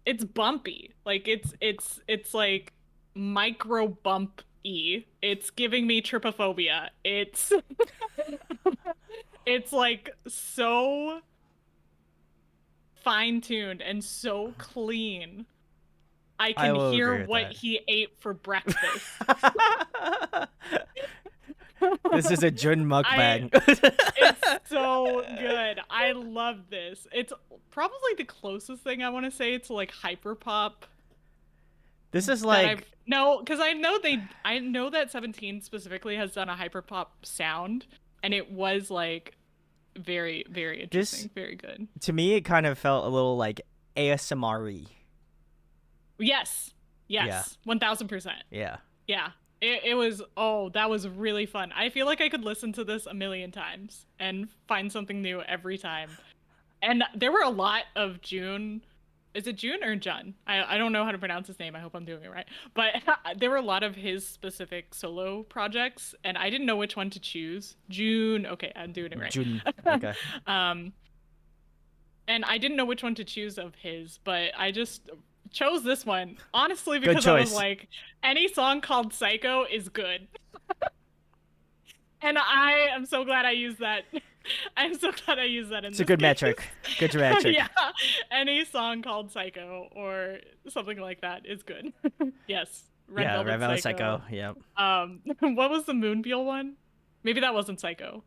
It's bumpy. Like it's like micro bump-y. It's giving me trypophobia. It's it's like so fine-tuned and so clean. I can will hear agree with what that. he ate for breakfast. This is a Jun mukbang. It's so good. I love this. It's probably the closest thing I want to say to like hyperpop. This is that like no, because I know that 17 specifically has done a hyperpop sound, and it was like very, very interesting, very good. to me it kind of felt a little like ASMR-y. Yes, Yeah. 1000%. Yeah. Yeah. It was, oh, that was really fun. I feel like I could listen to this a million times and find something new every time. And there were a lot of June. Is it June or Jun? I don't know how to pronounce his name. I hope I'm doing it right. But there were a lot of his specific solo projects, and I didn't know which one to choose. June. Okay, I'm doing it right. Jun. Okay. And I didn't know which one to choose of his, but I just chose this one honestly because I was choice. like, any song called Psycho is good. And I am so glad I used that. I'm so glad I used that in It's this a good case. metric. Good metric. Yeah, any song called Psycho or something like that is good. Yes, Red Yeah, Velvet Red Velvet Psycho. Psycho. Yep. What was the Moonbeal one? Maybe that wasn't Psycho.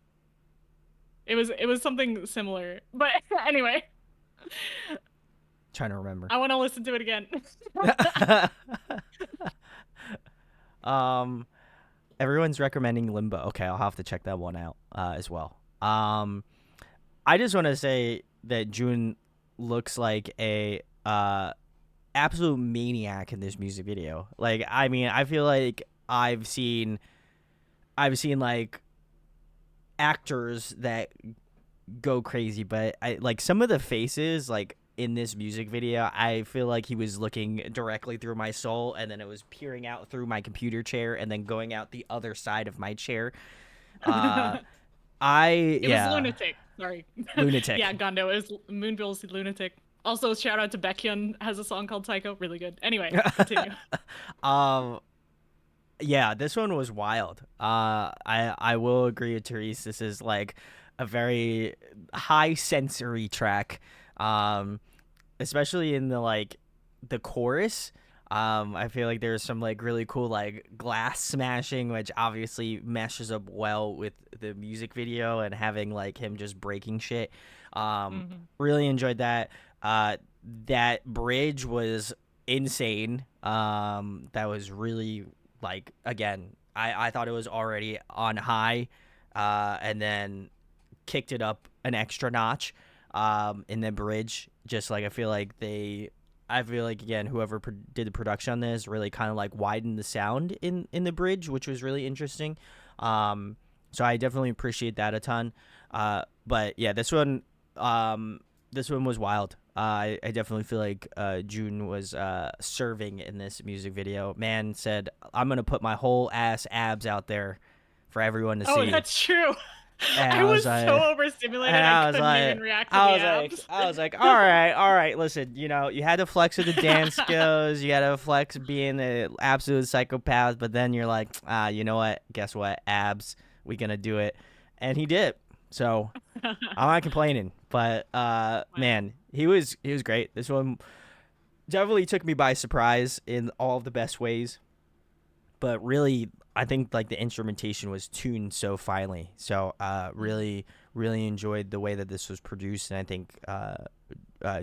It was something similar. But anyway, Trying to remember. I want to listen to it again. Everyone's recommending Limbo. Okay, I'll have to check that one out as well. I just want to say that June looks like a absolute maniac in this music video. Like, I mean, I feel like I've seen like actors that go crazy, but I like some of the faces like in this music video, I feel like he was looking directly through my soul, and then it was peering out through my computer chair and then going out the other side of my chair. It was Lunatic. Sorry. Lunatic. Yeah, Gondo. It was Moonbill's Lunatic. Also, shout out to Baekhyun, has a song called Psycho. Really good. Anyway, continue. Yeah, this one was wild. I will agree with Therese. This is like a very high sensory track. Especially in the chorus. I feel like there's some like really cool like glass smashing, which obviously meshes up well with the music video and having like him just breaking shit. Really enjoyed that. That bridge was insane. That was really like, again, I thought it was already on high, and then kicked it up an extra notch. In the bridge, just like I feel like again, whoever did the production on this really kind of like widened the sound in the bridge, which was really interesting. So I definitely appreciate that a ton. But yeah, this one was wild. I definitely feel like June was serving in this music video. Man said, "I'm gonna put my whole ass abs out there for everyone to see." Oh, that's true. And I was so overstimulated I couldn't even react to the abs. I was like, all right, listen, you know, you had to flex with the dance skills, you had to flex being an absolute psychopath, but then you're like, you know what? Guess what? Abs, we gonna do it, and he did. So I'm not complaining, but man, he was great. This one, definitely took me by surprise in all of the best ways. But really, I think like the instrumentation was tuned so finely. So really, really enjoyed the way that this was produced, and I think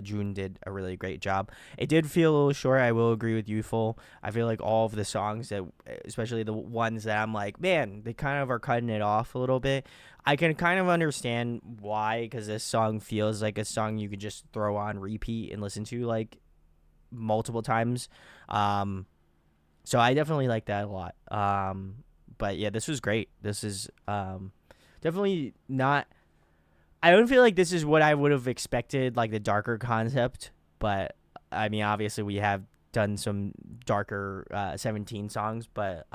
June did a really great job. It did feel a little short. I will agree with you, Full. I feel like all of the songs that, especially the ones that I'm like, man, they kind of are cutting it off a little bit. I can kind of understand why, because this song feels like a song you could just throw on repeat and listen to like multiple times. So I definitely like that a lot. But yeah, this was great. This is definitely not. I don't feel like this is what I would have expected, like the darker concept. But I mean, obviously we have done some darker 17 songs, but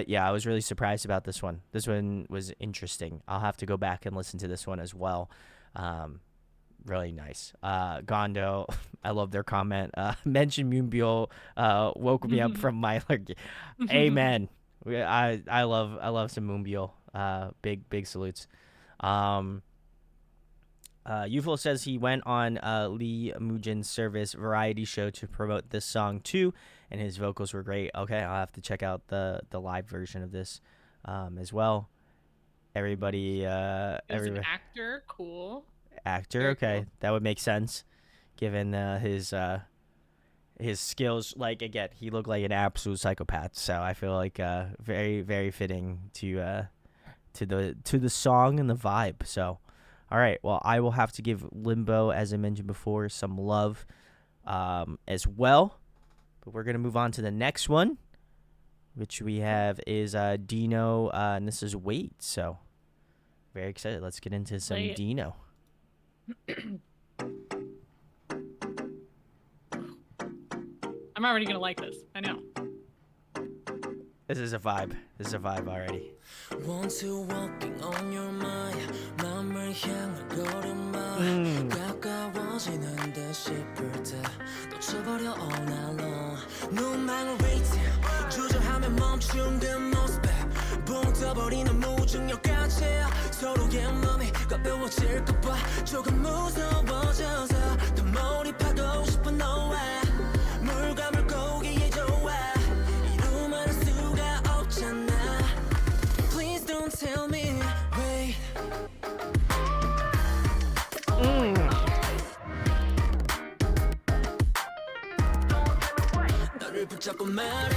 yeah, I was really surprised about this one. This one was interesting. I'll have to go back and listen to this one as well. Really nice. Gondo, I love their comment. Mention Moonbyul woke me up from my like. Amen. I love some Moonbyul. Big salutes. Yuful says he went on Lee Mujin's Service variety show to promote this song too, and his vocals were great. Okay, I'll have to check out the live version of this as well. Everybody, An actor, cool. Actor, Very okay, cool. that would make sense, given his skills. Like again, he looked like an absolute psychopath, so I feel like very very fitting to the song and the vibe. So, all right, well, I will have to give Limbo, as I mentioned before, some love as well. But we're gonna move on to the next one, which we have is Dino, and this is Wait. So, very excited. Let's get into some Wait. Dino. I'm already gonna like this. I know. This is a vibe. This is a vibe already. Want to walking on your mind 마음을 향한 걸음마 가까워지는 듯 싶을 때 놓쳐버려 all night long 눈망울 waiting 주저하면 멈춘 그 모습에 붕 떠버리는 무중력까지 서로의 맘이 가벼워질까봐 조금 무서워져서 더 몰입하고 싶어 너와 물감을 고기에 좋아 이루말할 수가 없잖아 Please don't tell me wait 너를 붙잡고 말해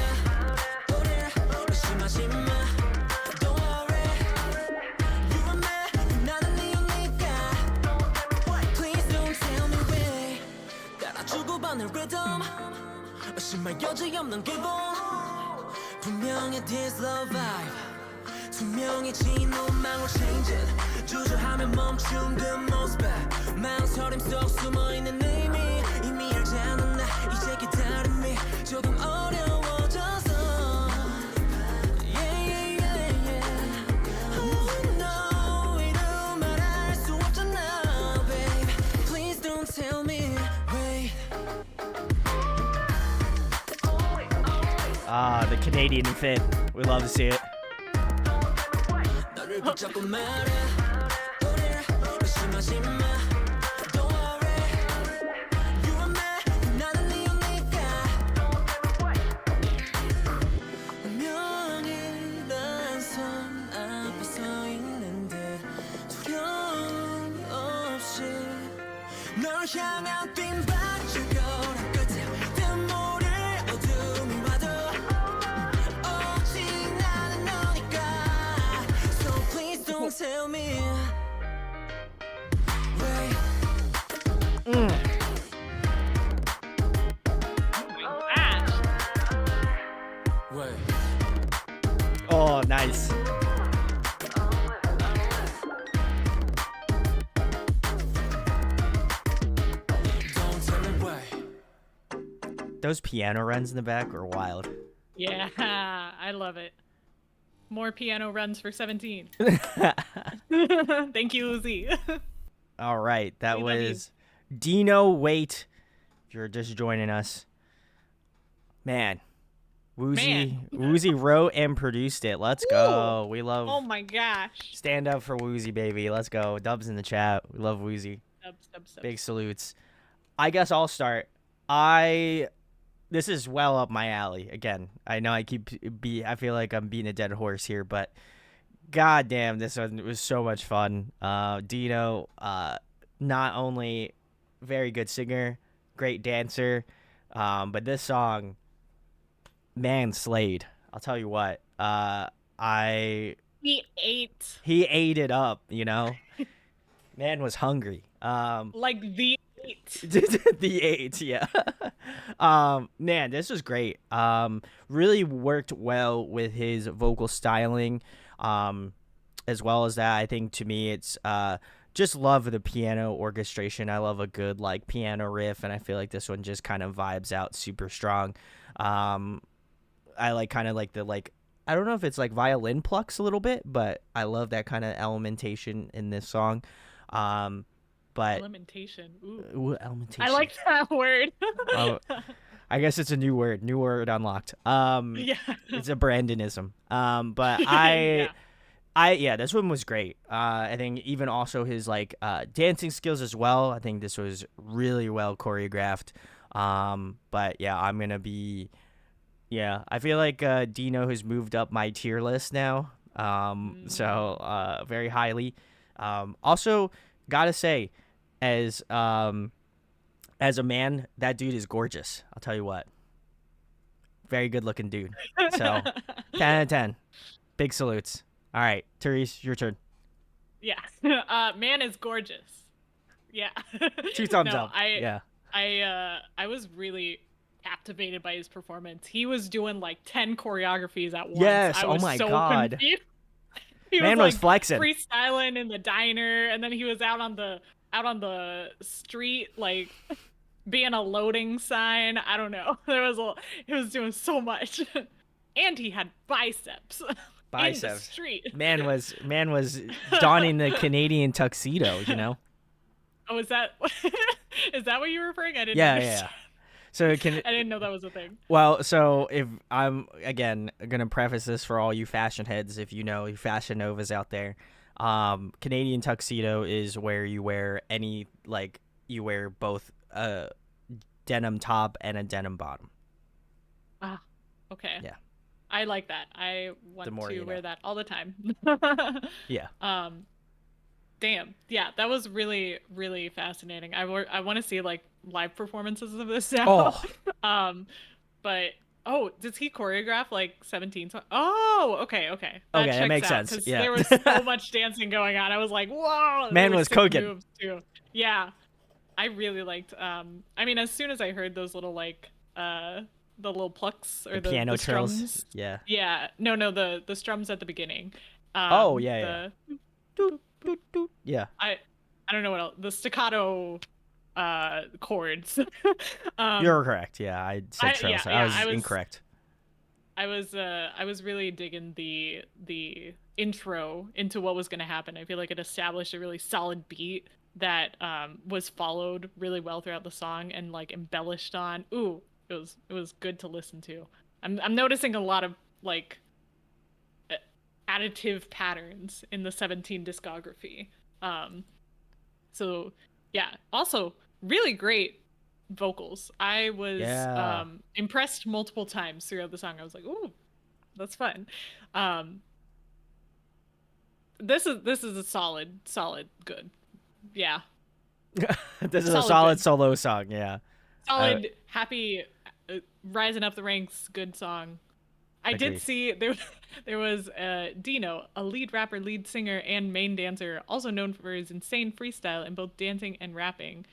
우리 의심하지 마 Don't worry You and me 나는 이유니까 Please don't tell me wait 따라주고 받는 rhythm 의심할 여지 없는 기분 분명히 this love vibe 투명해진 눈망울 changing 주저하면 멈춘 그 모습에 망설임 속 숨어있는 의미 이미 알잖아 나 이제 기다림이 조금 어려워져서 Yeah yeah yeah yeah Oh no 이루 말할 수 없잖아 babe Please don't tell me wait The Canadian fit. We love to see it. 너를 붙잡고 말해 우리 의심하지 마 Don't worry You and me 나는 이유니까 운명이 난 손 앞에 서 있는데 두려움 없이 널 향한 빈박질 거란 끝에 틈모를 어둠이 와도 오직 나는 너니까 So please don't tell me wait wait Oh, nice. Don't tell me wait Those piano runs in the back are wild. Yeah, I love it. More piano runs for 17. Thank you, Woozi. All right, that We love you. was Dino. Wait, if you're just joining us, man, Woozi wrote and produced it. Let's go. We love. Oh my gosh. Stand up for Woozi, baby. Let's go. Dubs in the chat. We love Woozi. Subs. Big salutes. I guess I'll start. This is well up my alley. Again, I know I feel like I'm beating a dead horse here, but god damn, this one was so much fun. Dino, not only very good singer, great dancer, but this song, man, slayed. I'll tell you what. He ate. He ate it up, you know. Man was hungry. Like the 8. The 8, yeah. Man, this was great. Really worked well with his vocal styling. As well as that, I think to me it's just love the piano orchestration. I love a good like piano riff, and I feel like this one just kind of vibes out super strong. I like kind of like the like, I don't know if it's like violin plucks a little bit, but I love that kind of elementation in this song. But Elementation. ooh, elementation. I like that word. Oh, I guess it's a new word unlocked. Yeah. It's a Brandonism. But yeah, this one was great. I think even also his like dancing skills as well. I think this was really well choreographed. But yeah, I feel like Dino has moved up my tier list now. So very highly. Also, gotta say, as a man, that dude is gorgeous. I'll tell you what. Very good looking dude. So 10 out of 10. Big salutes. All right, Therese, your turn. Yeah. Man is gorgeous. Yeah. 2 thumbs up. Yeah. I was really captivated by his performance. He was doing like 10 choreographies at once. Yes. I was oh my so god. Confused. He Man was flexing. Freestyling in the diner, and then he was out on the street like being a loading sign. I don't know. He was doing so much. And he had biceps. In the street. Man was donning the Canadian tuxedo, you know. Oh, is that what you were referring? I didn't. Yeah. So I didn't know that was a thing. Well, so if I'm again gonna preface this for all you fashion heads, if you know, you fashion novas out there, Canadian tuxedo is where you wear you wear both a denim top and a denim bottom. Ah, okay. Yeah. I like that. I want to wear that all the time. Yeah. Damn. Yeah, that was really, really fascinating. I want to see like live performances of this now. Oh. But does he choreograph like 17 songs? Oh, okay. That makes sense. Yeah. There was so much dancing going on. I was like, whoa. Man was cooking. Too. Yeah. I really liked. I mean, as soon as I heard those little like the little plucks or the piano strums. trills. Yeah. Yeah. No, the strums at the beginning. Yeah. Yeah. I don't know what else. The staccato chords. You're correct. Yeah, I said trills. I was incorrect. I was really digging the intro into what was going to happen. I feel like it established a really solid beat that was followed really well throughout the song and like embellished on. Ooh, it was good to listen to. I'm noticing a lot of like additive patterns in the 17 discography. So yeah, also really great vocals. I was impressed multiple times throughout the song. I was like, ooh, that's fun. This is a solid good. Yeah. This is a solid solo song, yeah. Solid, happy, rising up the ranks, good song. I did see there was Dino, a lead rapper, lead singer, and main dancer, also known for his insane freestyle in both dancing and rapping.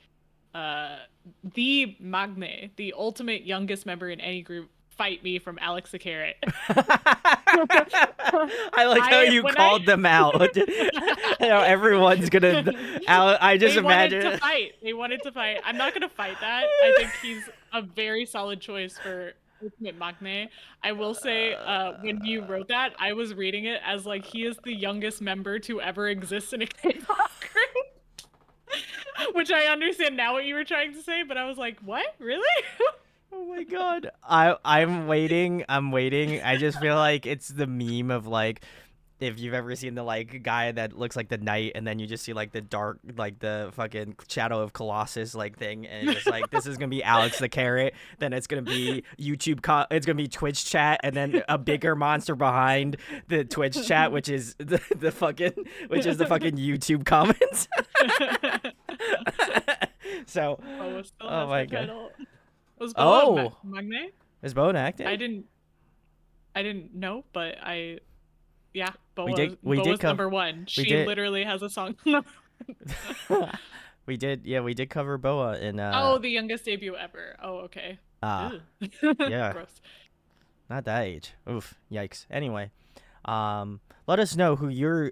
The Magne, the ultimate youngest member in any group, fight me from Alex the Carrot. I like how you called them out. Everyone's gonna. I just imagine. They wanted to fight. I'm not gonna fight that. I think he's a very solid choice for ultimate Magne. I will say, when you wrote that, I was reading it as like he is the youngest member to ever exist in a K-pop group. Which I understand now what you were trying to say, but I was like, what? Really? Oh my god. I'm waiting. I just feel like it's the meme of like if you've ever seen the like guy that looks like the knight, and then you just see like the dark, like the fucking shadow of Colossus like thing, and it's like this is gonna be Alex the Carrot, then it's gonna be it's gonna be Twitch chat, and then a bigger monster behind the Twitch chat, which is the fucking YouTube comments. So, oh my god, Was Boa oh, Magne? is Boa acting? I didn't know, but yeah, we did Boa's number one. She literally has a song. we did cover Boa in the youngest debut ever. Oh, okay. Yeah. Gross. Not that age. Oof, yikes. Anyway, let us know who you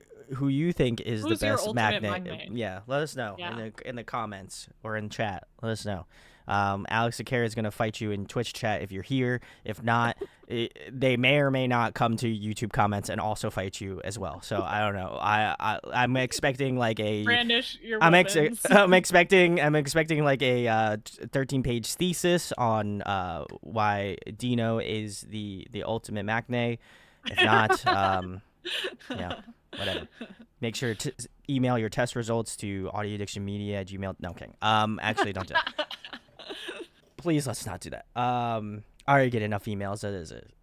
think is Who's the your best ultimate magnet. magnate? Yeah, let us know in the comments or in chat. Let us know. Alex the Carrot is gonna fight you in Twitch chat if you're here. If not, they may or may not come to YouTube comments and also fight you as well. So I don't know. I'm expecting like a brandish your I'm weapons. I'm expecting like a 13-page thesis on why Dino is the ultimate matinee. If not, yeah, whatever. Make sure to email your test results to audioaddictionmedia@gmail. No, I'm kidding. Actually, don't do that. Please, let's not do that. I already get enough emails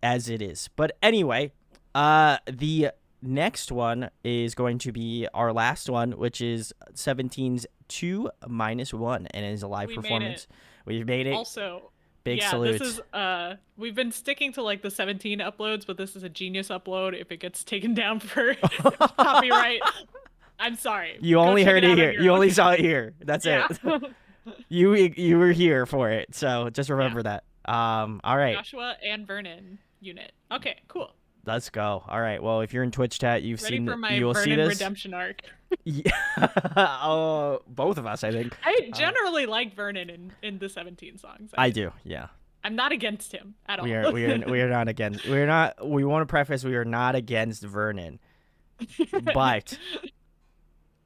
as it is. But anyway, the next one is going to be our last one, which is 17's 2-1, and it is a live performance. We've made it. Also, big salute. This is we've been sticking to like the 17 uploads, but this is a genius upload. If it gets taken down for copyright, I'm sorry. You only heard it here. You only saw it here. That's it. You were here for it, so just remember that. All right. Joshua and Vernon unit. Okay, cool. Let's go. All right. Well, if you're in Twitch chat, you'll see Vernon this redemption arc. Yeah. Oh, both of us, I think. I generally like Vernon in the 17 songs. I do. Yeah. I'm not against him at all. We are not against. We want to preface we are not against Vernon, but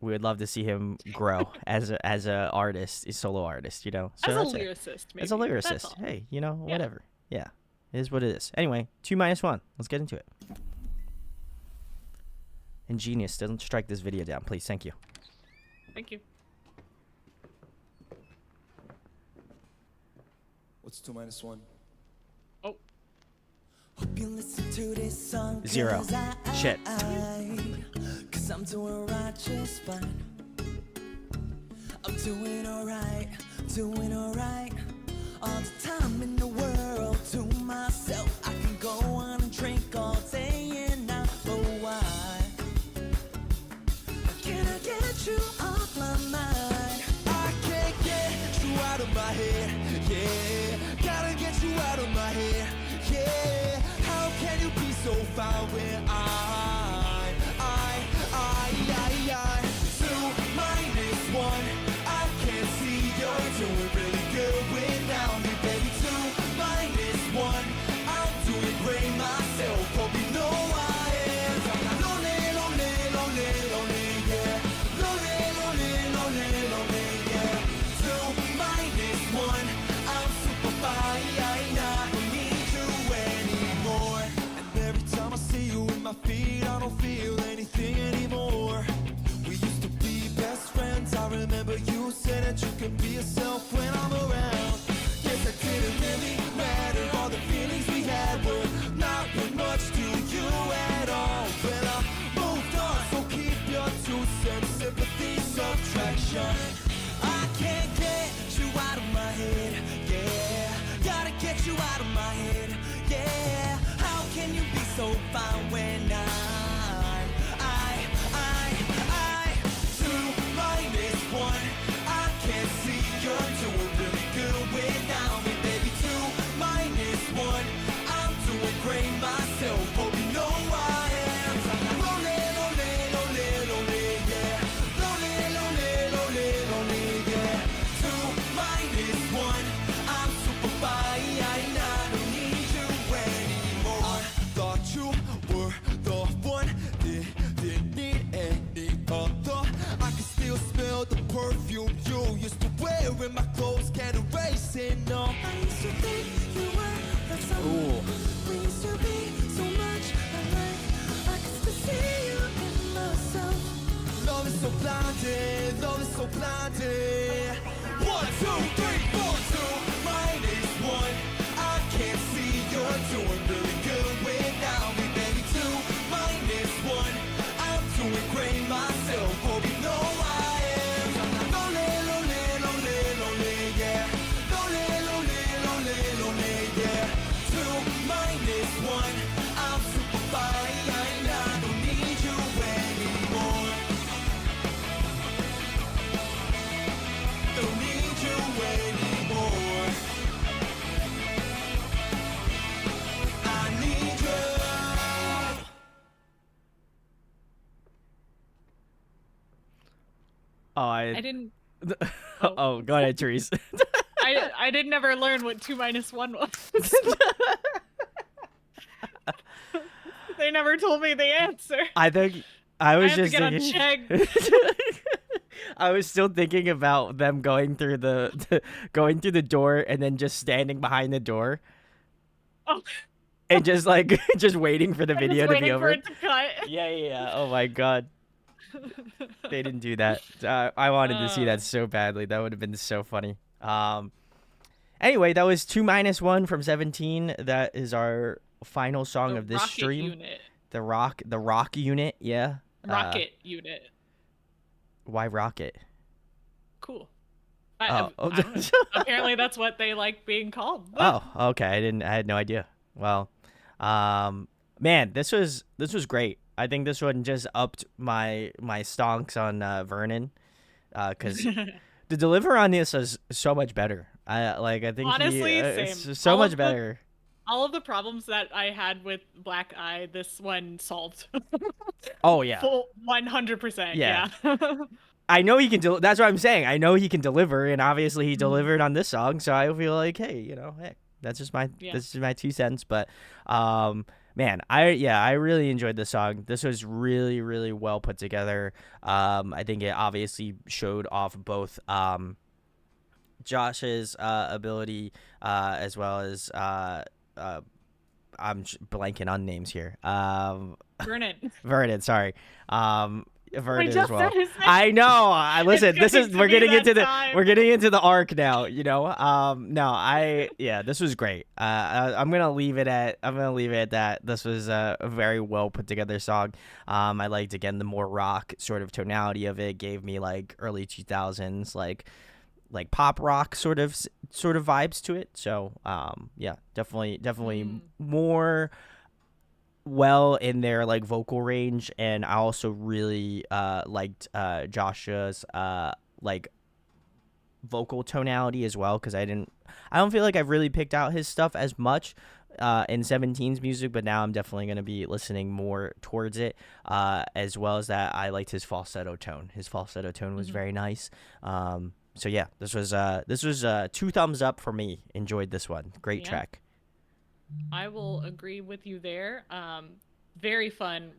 we would love to see him grow as a artist, a solo artist, you know. So as a lyricist, maybe. As a lyricist. Hey, you know, whatever. Yeah. It is what it is. Anyway, 2-1. Let's get into it. And Genius, doesn't strike this video down, please. Thank you. Thank you. What's 2-1? Oh. Hope you listen to this song 0. Shit. Cause I'm doing right just fine. I'm doing alright, doing alright. All the time in the world to myself. I can go on and drink all day and not know why. Can I get you off my mind? I can't get you out of my head, yeah. Gotta get you out of my head, yeah. How can you be so far when doing really good without me, baby. 2-1, I'm doing great myself. Hope you know I am. Lonely, lonely, lonely, lonely, yeah. Lonely, lonely, lonely, lonely, yeah. 2-1, I'm super fine. I don't need you anymore. And every time I see you in so blinded. 1, 2, 3, 4, 2 minus 1. I can't see you're doing really good without me, baby. 2 minus 1. I'm doing great myself. Hope you know I am. Lonely, lonely, lonely, lonely, yeah. Lonely, lonely, lonely, lonely, yeah. 2 minus 1. I'm super fine. I don't need you anymore. Don't need you anymore. I need you. Oh, I didn't. Oh, go ahead, Therese. I didn't ever learn what 2 minus 1 was. They never told me the answer. I think I was have to just get on thinking. I was still thinking about them going through going through the door and then just standing behind the door Oh, and just like just waiting for the I'm video just to be waiting for over. it to cut. Yeah. Oh my god, they didn't do that. I wanted to see that so badly. That would have been so funny. Anyway, that was 2 minus 1 from 17. That is our final song The of this rocket stream. unit. The rock unit. Yeah. Rocket unit. Why rocket? Cool. Oh. I don't know. Apparently that's what they like being called. Oh, okay. I had no idea. Well, man, this was great. I think this one just upped my stonks on Vernon, because the deliver on this is so much better. I think Honestly, it's same. so All much of better. All of the problems that I had with Black Eye, this one solved. Oh yeah, Full 100%. Yeah. Yeah. I know he can. That's what I'm saying. I know he can deliver, and obviously he delivered on this song. So I feel like, hey, hey, that's just my 2 cents. But man, I really enjoyed the song. This was really, really well put together. I think it obviously showed off both Josh's ability as well as I'm blanking on names here. Vernon. Vernon, sorry. Vernon just as well. said his name. I know. I listen. It's We're getting into time. we're getting into the arc now. No, this was great. I'm gonna leave it at that. This was a very well put together song. I liked, again, the more rock sort of tonality of it. Gave me like early 2000s like pop rock sort of vibes to it. So yeah, definitely more well in their like vocal range. And I also really liked Joshua's like vocal tonality as well, because I don't feel like I've really picked out his stuff as much in 17's music, but now I'm definitely going to be listening more towards it, as well as that I liked his falsetto tone. His falsetto tone was very nice. So yeah, this was 2 thumbs up for me. Enjoyed this one. Great track. I will agree with you there. Very fun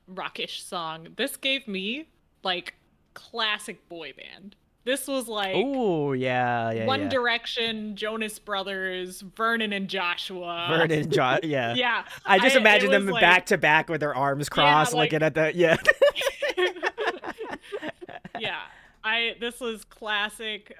rockish song. This gave me like classic boy band. This was like One Direction, Jonas Brothers, Vernon and Joshua. Yeah. Yeah. I just imagine them like, back to back with their arms crossed, looking at the Yeah. This was classic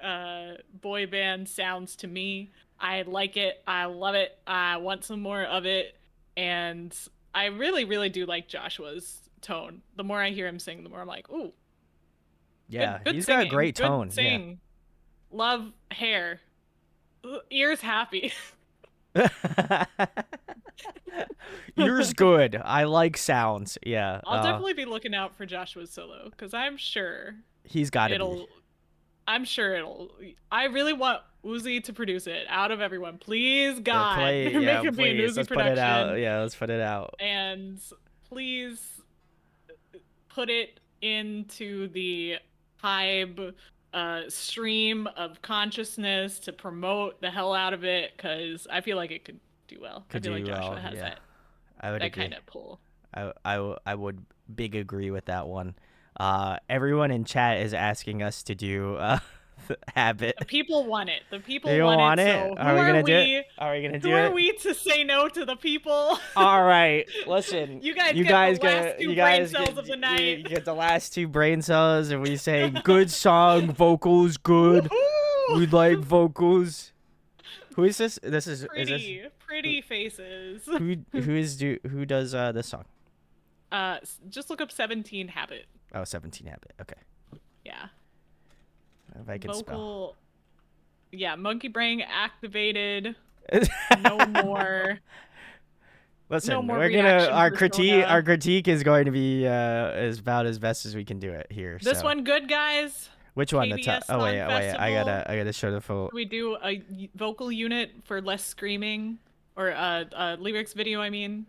boy band sounds to me. I like it. I love it. I want some more of it. And I really, really do like Joshua's tone. The more I hear him sing, the more I'm like, ooh. Yeah, good he's singing, got a great tone. Good sing. Yeah. Love hair. Ears happy. Ears good. I like sounds. Yeah. I'll definitely be looking out for Joshua's solo, because I'm sure he's got to be. I'm sure it'll. I really want Woozi to produce it. Out of everyone, please, God, make it be an Woozi Let's production. put it out. Yeah, let's put it out. And please put it into the Hybe stream of consciousness to promote the hell out of it, because I feel like it could do well. I feel like Joshua has that kind of pull. I would big agree with that one. Everyone in chat is asking us to do habit. The people want it. The people You want want it. it? So Are we gonna do it? Are we gonna do who it? are we to say no to the people? All right, listen. You guys you get guys the last get, two you brain guys cells get, of the night. You get the last 2 brain cells, and we say good song, vocals good. Woohoo! We like vocals. Who is this? This is Pretty faces. who does this song? Just look up 17 Habit. Oh, 17 Habit. Okay. Yeah. If I can spell. Yeah, monkey brain activated. No more. Listen, no more we're gonna our persona. critique is going to be is about as best as we can do it here. This so. one good, guys. Which one? The KBS oh wait, Song I gotta show the full. We do a vocal unit for less screaming, or a lyrics video. I mean.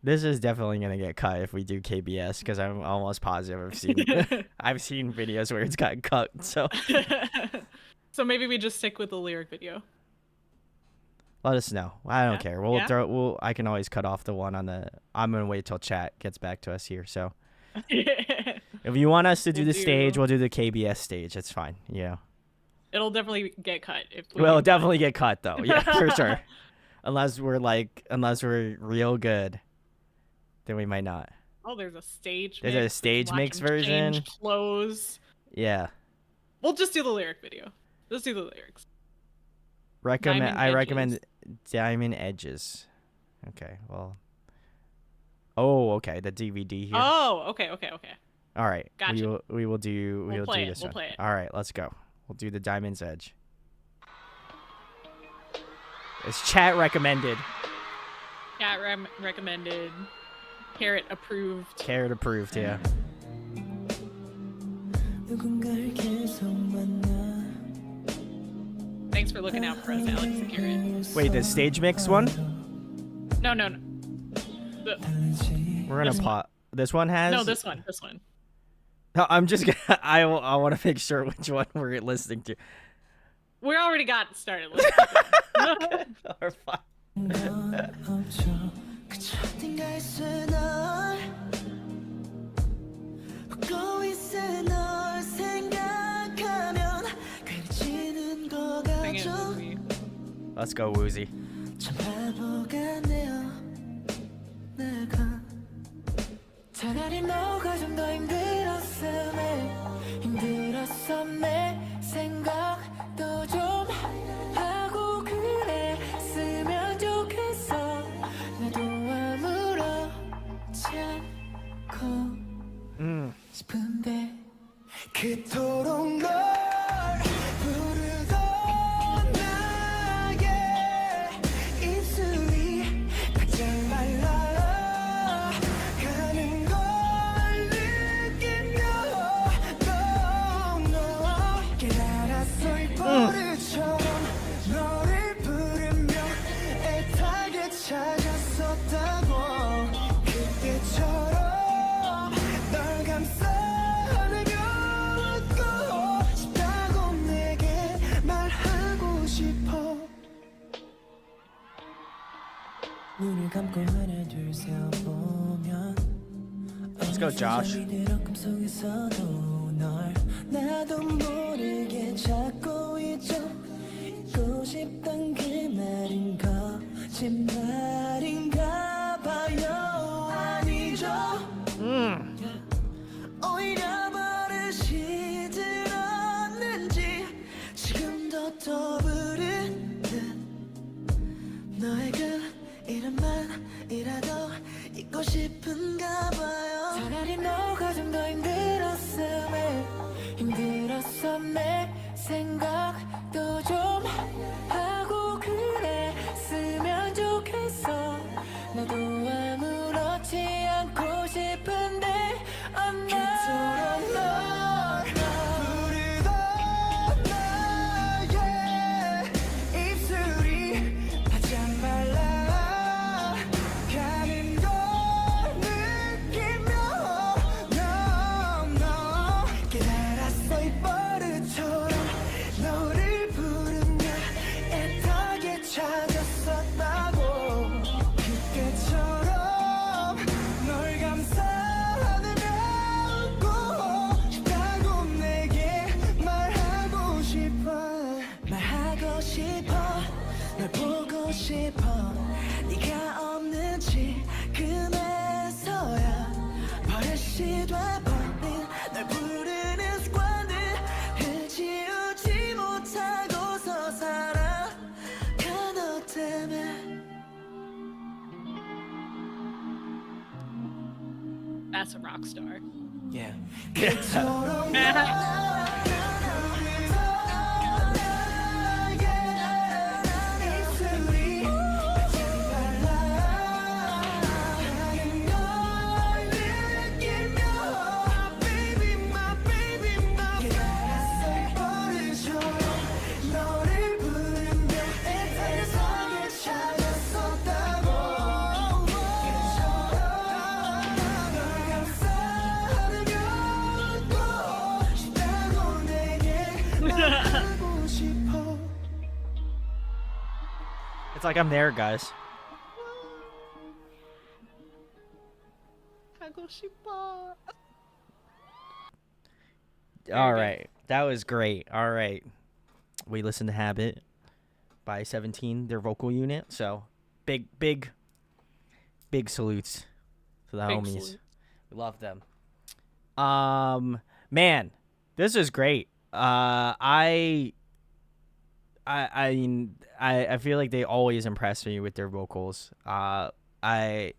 This is definitely gonna get cut if we do KBS, because I'm almost positive I've seen videos where it's gotten cut. So. So maybe we just stick with the lyric video. Let us know. I don't care. We'll Yeah. throw. I can always cut off the one on the. I'm gonna wait till chat gets back to us here. So. If you want us to do the stage, we'll do the KBS stage. It's fine. Yeah. It'll definitely get cut. It'll definitely get cut though. Yeah, for sure. Unless we're real good, then we might not. Oh, there's a stage. There's a stage mix version. Change clothes. Yeah. We'll just do the lyric video. Let's do the lyrics. I recommend Diamond Edges. Okay. Well. Oh, okay. The DVD here. Oh, okay. All right. Gotcha. We will do play this it. We'll one. play it. All right, let's go. We'll do the Diamond's Edge. It's chat recommended. Cat recommended. Carrot approved. Carrot approved, yeah. Thanks for looking out for us, Alex and Carrot. Wait, the stage mix one? No. We're gonna pause. This one has. No, this one. No, I'm just gonna. I want to make sure which one we're listening to. We already got started. Let's keep going. Or fine. Sing it, Woozi. Let's go, Woozi. 차라리 너가 좀 더 힘들었어 내 생각도 좀 하고 그랬으면 좋겠어 나도 아무렇지 않고 싶은데 그토록 널 부르던 나의 입술이 가장 말라가는 걸 느끼며 너 깨달았어 이 버릇처럼 너를 부르며 애타게 찾았었다고 그때처럼 널 감싸 Let's go, Josh. 나도 모르게 찾고 잊고 싶단 그 말인 거짓말인가 봐요 아니죠 오히려 버릇이 들었는지 지금도 떠부르는 너의 그 이름만이라도 잊고 싶은가 봐요 차라리 너가 좀 더 힘들었어 내 생각도 좀 하고 그랬으면 좋겠어 나도 아무렇지 않고 싶은데 그토록 널 부르던 나의 입술이 바짝 말라가는 걸 느끼며 너 깨달았어 이 버릇처럼 너를 That's a rock star. Yeah. It's like I'm there, guys. All right, that was great. All right, we listened to Habit by 17, their vocal unit. So big salutes to the Big homies. salute. We love them. Man, this is great. I mean, I feel like they always impress me with their vocals. I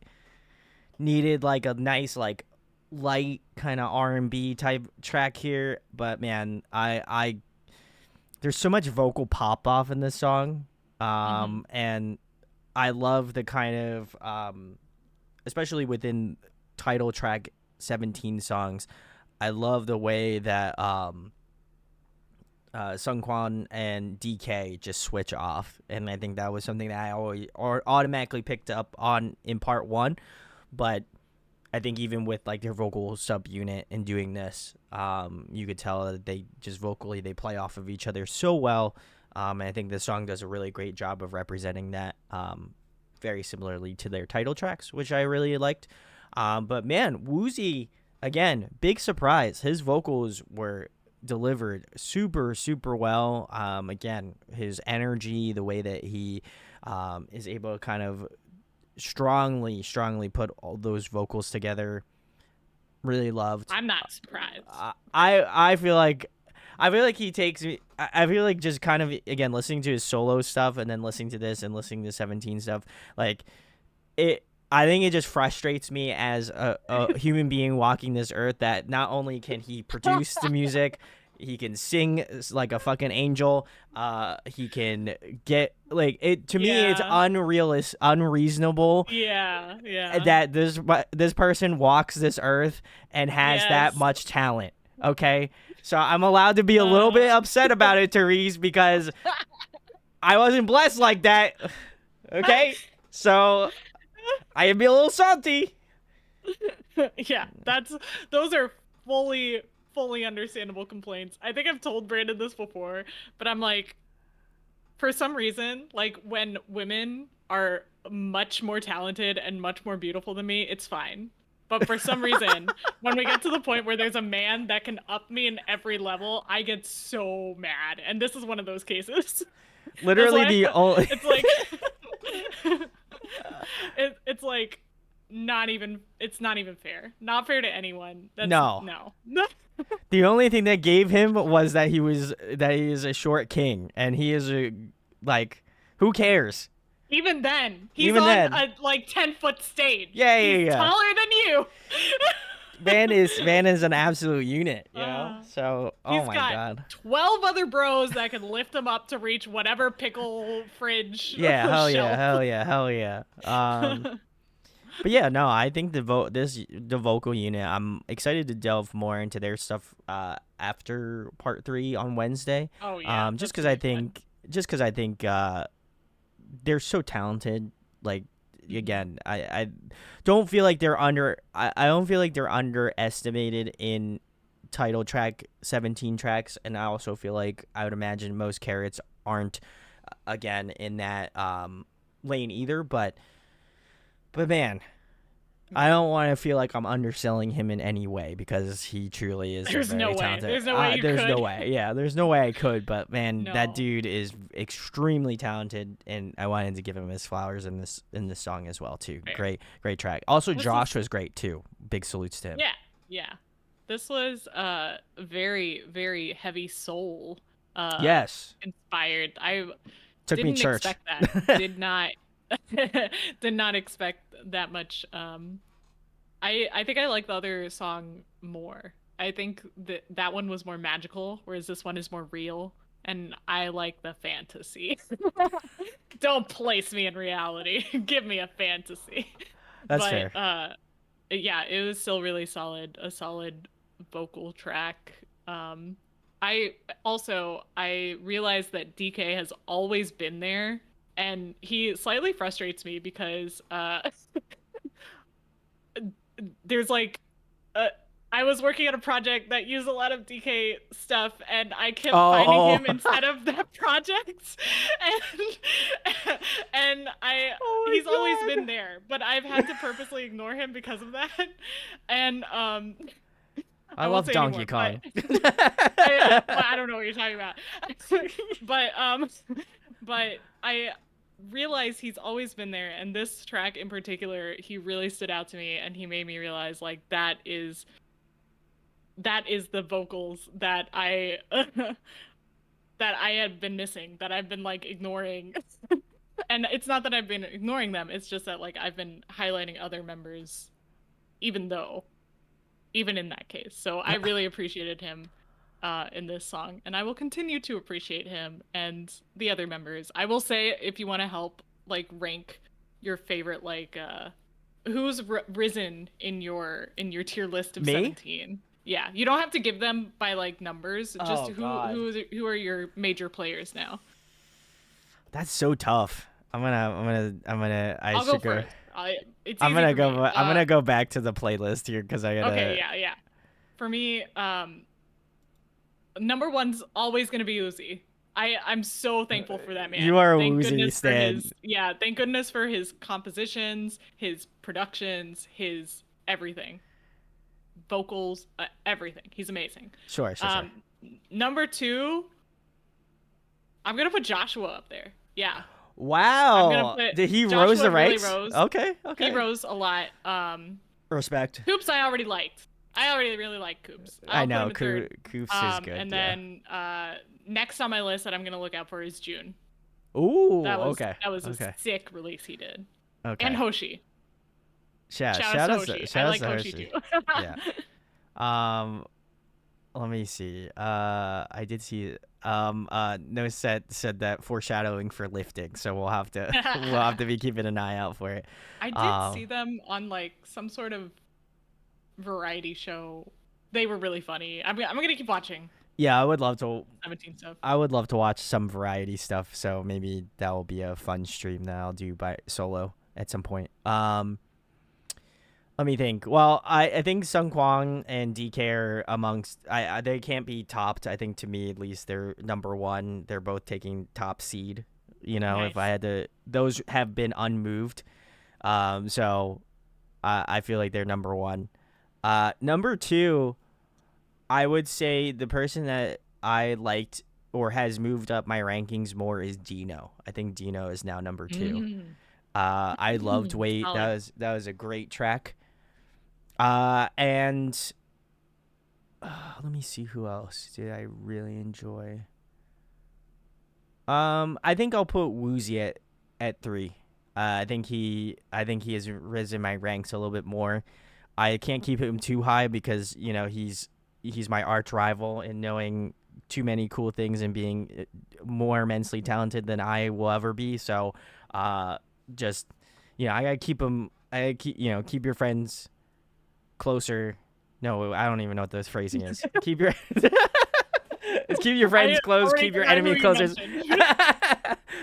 needed like a nice like light kind of R&B type track here, but man, I there's so much vocal pop off in this song. And I love the kind of especially within title track 17 songs. I love the way that Sungkwan and DK just switch off, and I think that was something that I always or automatically picked up on in part 1, but I think even with like their vocal subunit and doing this, you could tell that they just vocally they play off of each other so well. And I think this song does a really great job of representing that, very similarly to their title tracks, which I really liked. But man, Woozi, again, big surprise. His vocals were delivered super well. Again, his energy, the way that he is able to kind of strongly put all those vocals together, really loved. I'm not surprised. I feel like he takes me. I feel like just kind of again listening to his solo stuff and then listening to this and listening to 17 stuff, like it. I think it just frustrates me as a human being walking this earth that not only can he produce the music, he can sing like a fucking angel. He can get like it. To me, it's unreasonable. Yeah. That this person walks this earth and has that much talent. Okay, so I'm allowed to be a little bit upset about it, Therese, because I wasn't blessed like that. Okay, so I can be a little salty. Yeah, those are fully understandable complaints. I think I've told Brandon this before, but I'm like, for some reason, like when women are much more talented and much more beautiful than me, it's fine. But for some reason, when we get to the point where there's a man that can up me in every level, I get so mad. And this is one of those cases. Literally the only... It's like... it's like it's not even fair. Not fair to anyone. No. The only thing that gave him was that he is a short king, and he is like, who cares? Even then, he's on a like 10-foot stage. Yeah. He's taller than you. Man is an absolute unit, you know. So my God, 12 other bros that can lift him up to reach whatever pickle fridge. Yeah, hell shelf. yeah. But yeah, no, I think the vocal unit. I'm excited to delve more into their stuff after part 3 on Wednesday. Oh yeah. Just because I think they're so talented. Like again, I don't feel like they're I don't feel like they're underestimated in title track 17 tracks, and I also feel like I would imagine most carrots aren't again in that lane either, but man, I don't want to feel like I'm underselling him in any way because he truly is There's very no way. talented. There's no way you there's could. no way. Yeah, there's no way I could. But man, No. that dude is extremely talented, and I wanted to give him his flowers in this song as well too. Fair. Great track. Also, Josh was great too. Big salutes to him. Yeah. This was very, very heavy soul. Yes. Inspired. I Took me didn't to church. expect that. Did not expect that much. I think I like the other song more. I think that one was more magical, whereas this one is more real, and I like the fantasy. Don't place me in reality. Give me a fantasy. That's But fair. yeah, it was still really solid, a solid vocal track. I I realized that DK has always been there, and he slightly frustrates me because there's like uh, I was working on a project that used a lot of DK stuff, and I kept finding Oh, him instead of that project, and I oh he's always my been god. there, but I've had to purposely ignore him because of that, and I I won't love say Donkey anymore, but Kong. I don't know what you're talking about, but but I realize he's always been there, and this track in particular, he really stood out to me, and he made me realize like that is the vocals that I that I had been missing, that I've been like ignoring. And it's not that I've been ignoring them, it's just that like I've been highlighting other members even though even in that case. So I really appreciated him in this song, and I will continue to appreciate him and the other members. I will say, if you want to help like rank your favorite like who's risen in your tier list of Me? 17. Yeah, you don't have to give them by like numbers, just Oh god. who are your major players now. That's so tough. I I'll go should go. first. It's easy for me. I'm gonna go back to the playlist here because I Okay, gotta. yeah. For me, number one's always gonna be Uzi. I'm so thankful for that man. You are a Thank Woozi goodness for stan. his thank goodness for his compositions, his productions, his everything, vocals, everything. He's amazing. Sure. Number two, I'm gonna put Joshua up there. Yeah, I'm gonna Wow. put Did he Joshua rose the really ranks? rose. Okay. He rose a lot. Respect. Coops I already liked. I already really like Coops. I I'll know. put him in third. Coops is good. And yeah. then next on my list that I'm gonna look out for is June. Ooh. That okay. was a sick release he did. Okay. And Hoshi. Shout out out to Hoshi. shout I out like to Hoshi too. Yeah. Let me see. I did see. No said that foreshadowing for lifting, so we'll have to be keeping an eye out for it. I did see them on like some sort of variety show. They were really funny. I'm gonna keep watching. Yeah, I would love to. 17 stuff. I would love to watch some variety stuff. So maybe that will be a fun stream that I'll do by solo at some point. Let me think. Well, I think Sung Kwang and DK are amongst. They can't be topped. I think to me at least they're number one. They're both taking top seed. You know, Nice. if I had to, those have been unmoved. So I feel like they're number one. Number two, I would say the person that I liked or has moved up my rankings more is Dino. I think Dino is now number two. I loved Wait. Solid. That was a great track. And let me see who else did I really enjoy. I think I'll put Woozi at 3. I think he has risen my ranks a little bit more. I can't keep him too high because you know he's my arch rival in knowing too many cool things and being more immensely talented than I will ever be. So, just I gotta keep him. Keep your friends closer. No, I don't even know what this phrasing is. Keep your friends close. Keep your enemies closer.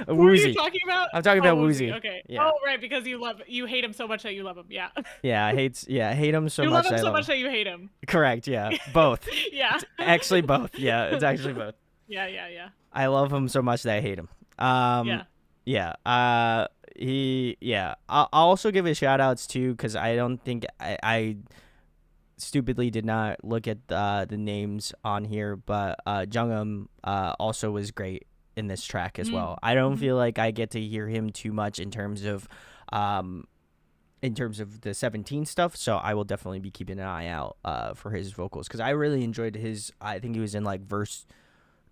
Who are you talking about? I'm talking about Woozi. Okay. Yeah. Oh, right, because you hate him so much that you love him. Yeah. Yeah, I hate him so you much. love him I so love much that you hate him. Correct. Yeah, both. Yeah. It's actually both. Yeah, it's actually both. Yeah. I love him so much that I hate him. Yeah. Yeah. I'll also give it shout outs too because I don't think I stupidly did not look at the names on here, but Jungum also was great in this track as well. I don't feel like I get to hear him too much in terms of the 17 stuff, so I will definitely be keeping an eye out for his vocals because I really enjoyed his. I think he was in like verse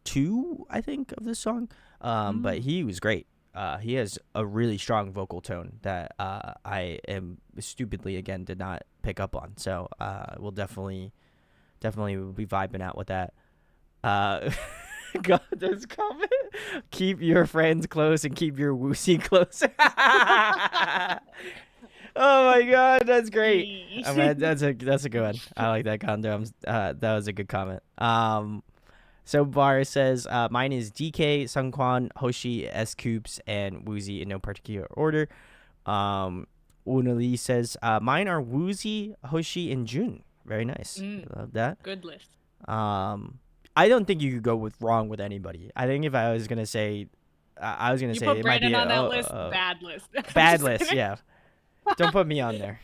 2, I think, of this song, but he was great. he has a really strong vocal tone that I am stupidly again did not pick up on. So we'll definitely be vibing out with that. God, this comment. Keep your friends close and keep your Woozi close. Oh my God, that's great. I mean, that's a good one. I like that condoms. That was a good comment. So Bar says, mine is DK, Sungkwan, Hoshi, S Coops, and Woozi in no particular order. Unali says, mine are Woozi, Hoshi, and Jun. Very nice. Love that. Good list. I don't think you could go wrong with anybody. I think if I was gonna say, I was gonna say put it Brandon might be on that list. Bad list. Bad list. Yeah. Don't put me on there.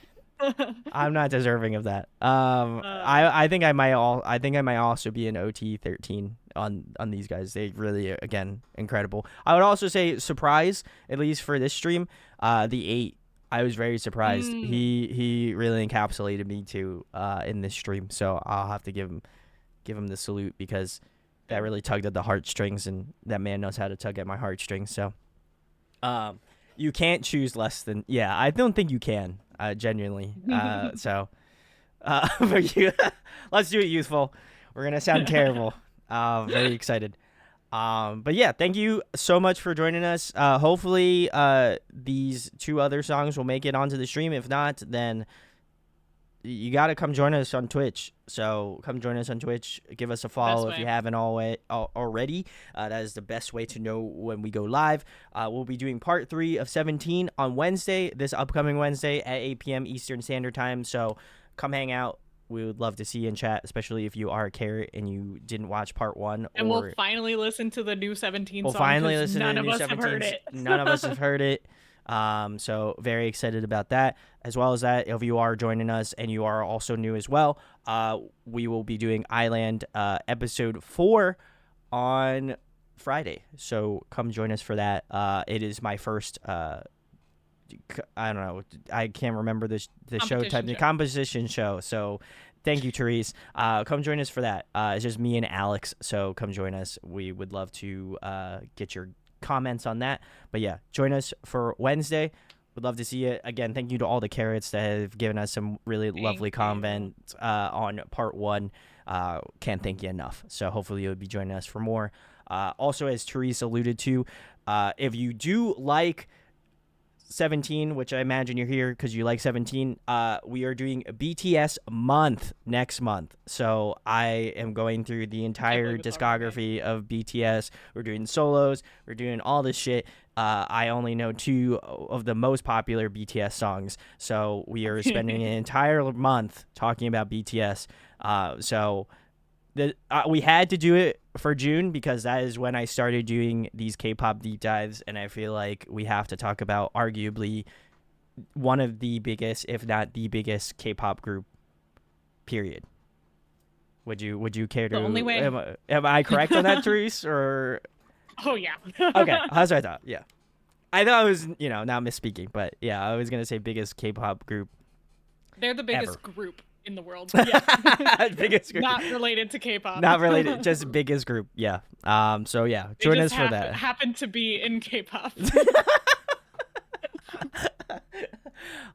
I'm not deserving of that. I think I might also be an OT 13 on these guys. They really, again, incredible. I would also say surprise, at least for this stream. The 8, I was very surprised. He really encapsulated me too in this stream. So I'll have to give him the salute, because that really tugged at the heartstrings, and that man knows how to tug at my heartstrings. So you can't choose less than, yeah, I don't think you can, genuinely. So but let's do it, youthful. We're gonna sound terrible. Very excited. But yeah, thank you so much for joining us. Hopefully these 2 other songs will make it onto the stream. If not, then you got to come join us on Twitch. So come join us on Twitch. Give us a follow if you haven't already. That is the best way to know when we go live. We'll be doing part 3 of 17 on Wednesday, this upcoming Wednesday at 8 p.m. Eastern Standard Time. So come hang out. We would love to see you in chat, especially if you are a carrot and you didn't watch part 1. And we'll finally listen to the new 17 song. We'll finally listen to the new 17. None of us have heard it. None of us have heard it. So very excited about that. As well as that, if you are joining us and you are also new as well, we will be doing Island episode 4 on Friday. So come join us for that. It is my first I don't know, I can't remember the show type, the composition show. So thank you, Therese. Come join us for that. It's just me and Alex, so come join us. We would love to get your comments on that. But yeah, join us for Wednesday. Would love to see it. Again, thank you to all the carrots that have given us some really lovely comments on part 1. Can't thank you enough. So hopefully you'll be joining us for more. Also, as Therese alluded to, if you do like 17, which I imagine you're here because you like 17, we are doing a BTS month next month. So I am going through the entire discography of BTS. We're doing solos, we're doing all this shit. I only know 2 of the most popular BTS songs, so we are spending an entire month talking about BTS. So we had to do it for June because that is when I started doing these K-pop deep dives, and I feel like we have to talk about arguably one of the biggest, if not the biggest, K-pop group. Period. Would you care to? The only way. Am I correct on that, Therese? Or oh yeah. Okay, that's what I thought. Yeah, I thought I was not misspeaking, but yeah, I was gonna say biggest K-pop group. They're the biggest ever. Group in the world. Yeah. Biggest group. Not related to K-pop. Not related, just biggest group. Yeah. So yeah, join us for that. Happen to be in K-pop.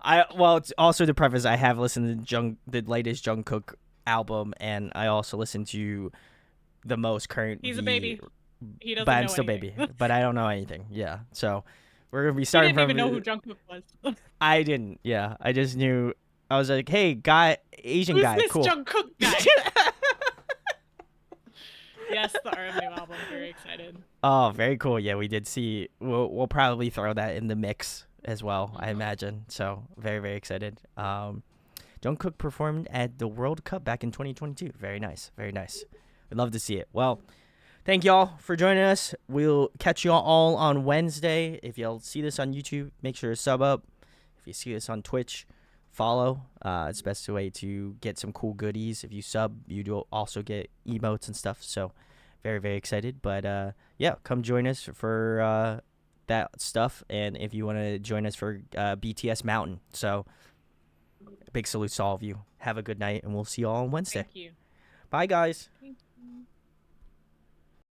It's also to preface, I have listened to the latest Jungkook album, and I also listened to the most current. He's a baby. He doesn't but know I'm still anything. baby. But I don't know anything. Yeah. So we're gonna be starting from. I didn't even know who Jungkook was. I didn't. Yeah. I just knew. I was like, hey, Asian Who's guy, this cool. Jungkook guy? Yes, the new album. Very excited. Oh, very cool. Yeah, we did see. We'll probably throw that in the mix as well, I imagine. So very, very excited. Jungkook performed at the World Cup back in 2022. Very nice. Very nice. We'd love to see it. Well, thank y'all for joining us. We'll catch y'all all on Wednesday. If y'all see this on YouTube, make sure to sub up. If you see this on Twitch, follow. It's the best way to get some cool goodies. If you sub, you do also get emotes and stuff. So very, very excited. But yeah, come join us for that stuff. And if you want to join us for BTS Mountain. So big salute to all of you. Have a good night, and we'll see you all on Wednesday. Thank you. Bye, guys. Thank you.